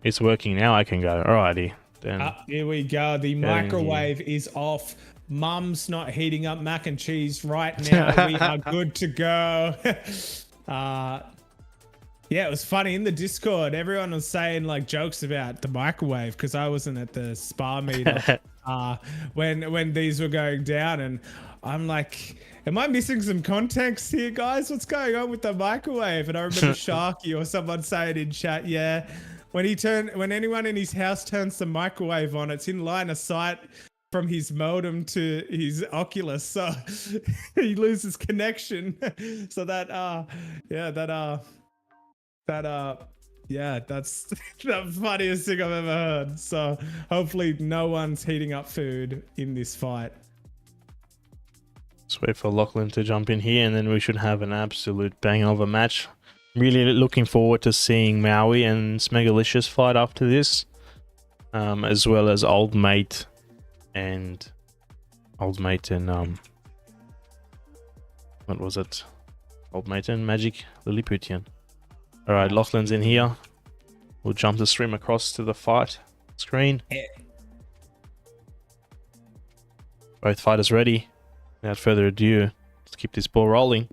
It's working now. I can go. Alrighty. Then here we go. The microwave is off. Mum's not heating up mac and cheese right now. We are good to go. Yeah, it was funny in the Discord. Everyone was saying like jokes about the microwave because I wasn't at the spa meetup when these were going down, and I'm like, am I missing some context here, guys? What's going on with the microwave? And I remember Sharky or someone saying in chat, yeah, when anyone in his house turns the microwave on, it's in line of sight from his modem to his Oculus, so he loses connection. So that's the funniest thing I've ever heard. So hopefully no one's heating up food in this fight. Let's wait for Lachlan to jump in here, and then we should have an absolute bang of a match. Really looking forward to seeing Muai and Smegalicious fight after this, as well as Old Mate and what was it? Old mate and Magic Lilliputian. All right, Lachlan's in here. We'll jump the stream across to the fight screen. Both fighters ready. Without further ado, let's keep this ball rolling.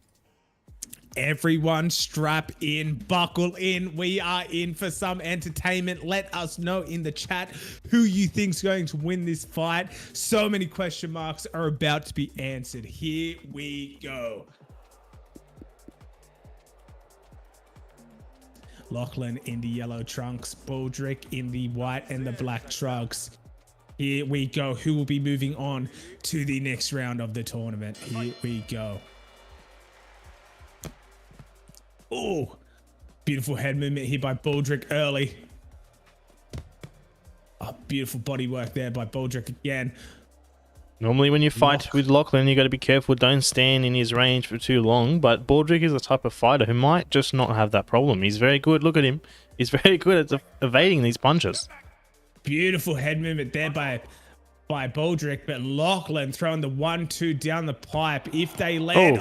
Everyone strap in, buckle in. We are in for some entertainment. Let us know in the chat who you think's going to win this fight. So many question marks are about to be answered. Here we go. Lachlan in the yellow trunks, Baldrick in the white and the black trunks. Here we go. Who will be moving on to the next round of the tournament? Here we go. Oh, beautiful head movement here by Baldrick early. Oh, beautiful body work there by Baldrick again. Normally when you fight with Lachlan, you got to be careful. Don't stand in his range for too long. But Baldrick is the type of fighter who might just not have that problem. He's very good. Look at him. He's very good at evading these punches. Beautiful head movement there by Baldrick, but Lachlan throwing the 1-2 down the pipe. If they land,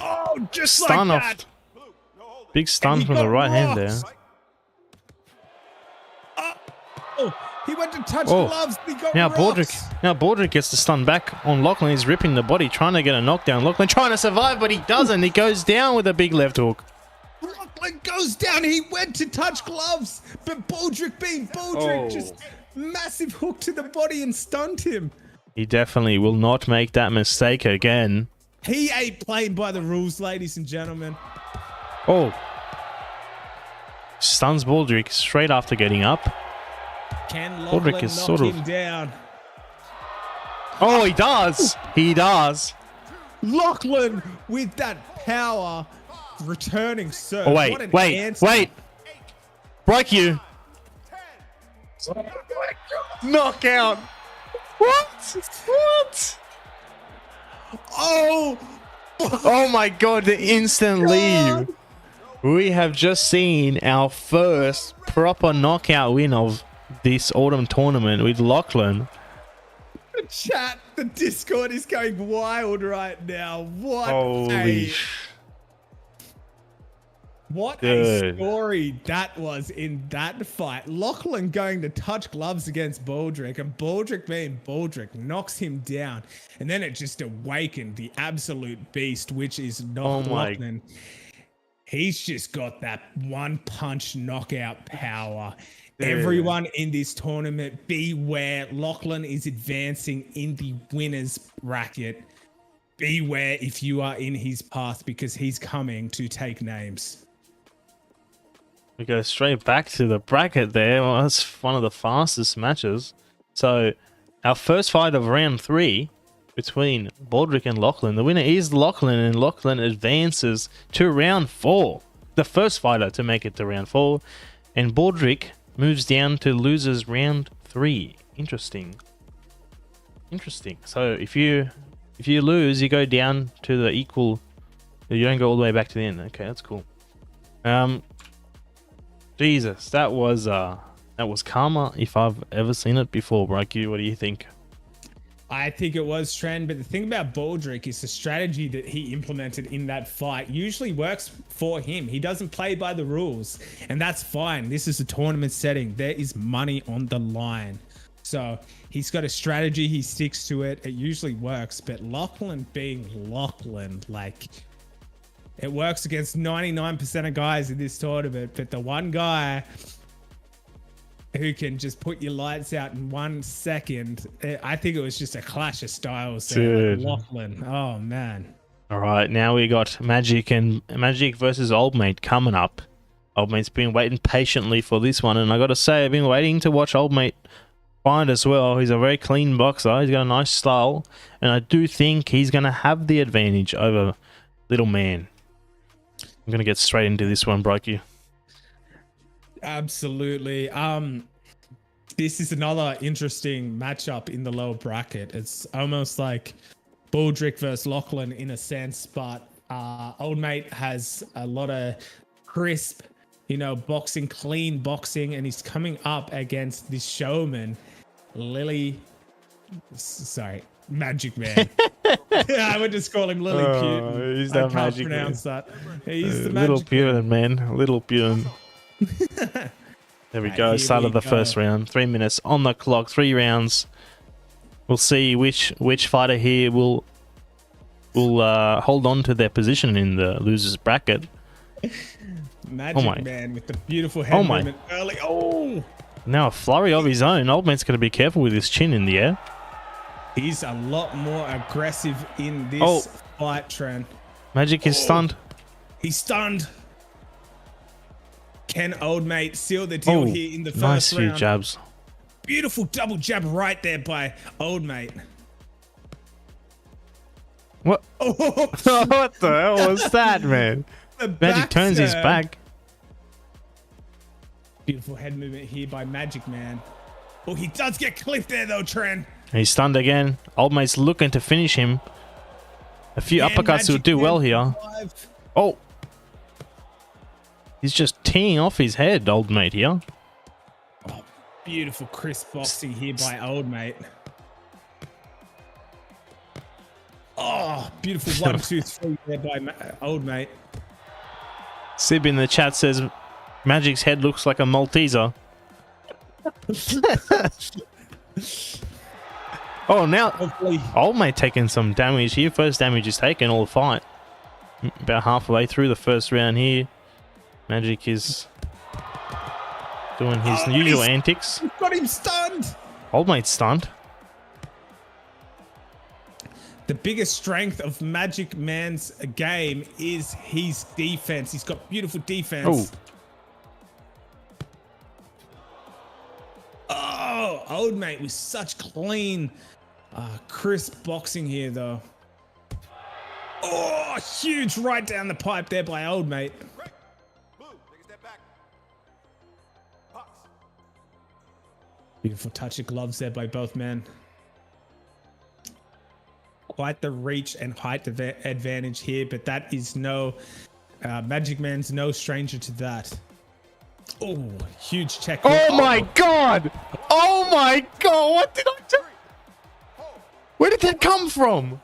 just stun like that. Big stun from the right hand there. Oh, he went to touch gloves. He got Now rocks. Baldrick gets the stun back on Lachlan. He's ripping the body, trying to get a knockdown. Lachlan trying to survive, but he doesn't. He goes down with a big left hook. Lachlan goes down. He went to touch gloves, but Baldrick being Baldrick, just massive hook to the body and stunned him. He definitely will not make that mistake again. He ain't playing by the rules, ladies and gentlemen. Oh. Stuns Baldrick straight after getting up. Can Lachlan knock him down? Oh, he does. He does. Lachlan with that power returning serve. Oh, wait. Break you. Knockout. What? Oh my god, the instant leave. We have just seen our first proper knockout win of this autumn tournament with Lachlan. The chat, the Discord is going wild right now. What a story that was in that fight. Lachlan going to touch gloves against Baldrick, and Baldrick being Baldrick knocks him down. And then it just awakened the absolute beast, which is Lachlan. He's just got that one punch knockout power. Everyone in this tournament, beware. Lachlan is advancing in the winners bracket. Beware if you are in his path, because he's coming to take names. We go straight back to the bracket there. Well, that's one of the fastest matches. So our first fight of round 3 between Baldrick and Lachlan. The winner is Lachlan, and Lachlan advances to round 4. The first fighter to make it to round 4. And Baldrick moves down to losers round 3. Interesting. So if you lose, you go down to the equal. You don't go all the way back to the end. Okay, that's cool. Jesus, that was karma if I've ever seen it before. Brokey, what do you think? I think it was trend, but the thing about Baldrick is the strategy that he implemented in that fight usually works for him. He doesn't play by the rules, and that's fine. This is a tournament setting. There is money on the line. So he's got a strategy. He sticks to it. It usually works, but Lachlan being Lachlan, like, it works against 99% of guys in this tournament, but the one guy who can just put your lights out in 1 second, I think it was just a clash of styles there. Lachlan, oh man. All right, now we got Magic versus Old Mate coming up. Old Mate's been waiting patiently for this one, and I got to say, I've been waiting to watch Old Mate fight as well. He's a very clean boxer. He's got a nice style, and I do think he's going to have the advantage over Little Man. I'm going to get straight into this one, Brokey. Absolutely. This is another interesting matchup in the lower bracket. It's almost like Baldrick versus Lachlan in a sense, but Old Mate has a lot of crisp, boxing, clean boxing, and he's coming up against this showman, Magic Man. Yeah, I would just call him Lily Putin. he's I that can't magic pronounce that. He's the little magic man. Putin, man. Little Putin. There we Right, go. here Start we of the go. first round. 3 minutes on the clock. 3 rounds. We'll see which fighter here will hold on to their position in the losers bracket. Magic Man with the beautiful head Oh my. movement early. Oh, Now a flurry of his own. Old mate's going to be careful with his chin in the air. he's a lot more aggressive in this Oh. fight, Trent. Magic is stunned. He's stunned. Can Old Mate seal the deal Oh, here in the first nice few round? jabs. Beautiful double jab right there by Old Mate. What? Oh, What the hell was that, man? the Magic back turns his turn. back. Beautiful head movement here by Magic Man. Oh, he does get clipped there though, Trent. He's stunned again. Old mate's looking to finish him. A few Can uppercuts will Magic do Man well here. survive? Oh. He's just teeing off his head, old mate here. Beautiful crisp boxing here by Old Mate. Oh, beautiful 1, 2, 3 there by Old Mate. Sib in the chat says Magic's head looks like a Malteser. Oh, now Hopefully, old mate taking some damage here. First damage is taken all the fight. About halfway through the first round here. Magic is doing his Oh, usual he's- antics. got him stunned. Old mate's stunned. The biggest strength of Magic Man's game is his defense. He's got beautiful defense. Oh, Old Mate with such clean, crisp boxing here, though. Oh, huge right down the pipe there by Old Mate. Right. Blue, take a step back. Pops. Beautiful touch of gloves there by both men. Quite the reach and height advantage here, but that is no Magic Man's no stranger to that. Oh, huge check. Oh my god! Oh my god! What did I do? Where did that come from?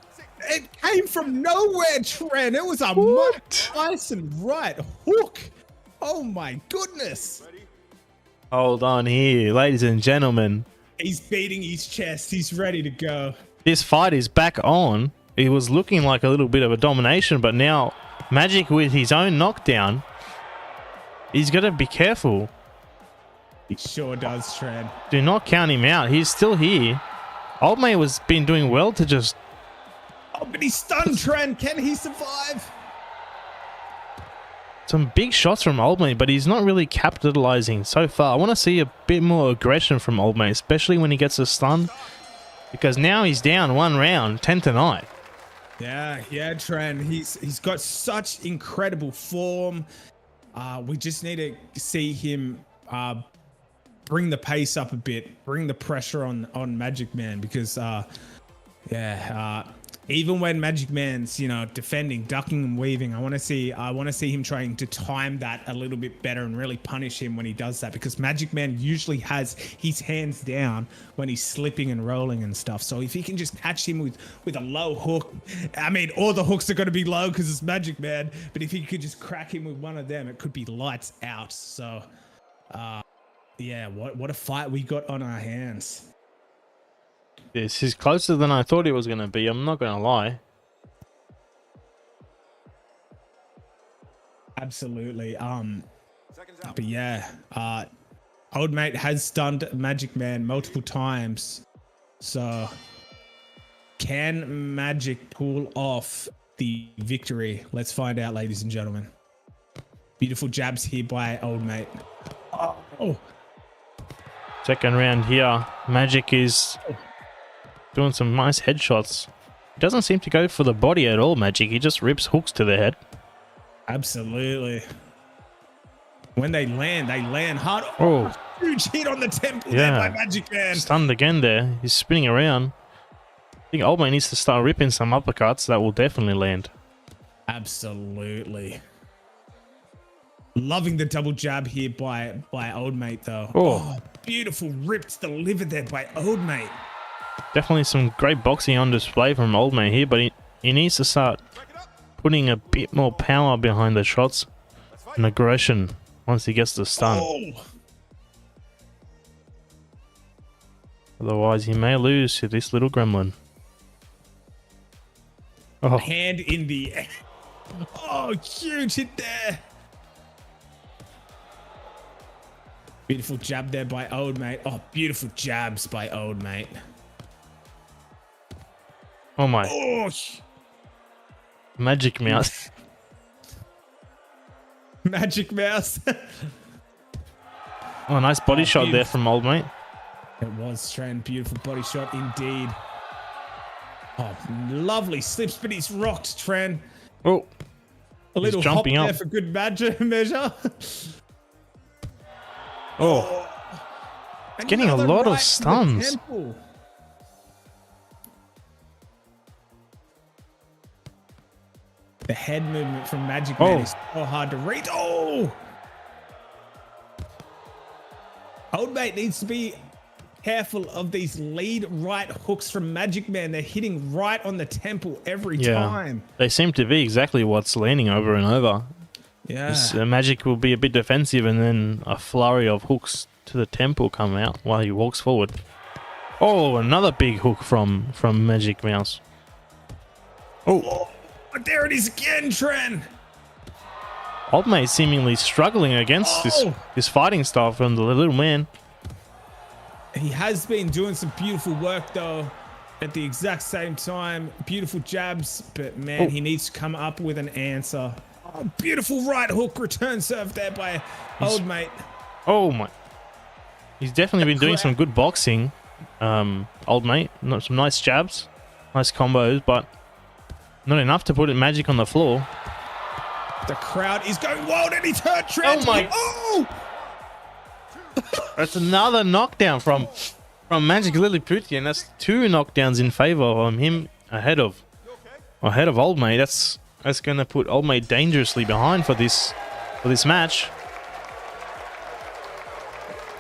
It came from nowhere, Trent. It was a What? Mike Tyson right hook. Oh my goodness. Hold on here, ladies and gentlemen. He's beating his chest. He's ready to go. This fight is back on. It was looking like a little bit of a domination, but now Magic with his own knockdown. He's got to be careful. He sure does, Trent. Do not count him out. He's still here. Old mate was been doing well to just... Oh, but he's stunned, Trent. Can he survive? Some big shots from Old mate, but he's not really capitalizing so far. I want to see a bit more aggression from Old mate, especially when he gets a stun. Because now he's down 1 round, 10-9. Yeah, Trent. He's got such incredible form. We just need to see him bring the pace up a bit, bring the pressure on Magic Man, because even when Magic Man's defending, ducking and weaving, I want to see him trying to time that a little bit better and really punish him when he does that, because Magic Man usually has his hands down when he's slipping and rolling and stuff. So if he can just catch him with a low hook, I mean, all the hooks are going to be low because it's Magic Man, but if he could just crack him with one of them, it could be lights out. So yeah, what a fight we got on our hands. This is closer than I thought it was going to be. I'm not going to lie. Absolutely. Seconds out. But yeah, Old Mate has stunned Magic Man multiple times. So can Magic pull off the victory? Let's find out, ladies and gentlemen. Beautiful jabs here by Old Mate. Oh, Second round here. Magic is doing some nice headshots. He doesn't seem to go for the body at all, Magic. He just rips hooks to the head. absolutely. When they land hard. Oh. Huge hit on the temple Yeah. there by Magic Man. Stunned again there. He's spinning around. I think Old Man needs to start ripping some uppercuts. That will definitely land. Absolutely. Loving the double jab here by Old Mate though. Oh. Beautiful ripped the liver there by Old Mate. Definitely some great boxing on display from Old Mate here, but he needs to start putting a bit more power behind the shots and aggression once he gets the stun. Oh. Otherwise, he may lose to this little gremlin. Oh, Hand in the air. Oh, huge hit there. Beautiful jab there by Old Mate. Oh, beautiful jabs by Old Mate. oh my. Oh, Magic Mouse. magic mouse. Oh, nice body shot there beautiful. from Old Mate. It was Tren. Beautiful body shot indeed. Oh, lovely slips, but he's rocked, Tren. Oh, A little jumping hop up. there for good measure. oh. Getting a Another lot of right to the stuns. temple. The head movement from Magic Man Oh. is so hard to read. Oh! Old Mate needs to be careful of these lead right hooks from Magic Man. They're hitting right on the temple every time. They seem to be exactly what's landing over and over. Yeah. This, Magic will be a bit defensive, and then a flurry of hooks to the temple come out while he walks forward. Oh, another big hook from Magic Mouse. Oh, there it is again, Tren. Old Mate seemingly struggling against this fighting style from the little man. He has been doing some beautiful work though at the exact same time. Beautiful jabs, but man, he needs to come up with an answer. Oh, beautiful right hook return serve there by Old Mate. Oh my. He's definitely been doing some good boxing, Old Mate. Some nice jabs, nice combos, but not enough to put Magic on the floor. The crowd is going wild and he's hurt, Trent. Oh my- Oh! That's another knockdown from Magic Lilliputian. That's 2 knockdowns in favor of him ahead of Old Mate. That's going to put Old Mate dangerously behind for this match.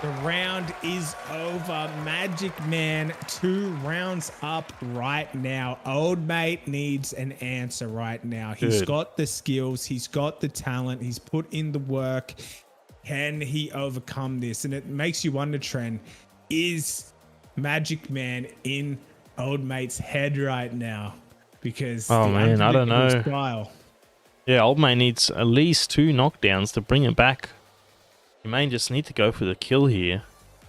The round is over. Magic Man 2 rounds up right now. Old Mate needs an answer right now. He's Good. got the skills. He's got the talent. He's put in the work. Can he overcome this? And it makes you wonder, Tren, is Magic Man in Old Mate's head right now? Because Oh, the man, I don't unpredictable know. Style. Yeah, Old Mate needs at least 2 knockdowns to bring it back. He may just need to go for the kill here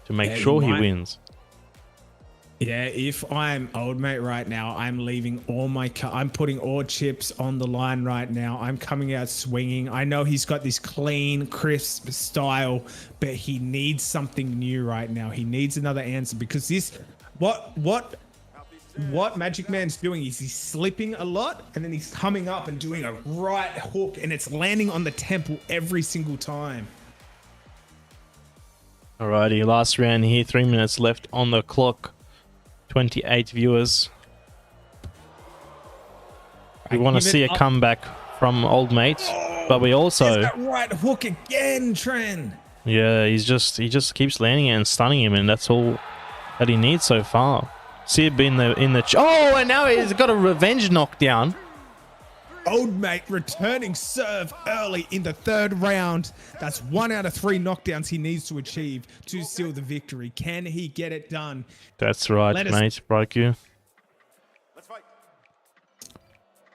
to make Yeah, he sure he might. wins. Yeah, if I'm Old Mate right now, I'm leaving all my... I'm putting all chips on the line right now. I'm coming out swinging. I know he's got this clean, crisp style, but he needs something new right now. He needs another answer because this... What Magic Man's doing is he's slipping a lot and then he's coming up and doing a right hook and it's landing on the temple every single time. Alrighty, last round here. 3 minutes left on the clock. 28 viewers. We want to give it see a up. comeback from Old Mate, but we There's also, that right hook again, Tren. yeah, he just keeps landing it and stunning him, and that's all that he needs so far. Sib in the oh, and now he's got a revenge knockdown. Old Mate returning serve early in the 3rd round. That's 1 out of 3 knockdowns he needs to achieve to seal the victory. Can he get it done? That's right, Let us- mate. Broke you. Let's fight.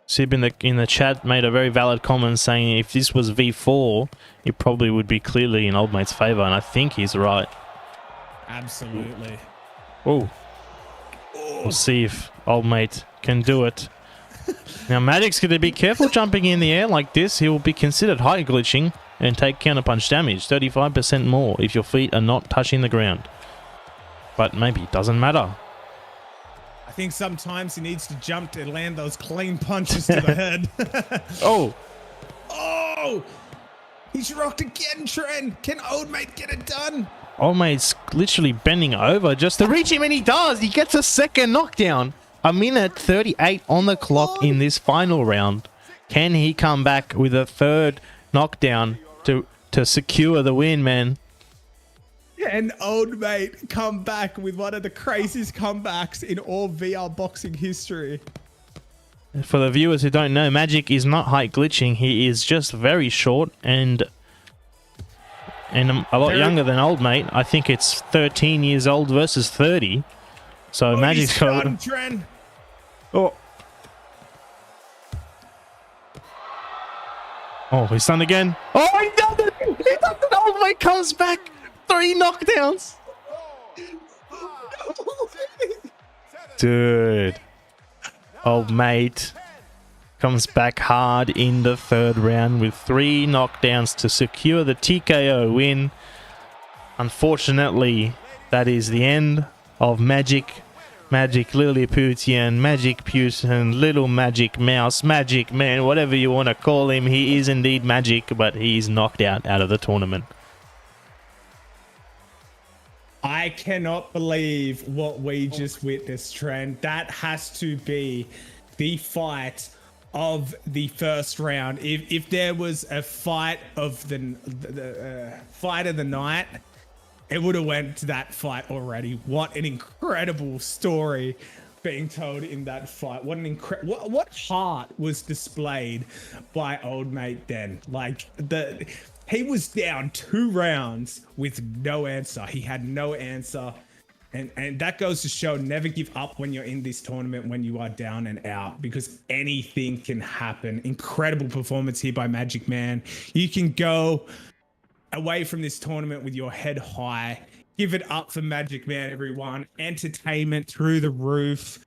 Sib in the chat made a very valid comment saying if this was V4, it probably would be clearly in Old Mate's favor, and I think he's right. Absolutely. Oh, we'll see if Old Mate can do it. Now, Magic's going to be careful jumping in the air like this. He will be considered high glitching and take counterpunch damage, 35% more if your feet are not touching the ground. But maybe it doesn't matter. I think sometimes he needs to jump to land those clean punches to the head. Oh, Oh! He's rocked again, Tren. Can Old Mate get it done? Old Mate's literally bending over just to reach him, and he does. He gets a second knockdown. 1:38 on the clock in this final round. Can he come back with a 3rd knockdown to secure the win, man? And old mate come back with one of the craziest comebacks in all VR boxing history. For the viewers who don't know, Magic is not height glitching. He is just very short and a lot younger than old mate. I think it's 13 years old versus 30. So Magic's got... Oh. Oh, he's done again. Oh, he done it! He done it! Old mate comes back. 3 knockdowns. Dude. Old mate comes back hard in the 3rd round with 3 knockdowns to secure the TKO win. Unfortunately, that is the end of Magic. Magic Lilliputian, Magic Putin, Little Magic Mouse, Magic Man, whatever you want to call him. He is indeed Magic, but he's knocked out of the tournament. I cannot believe what we just witnessed, Trent. That has to be the fight of the first round. If there was a fight of the fight of the night, it would have went to that fight already. What an incredible story being told in that fight. What an what heart was displayed by old mate then. Like he was down 2 rounds with no answer. He had no answer. And that goes to show, never give up when you're in this tournament, when you are down and out, because anything can happen. Incredible performance here by Magic Man. You can go away from this tournament with your head high. Give it up for Magic Man, everyone. Entertainment through the roof.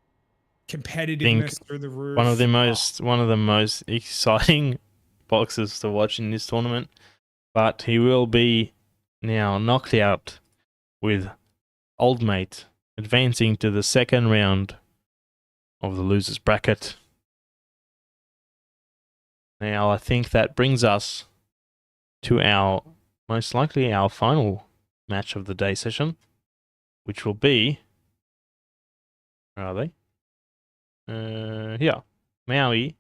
Competitiveness through the roof. One of the most exciting boxers to watch in this tournament. But he will be now knocked out with old mate advancing to the 2nd round of the losers bracket. Now I think that brings us to our most likely our final match of the day session, which will be, where are they? Here, Muai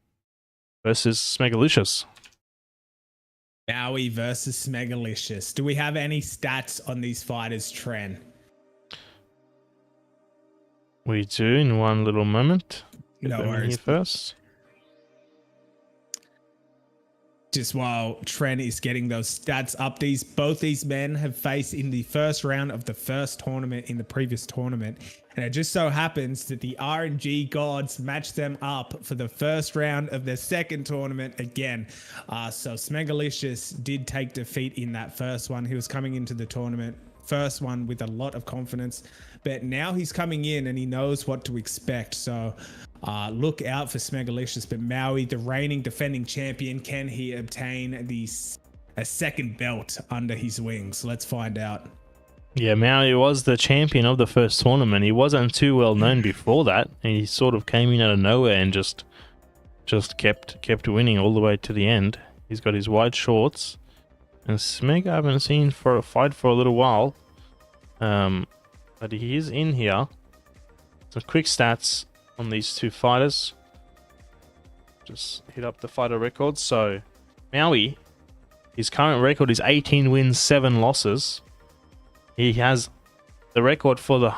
versus Smegalicious. Muai versus Smegalicious. Do we have any stats on these fighters, Tren? We do in one little moment. No worries. Here first. Just while Tren is getting those stats up, both these men have faced in the first round of the first tournament in the previous tournament. And it just so happens that the RNG gods matched them up for the first round of the second tournament again. So Smegalicious did take defeat in that first one. He was coming into the tournament, first one, with a lot of confidence. But now he's coming in and he knows what to expect. So look out for Smegalicious. But Muai, the reigning defending champion, can he obtain a second belt under his wings? Let's find out. Yeah, Muai was the champion of the first tournament. He wasn't too well known before that, and he sort of came in out of nowhere and just kept winning all the way to the end. He's got his white shorts, and Smeg I haven't seen for a fight for a little while, but he is in here. Some quick stats on these two fighters. Just hit up the fighter records. So Muai, his current record is 18 wins, 7 losses. He has the record for the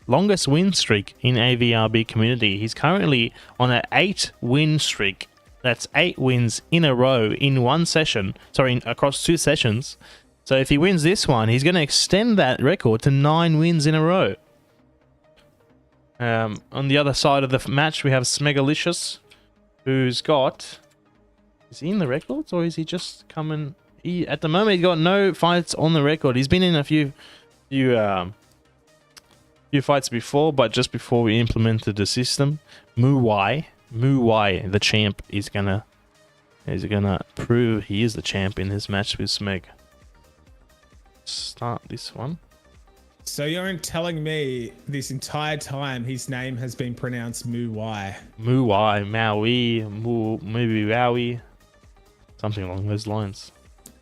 longest win streak in Avrb community. He's currently on an 8-win streak. That's 8 wins in a row in one session. Sorry, across 2 sessions. So if he wins this one, he's going to extend that record to 9 wins in a row. On the other side of the match, we have Smegalicious, who's got... Is he in the records, or is he just coming... at the moment, he's got no fights on the record. He's been in a few fights before, but just before we implemented the system, Muai, the champ, is gonna prove he is the champ in his match with Smeg. Start this one. So you're telling me this entire time his name has been pronounced Muai? Muai, maybe Wowie, something along those lines.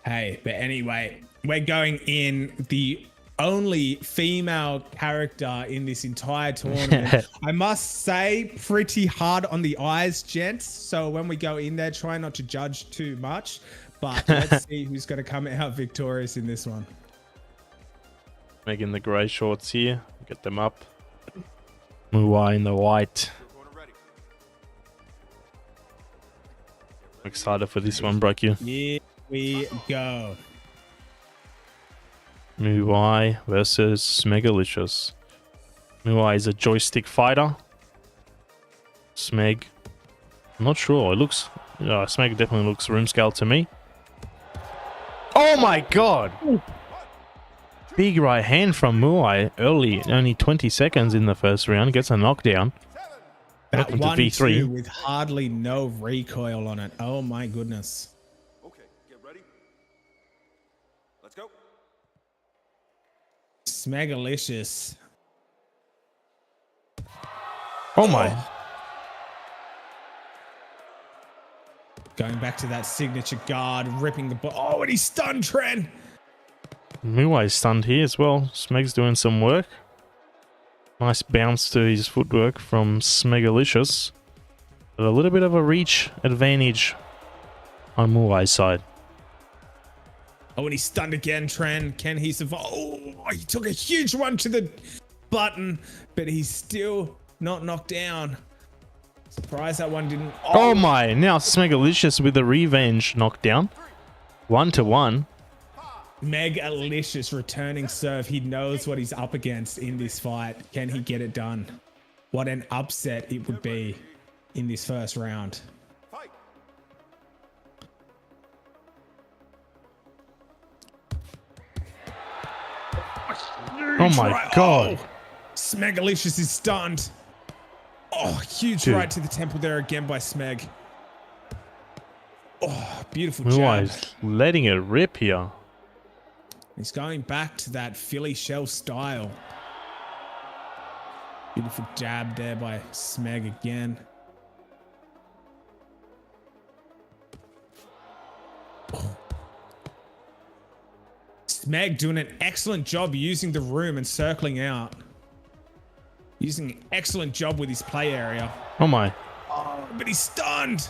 Hey, but anyway, we're going in the only female character in this entire tournament. I must say, pretty hard on the eyes, gents. So when we go in there, try not to judge too much. But let's see who's going to come out victorious in this one. Making the grey shorts here. Get them up. Muai in the white. Corner ready. I'm excited for this one, Brock. Here we go. Muai versus Smegalicious. Muai is a joystick fighter. Smeg, I'm not sure. It looks... Smeg definitely looks room scale to me. Oh my god! Big right hand from Muai early. Only 20 seconds in the first round. Gets a knockdown. That Welcome to 1-2 V3. with hardly no recoil on it. Oh my goodness. Okay, get ready. Let's go. Smegalicious. Oh my. Going back to that signature guard, ripping the ball. Oh, and he's stunned, Trent. Muai's stunned here as well. Smeg's doing some work. Nice bounce to his footwork from Smegalicious. But a little bit of a reach advantage on Muai's side. Oh, and he's stunned again, Trent. Can he survive? Oh, he took a huge run to the button, but he's still not knocked down. Surprised that one didn't. Oh my, now Smegalicious with a revenge knockdown. 1-1. Smegalicious returning serve. He knows what he's up against in this fight. Can he get it done? What an upset it would be in this first round. Fight. Oh my god. Smegalicious is stunned. Oh, huge Dude. right to the temple there again by Smeg. Oh, beautiful jab. Muai's letting it rip here. He's going back to that Philly shell style. Beautiful jab there by Smeg again. Oh. Smeg doing an excellent job using the room and circling out. Using an excellent job with his play area. Oh my. Oh, but he's stunned.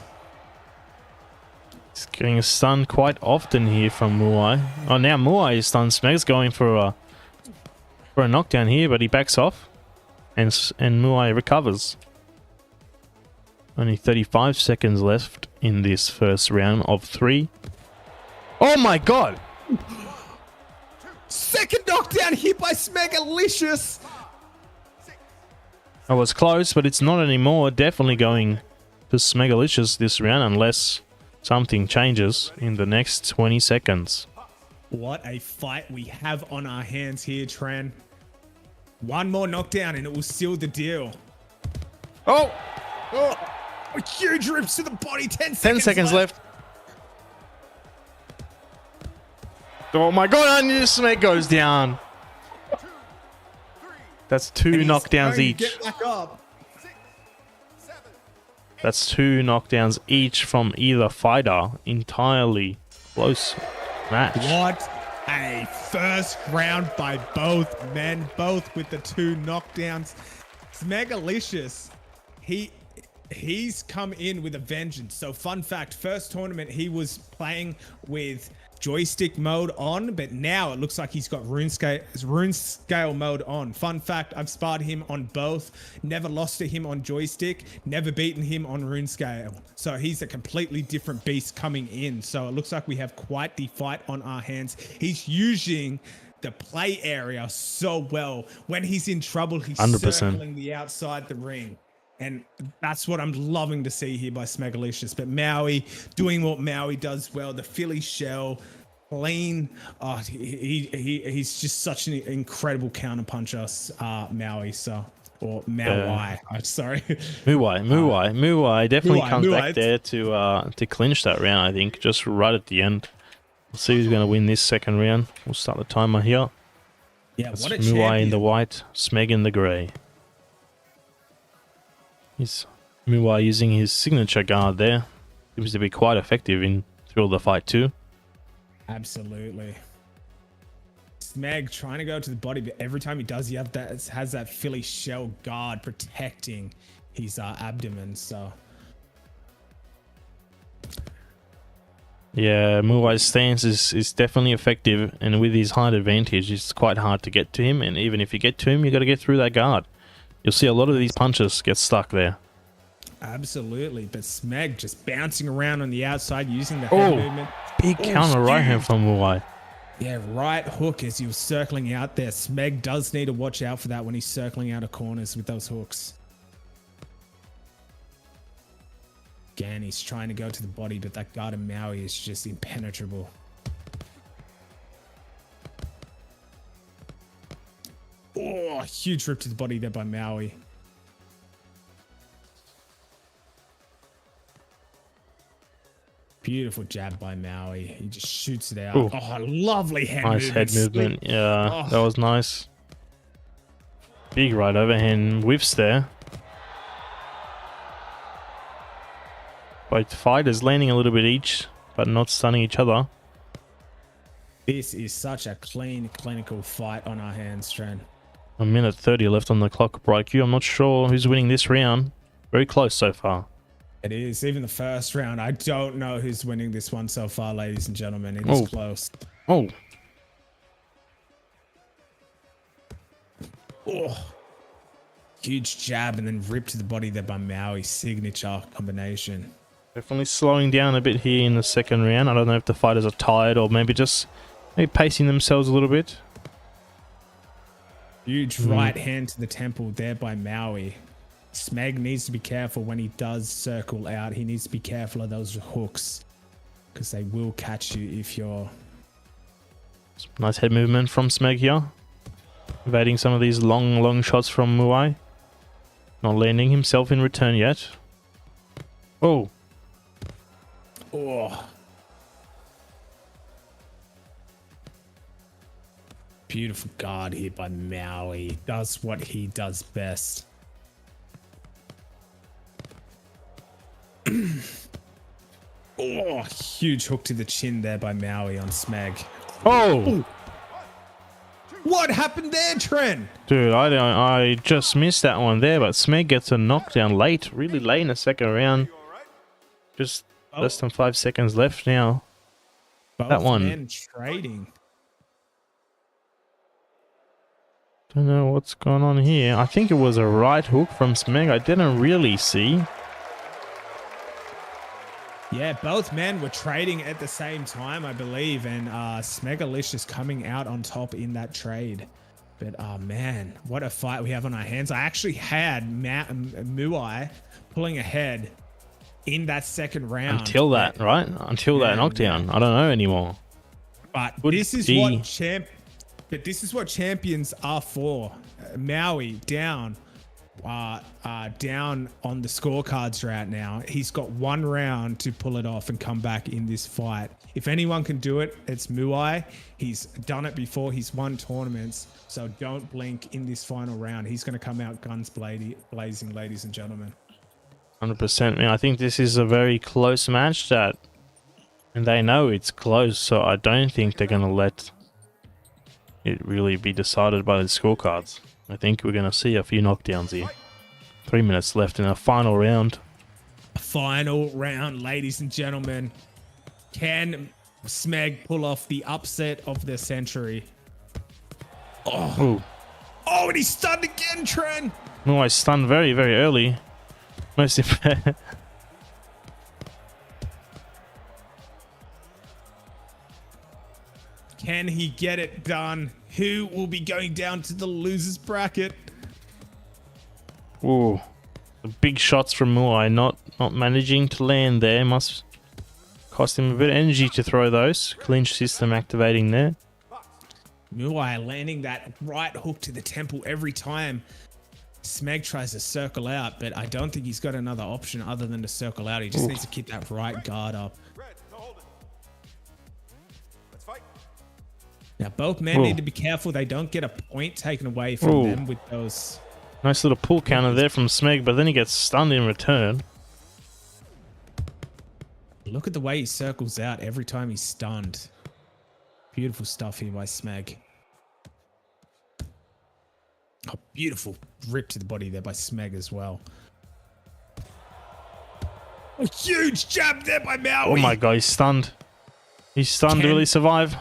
He's getting stunned quite often here from Muai. Oh, now Muai is stunned. Smeg's going for a knockdown here, but he backs off. And Muai recovers. Only 35 seconds left in this first round of 3. Oh my god! Second knockdown here by Smegalicious. I was close, but it's not anymore. Definitely going to Smegalicious this round unless something changes in the next 20 seconds. What a fight we have on our hands here, Tran. One more knockdown and it will seal the deal. Oh! Oh, huge rips to the body. 10 seconds, 10 seconds left. Oh my god, and Smeg goes down. That's 2 And he's knockdowns going to each. get back up. 6, 7, That's 2 knockdowns each from either fighter. Entirely close match. What a first round by both men, both with the 2 knockdowns. Smegalicious, he's come in with a vengeance. So fun fact, first tournament he was playing with joystick mode on, but now it looks like he's got rune scale mode on. Fun fact, I've sparred him on both, never lost to him on joystick, never beaten him on rune scale. So he's a completely different beast coming in. So it looks like we have quite the fight on our hands. He's using the play area so well. When he's in trouble, he's 100%. circling the outside the ring. And that's what I'm loving to see here by Smegalicious. But Muai doing what Muai does well, the Philly shell, clean. Oh, he's just such an incredible counterpuncher, Muai. So, or Muai. I'm sorry. Muai definitely Muai, comes Muai. back there to clinch that round, I think, just right at the end. We'll see who's going to win this second round. We'll start the timer here. Yeah, That's what a Muai champion. in the white, Smeg in the grey. He's Muai using his signature guard there. Seems to be quite effective in through the fight too. Absolutely. Smeg trying to go to the body, but every time he does, he has that Philly shell guard protecting his abdomen. So Yeah, Muai's stance is definitely effective, and with his height advantage, it's quite hard to get to him. And even if you get to him, you got to get through that guard. You'll see a lot of these punches get stuck there. Absolutely, but Smeg just bouncing around on the outside using the head movement. Big counter right hand from Muai. Yeah, right hook as he was circling out there. Smeg does need to watch out for that when he's circling out of corners with those hooks. Again, he's trying to go to the body, but that guard of Muai is just impenetrable. Oh, huge rip to the body there by Muai. Beautiful jab by Muai. He just shoots it out. Ooh. Oh, lovely head Nice movement. head movement. Yeah, that was nice. Big right overhand whiffs there. Both fighters landing a little bit each, but not stunning each other. This is such a clean, clinical fight on our hands, Tren. 1:30 left on the clock, BrightQ. I'm not sure who's winning this round. Very close so far. It is. Even the first round, I don't know who's winning this one so far, ladies and gentlemen. It is close. Oh. Oh. Huge jab and then rip to the body there by Muai. Signature combination. Definitely slowing down a bit here in the second round. I don't know if the fighters are tired or maybe pacing themselves a little bit. Huge right hand to the temple there by Muai. Smeg needs to be careful when he does circle out. He needs to be careful of those hooks because they will catch you if you're... Nice head movement from Smeg here. Evading some of these long shots from Muai. Not landing himself in return yet. Oh. Oh. Beautiful guard here by Muai. Does what he does best. Oh, huge hook to the chin there by Muai on Smeg. Oh. What happened there, Tren? Dude, I just missed that one there, but Smeg gets a knockdown late, really late in the second round. Just less than 5 seconds left now. Both that one. men trading. Don't know what's going on here. I think it was a right hook from Smeg. I didn't really see. Yeah, both men were trading at the same time, I believe, and Smegalicious coming out on top in that trade. But, oh man, what a fight we have on our hands. I actually had Muai pulling ahead in that second round. Until that, right? Until that knockdown. I don't know anymore. But this is what champions are for. Muai down. Down on the scorecards right now. He's got one round to pull it off and come back in this fight. If anyone can do it, it's Muai. He's done it before. He's won tournaments. So don't blink in this final round. He's going to come out guns blazing, ladies and gentlemen. 100%. Man, I think this is a very close match and they know it's close. So I don't think they're going to let it really be decided by the scorecards. I think we're going to see a few knockdowns here. 3 minutes left in our final round. Final round, ladies and gentlemen. Can Smeg pull off the upset of the century? Oh, and he's stunned again, Tren. No, I stunned very, very early. Most fair. Can he get it done? Who will be going down to the losers bracket? Ooh, the big shots from Muai not managing to land there. Must cost him a bit of energy to throw those. Clinch system activating there. Muai landing that right hook to the temple every time Smeg tries to circle out, but I don't think he's got another option other than to circle out. He just needs to keep that right guard up. Now, both men need to be careful they don't get a point taken away from them with those. Nice little pull counter there from Smeg, but then he gets stunned in return. Look at the way he circles out every time he's stunned. Beautiful stuff here by Smeg. Oh, beautiful rip to the body there by Smeg as well. A huge jab there by Muai. Oh my god, he's stunned. He's stunned. Will he survive?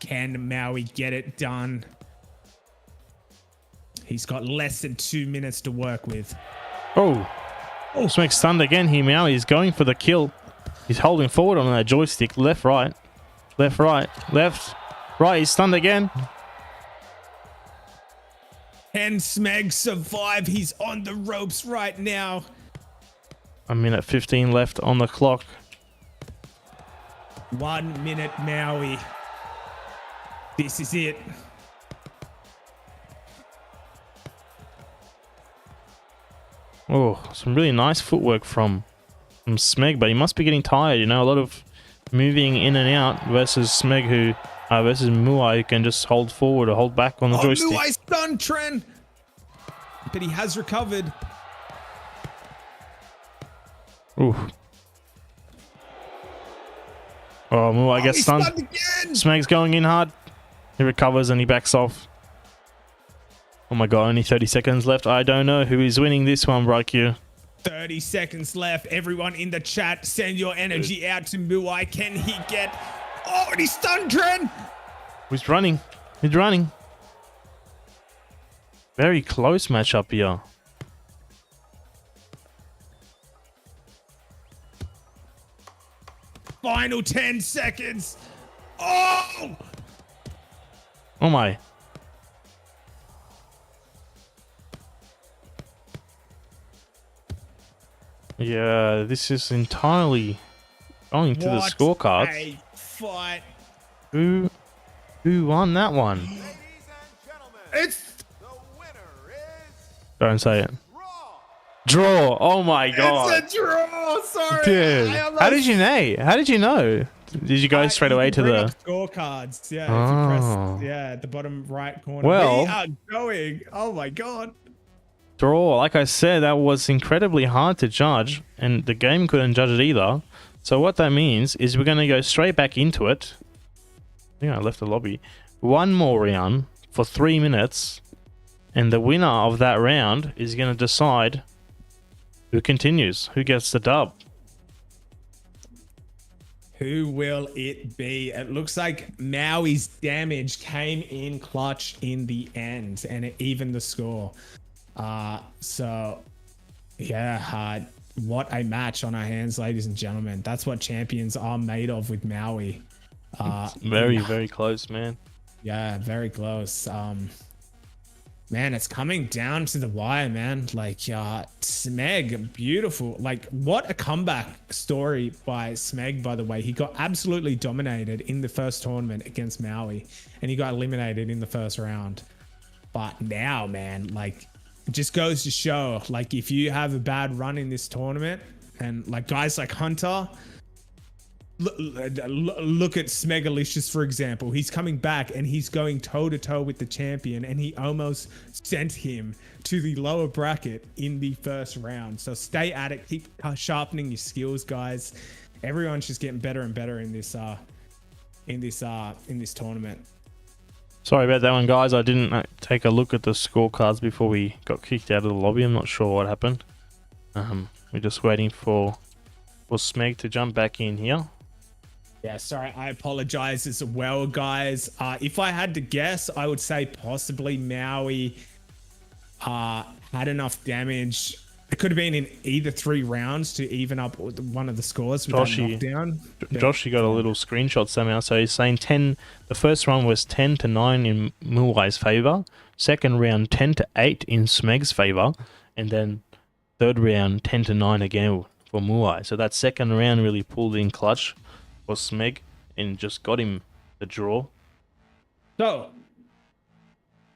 Can Maui get it done? He's got less than 2 minutes to work with. Oh. Smeg's stunned again here, Meow. He's going for the kill. He's holding forward on that joystick. Left, right. Left, right. Left, right. He's stunned again. Can Smeg survive? He's on the ropes right now. A minute 15 left on the clock. 1 minute, Maui. This is it. Oh, some really nice footwork from Smeg, but he must be getting tired. You know, a lot of moving in and out versus Smeg, versus Muai, who can just hold forward or hold back on the joystick. Muai's done, Trent, but he has recovered. Ooh. Oh, Muai gets stunned. Smeg's going in hard. He recovers and he backs off. Oh my god, only 30 seconds left. I don't know who is winning this one, BrightQ. 30 seconds left. Everyone in the chat, send your energy out to Muai. Can he get... Oh, and he's stunned, Trent! He's running. He's running. Very close matchup here. Final 10 seconds. Oh! Oh my. Yeah, this is entirely going to the scorecards. A fight. Who won that one? Ladies and gentlemen, It's the winner is Don't say it. Draw. Draw. Oh my god. It's a draw. Sorry. Dude, I how did you know? How did you know? Did you go straight away to the... scorecards? Yeah, Oh. if you press, at the bottom right corner. Well- We are going. Oh my god. Draw? Like I said, that was incredibly hard to judge, and the game couldn't judge it either. So what that means is we're going to go straight back into it. I think I left the lobby. One more round for 3 minutes, and the winner of that round is going to decide who continues, who gets the dub. Who will it be? It looks like Maui's damage came in clutch in the end, and it evened the score. So yeah, what a match on our hands, ladies and gentlemen. That's what champions are made of with Maui. Very, very close, man. Yeah, very close. Man, it's coming down to the wire, man. Like, Smeg, beautiful. Like, what a comeback story by Smeg, by the way. He got absolutely dominated in the first tournament against Maui, and he got eliminated in the first round. But now, man, like, it just goes to show, like, if you have a bad run in this tournament, and like guys like Hunter, look at Smegalicious, for example. He's coming back and he's going toe to toe with the champion, and he almost sent him to the lower bracket in the first round. So stay at it, keep sharpening your skills, guys. Everyone's just getting better and better in this tournament. Sorry about that one, guys. I didn't take a look at the scorecards before we got kicked out of the lobby. I'm not sure what happened. We're just waiting for Smeg to jump back in here. Yeah, sorry, I apologize as well, guys. If I had to guess, I would say possibly Maui had enough damage. It could have been in either 3 rounds to even up one of the scores with that knockdown. Joshy got a little screenshot somehow. So he's saying 10. The first round was 10-9 in Muai's favor. Second round 10-8 in Smeg's favor, and then third round 10-9 again for Muai. So that second round really pulled in clutch for Smeg and just got him the draw. So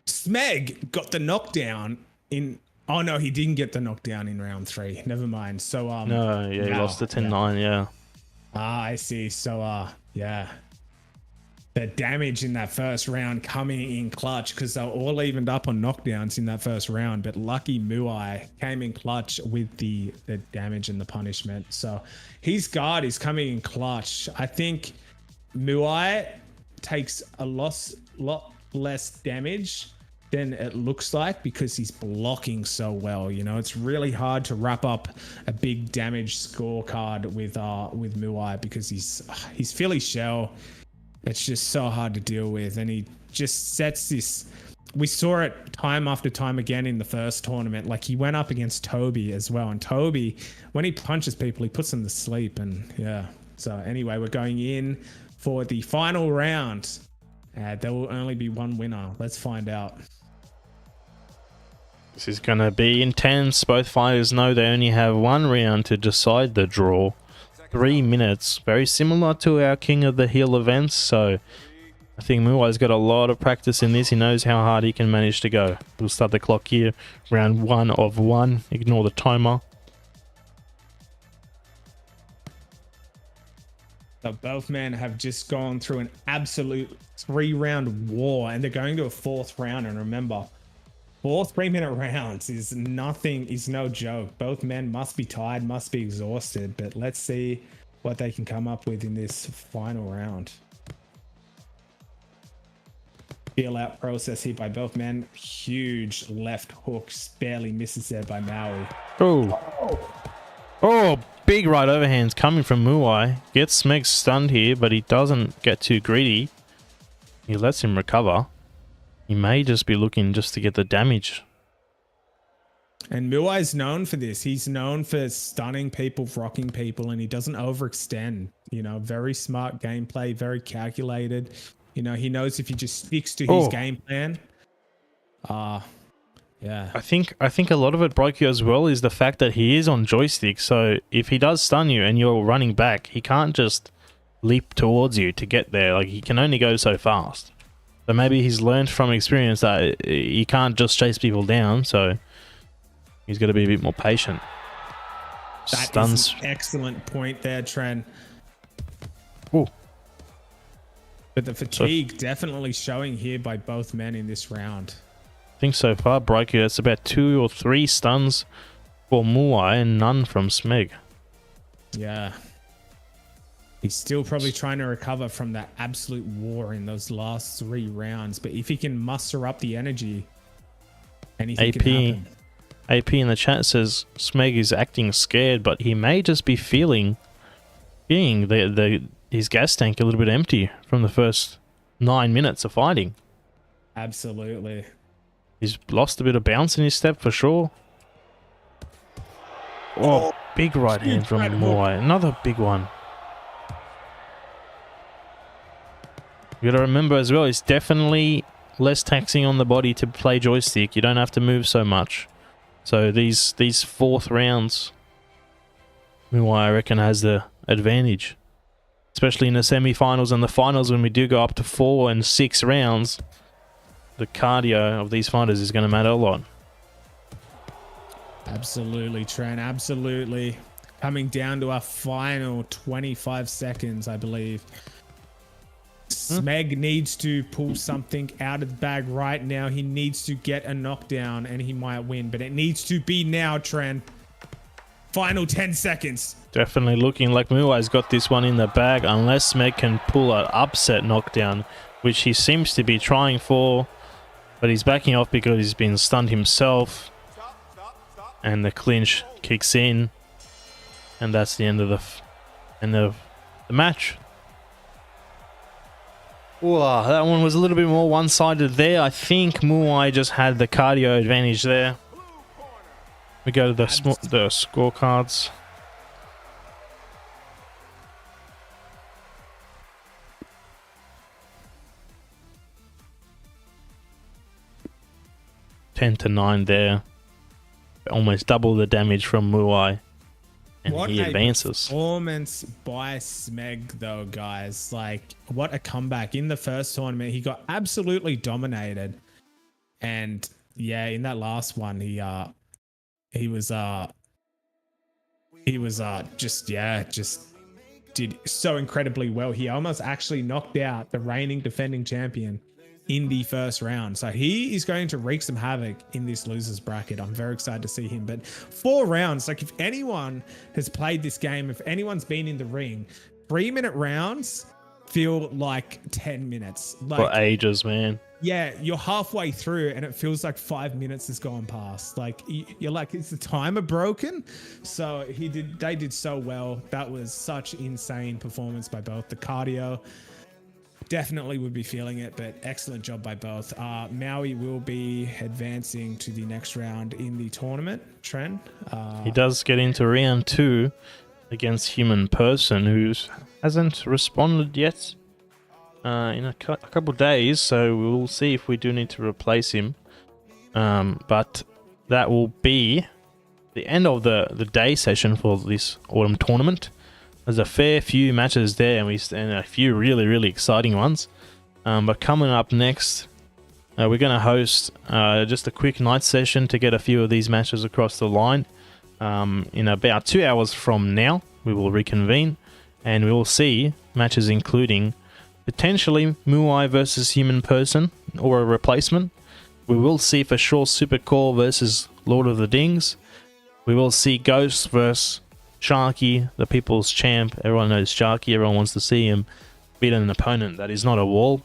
Smeg got the knockdown in. Oh no, he didn't get the knockdown in round 3. Never mind. So No, yeah, he lost the 10-9. Yeah. I see. So yeah, the damage in that first round coming in clutch, because they were all evened up on knockdowns in that first round. But lucky Muai came in clutch with the damage and the punishment. So his guard is coming in clutch. I think Muai takes a lot less damage than it looks like because he's blocking so well. You know, it's really hard to wrap up a big damage scorecard with Muai because he's Philly shell. It's just so hard to deal with, and he just sets this. We saw it time after time again in the first tournament. Like, he went up against Toby as well, and Toby, when he punches people, he puts them to sleep. And yeah, so anyway, we're going in for the final round. There will only be one winner. Let's find out. This is going to be intense. Both fighters know they only have one round to decide the draw. 3 minutes. Very similar to our King of the Hill events. So I think Muai's got a lot of practice in this. He knows how hard he can manage to go. We'll start the clock here. Round 1 of 1. Ignore the timer. So both men have just gone through an absolute 3-round war, and they're going to a 4th round. And remember, 4 3-minute rounds is no joke. Both men must be tired, must be exhausted, but let's see what they can come up with in this final round. Feel out process here by both men. Huge left hook, barely misses there by Muai. Oh, big right overhands coming from Muai. Gets Smeg stunned here, but he doesn't get too greedy. He lets him recover. He may just be looking just to get the damage. And Muai's known for this. He's known for stunning people, rocking people, and he doesn't overextend. You know, very smart gameplay, very calculated. You know, he knows if he just sticks to his game plan. Yeah. I think a lot of it, Brokey, as well, is the fact that he is on joystick. So if he does stun you and you're running back, he can't just leap towards you to get there. Like, he can only go so fast. So maybe he's learned from experience that he can't just chase people down. So he's got to be a bit more patient. That Stuns. is an excellent point there, Tren. Ooh. But the fatigue definitely showing here by both men in this round. I think so far, Brokey, that's about 2 or 3 stuns for Muai and none from Smeg. Yeah. He's still probably trying to recover from that absolute war in those last 3 rounds. But if he can muster up the energy, anything can happen. AP in the chat says Smeg is acting scared, but he may just be feeling his gas tank a little bit empty from the first 9 minutes of fighting. Absolutely. He's lost a bit of bounce in his step for sure. Oh, big right hand from Muai. Another big one. You gotta remember as well, it's definitely less taxing on the body to play joystick. You don't have to move so much. So these 4th rounds, Muai, I reckon, has the advantage. Especially in the semi-finals and the finals, when we do go up to 4 and 6 rounds, the cardio of these fighters is going to matter a lot. Absolutely, Tren. Absolutely. Coming down to our final 25 seconds, I believe. Smeg needs to pull something out of the bag right now. He needs to get a knockdown and he might win, but it needs to be now, Tren. Final 10 seconds. Definitely looking like Muai's got this one in the bag, unless Smeg can pull an upset knockdown, which he seems to be trying for, but he's backing off because he's been stunned himself. And the clinch kicks in, and that's the end of the match. Wow, that one was a little bit more one-sided there. I think Muai just had the cardio advantage there. We go to the scorecards. Ten to 9 there. Almost double the damage from Muai. And what he advances. Performance by Smeg, though, guys. Like, what a comeback. In the first tournament, he got absolutely dominated. And yeah, in that last one, he was just did so incredibly well. He almost actually knocked out the reigning defending champion in the first round. So he is going to wreak some havoc in this losers bracket. I'm very excited to see him. But 4 rounds, like, if anyone has played this game, if anyone's been in the ring, 3-minute rounds feel like 10 minutes. Like, for ages, man. Yeah, you're halfway through and it feels like 5 minutes has gone past. Like you're like, is the timer broken? So they did so well. That was such insane performance by both. The cardio definitely would be feeling it, but excellent job by both. Muai will be advancing to the next round in the tournament. Tren. He does get into round 2 against Human Person, who hasn't responded yet. In a couple days, so we'll see if we do need to replace him. But that will be the end of the day session for this autumn tournament. There's a fair few matches there, and a few really exciting ones. But coming up next, we're going to host just a quick night session to get a few of these matches across the line. In about 2 hours from now, we will reconvene, and we will see matches including potentially Muai versus Human Person or a replacement. We will see for sure Supercore versus Lord of the Dings. We will see Ghost versus Sharky, the people's champ. Everyone knows Sharky. Everyone wants to see him beat an opponent that is not a wall.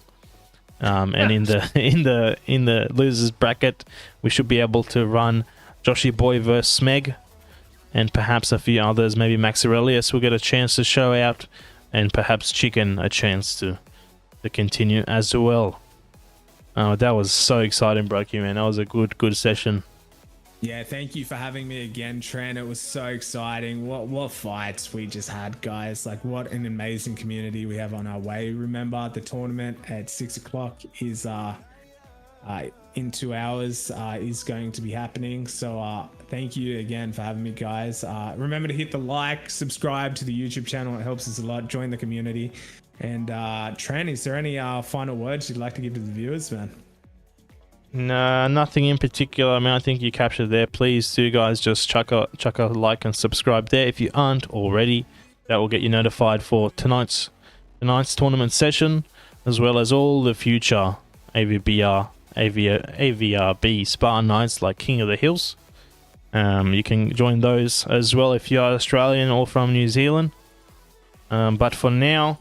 And in the losers bracket, we should be able to run Joshyboy versus Smeg, and perhaps a few others. Maybe Max Aurelius will get a chance to show out, and perhaps Chicken a chance to continue as well. That was so exciting, Brokey, man. That was a good session. Yeah, thank you for having me again, Tren. It was so exciting. What fights we just had, guys. Like, what an amazing community we have on our way. Remember, the tournament at 6 o'clock is in 2 hours is going to be happening. So thank you again for having me, guys. Remember to hit the like, subscribe to the YouTube channel. It helps us a lot. Join the community. And Tren, is there any final words you'd like to give to the viewers, man? No, nothing in particular. I mean, I think you captured there. Please do, guys, just chuck a like and subscribe there if you aren't already. That will get you notified for tonight's tournament session, as well as all the future AVRB Spartan nights like King of the Hills. You can join those as well if you are Australian or from New Zealand. But for now,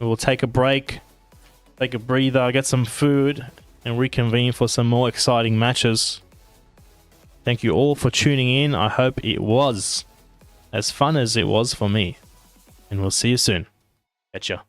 we will take a break, take a breather, get some food, and reconvene for some more exciting matches. Thank you all for tuning in. I hope it was as fun as it was for me. And we'll see you soon. Catch ya.